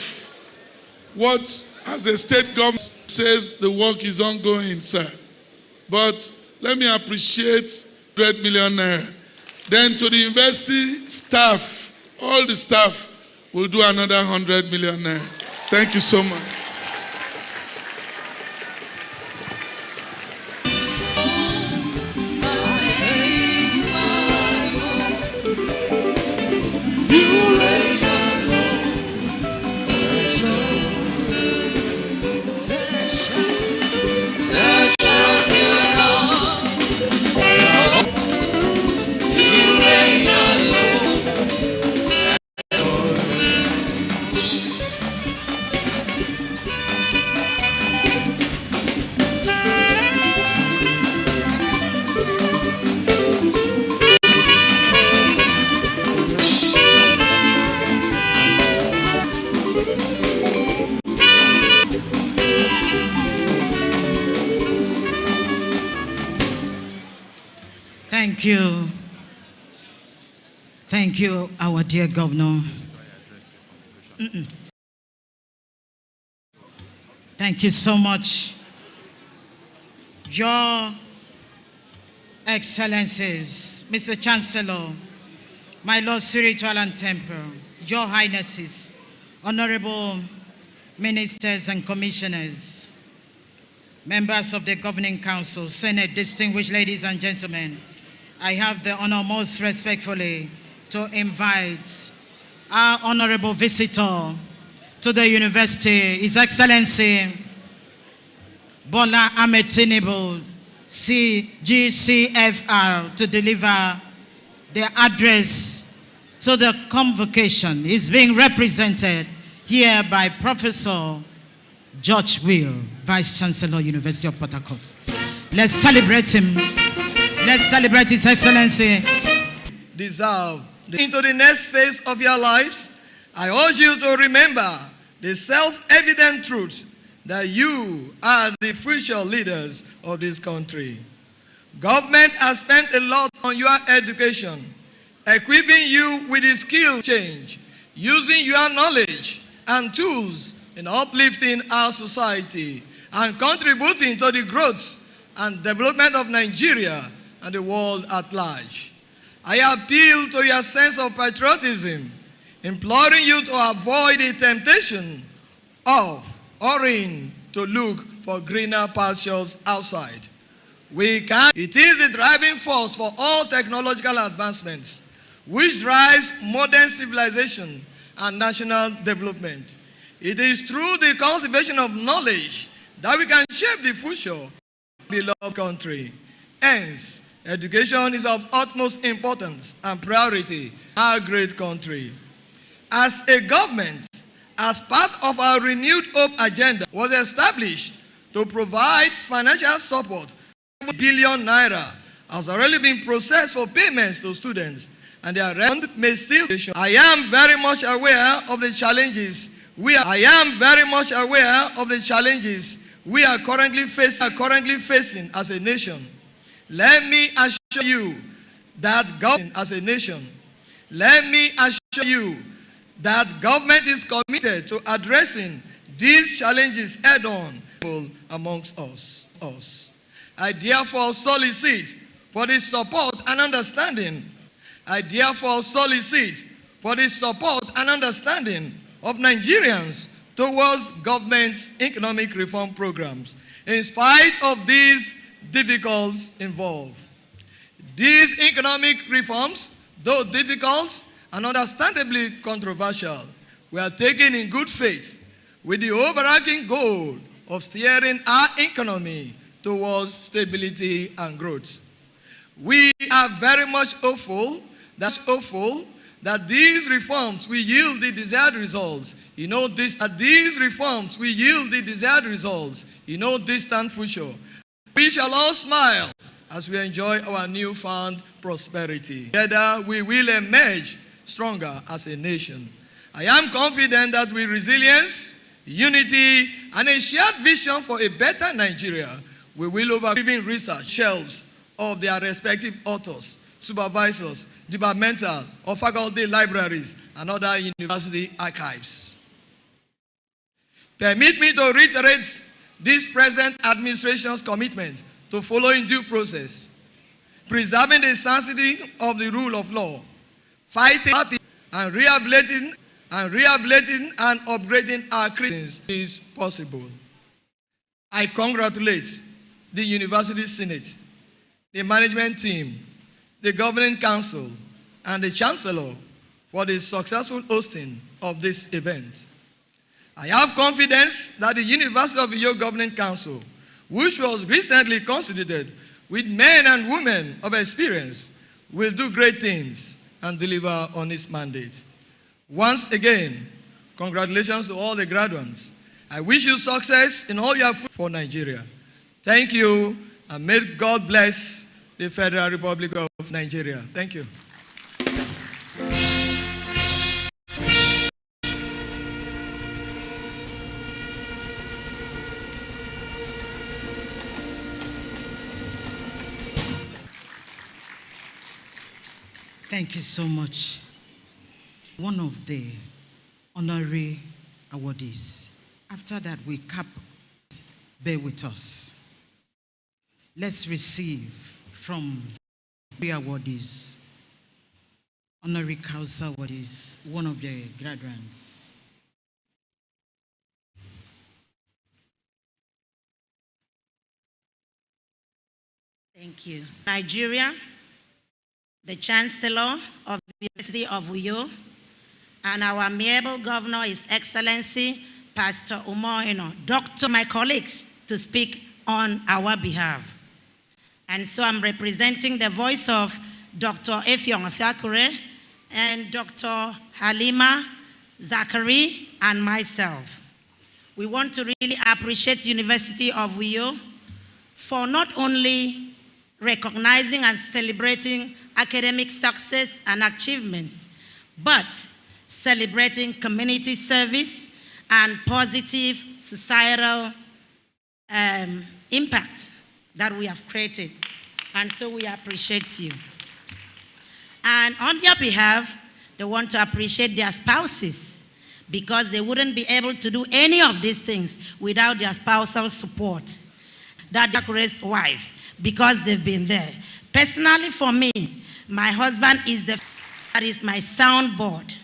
what, as a state government says, the work is ongoing, sir. But let me appreciate 100 million naira. Then to the university staff, all the staff will do another 100 million naira. Thank you so much. Thank you. Thank you, our dear Governor. Thank you so much. Your Excellencies, Mr. Chancellor, my Lord Spiritual and Temporal, Your Highnesses, Honorable Ministers and Commissioners, members of the Governing Council, Senate, distinguished ladies and gentlemen, I have the honor most respectfully to invite our honorable visitor to the university, His Excellency Bola Ahmed Tinubu, GCFR, to deliver the address to the convocation. He's being represented here by Professor George Will, Vice Chancellor, University of Port Harcourt. Let's celebrate him. Let's celebrate His Excellency. Deserve. Into the next phase of your lives, I urge you to remember the self-evident truth that you are the future leaders of this country. Government has spent a lot on your education, equipping you with the skill change, using your knowledge and tools in uplifting our society and contributing to the growth and development of Nigeria and the world at large. I appeal to your sense of patriotism, imploring you to avoid the temptation of hurrying to look for greener pastures outside. It is the driving force for all technological advancements, which drives modern civilization and national development. It is through the cultivation of knowledge that we can shape the future of our beloved country. Hence, education is of utmost importance and priority in our great country. As a government, as part of our renewed hope agenda, was established to provide financial support. 1 billion naira has already been processed for payments to students, and their rent may still be. I am very much aware of the challenges we are currently facing as a nation. Let me assure you that government is committed to addressing these challenges head-on amongst us. I therefore solicit for the support and understanding of Nigerians towards government's economic reform programs, in spite of these difficulties involved. These economic reforms, though difficult and understandably controversial, were taken in good faith with the overarching goal of steering our economy towards stability and growth. We are very much hopeful that these reforms will yield the desired results. These reforms will yield the desired results in no distant future. We shall all smile as we enjoy our newfound prosperity. Together, we will emerge stronger as a nation. I am confident that with resilience, unity, and a shared vision for a better Nigeria, we will overcome research shelves of their respective authors, supervisors, departmental or faculty libraries, and other university archives. Permit me to reiterate this present administration's commitment to following due process, preserving the sanctity of the rule of law, fighting and rehabilitating and upgrading our credentials is possible. I congratulate the University Senate, the management team, the Governing Council, and the Chancellor for the successful hosting of this event. I have confidence that the University of Uyo Governing Council, which was recently constituted with men and women of experience, will do great things and deliver on its mandate. Once again, congratulations to all the graduates. I wish you success in all your efforts for Nigeria. Thank you, and may God bless the Federal Republic of Nigeria. Thank you. Thank you so much. One of the honorary awardees. After that, we cap. Bear with us. Let's receive from the awardees, honorary council awardees, one of the graduates. Thank you. Nigeria, the Chancellor of the University of Uyo, and our amiable Governor, His Excellency, Pastor Umoino, my colleagues, to speak on our behalf. And so I'm representing the voice of Dr. Effiong Thakure and Dr. Halima Zachary and myself. We want to really appreciate University of Uyo for not only recognizing and celebrating academic success and achievements, but celebrating community service and positive societal impact that we have created. And so we appreciate you. And on their behalf, they want to appreciate their spouses, because they wouldn't be able to do any of these things without their spousal support. That Dakure's wife, because they've been there. Personally, for me, my husband is that is my soundboard.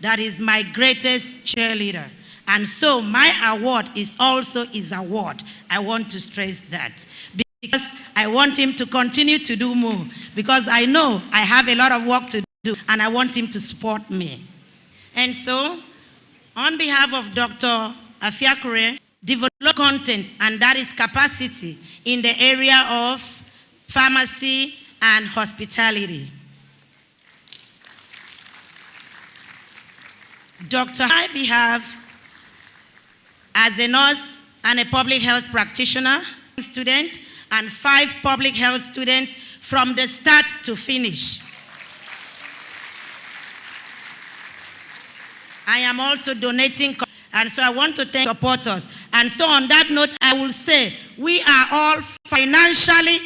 That is my greatest cheerleader. And so my award is also his award. I want to stress that, because I want him to continue to do more, because I know I have a lot of work to do and I want him to support me. And so, on behalf of Dr. Afiakure, develop content, and that is capacity in the area of pharmacy and hospitality. Dr. I behalf, as a nurse and a public health practitioner, student, and 5 public health students from the start to finish. I am also donating, and so I want to thank supporters. And so on that note, I will say we are all financially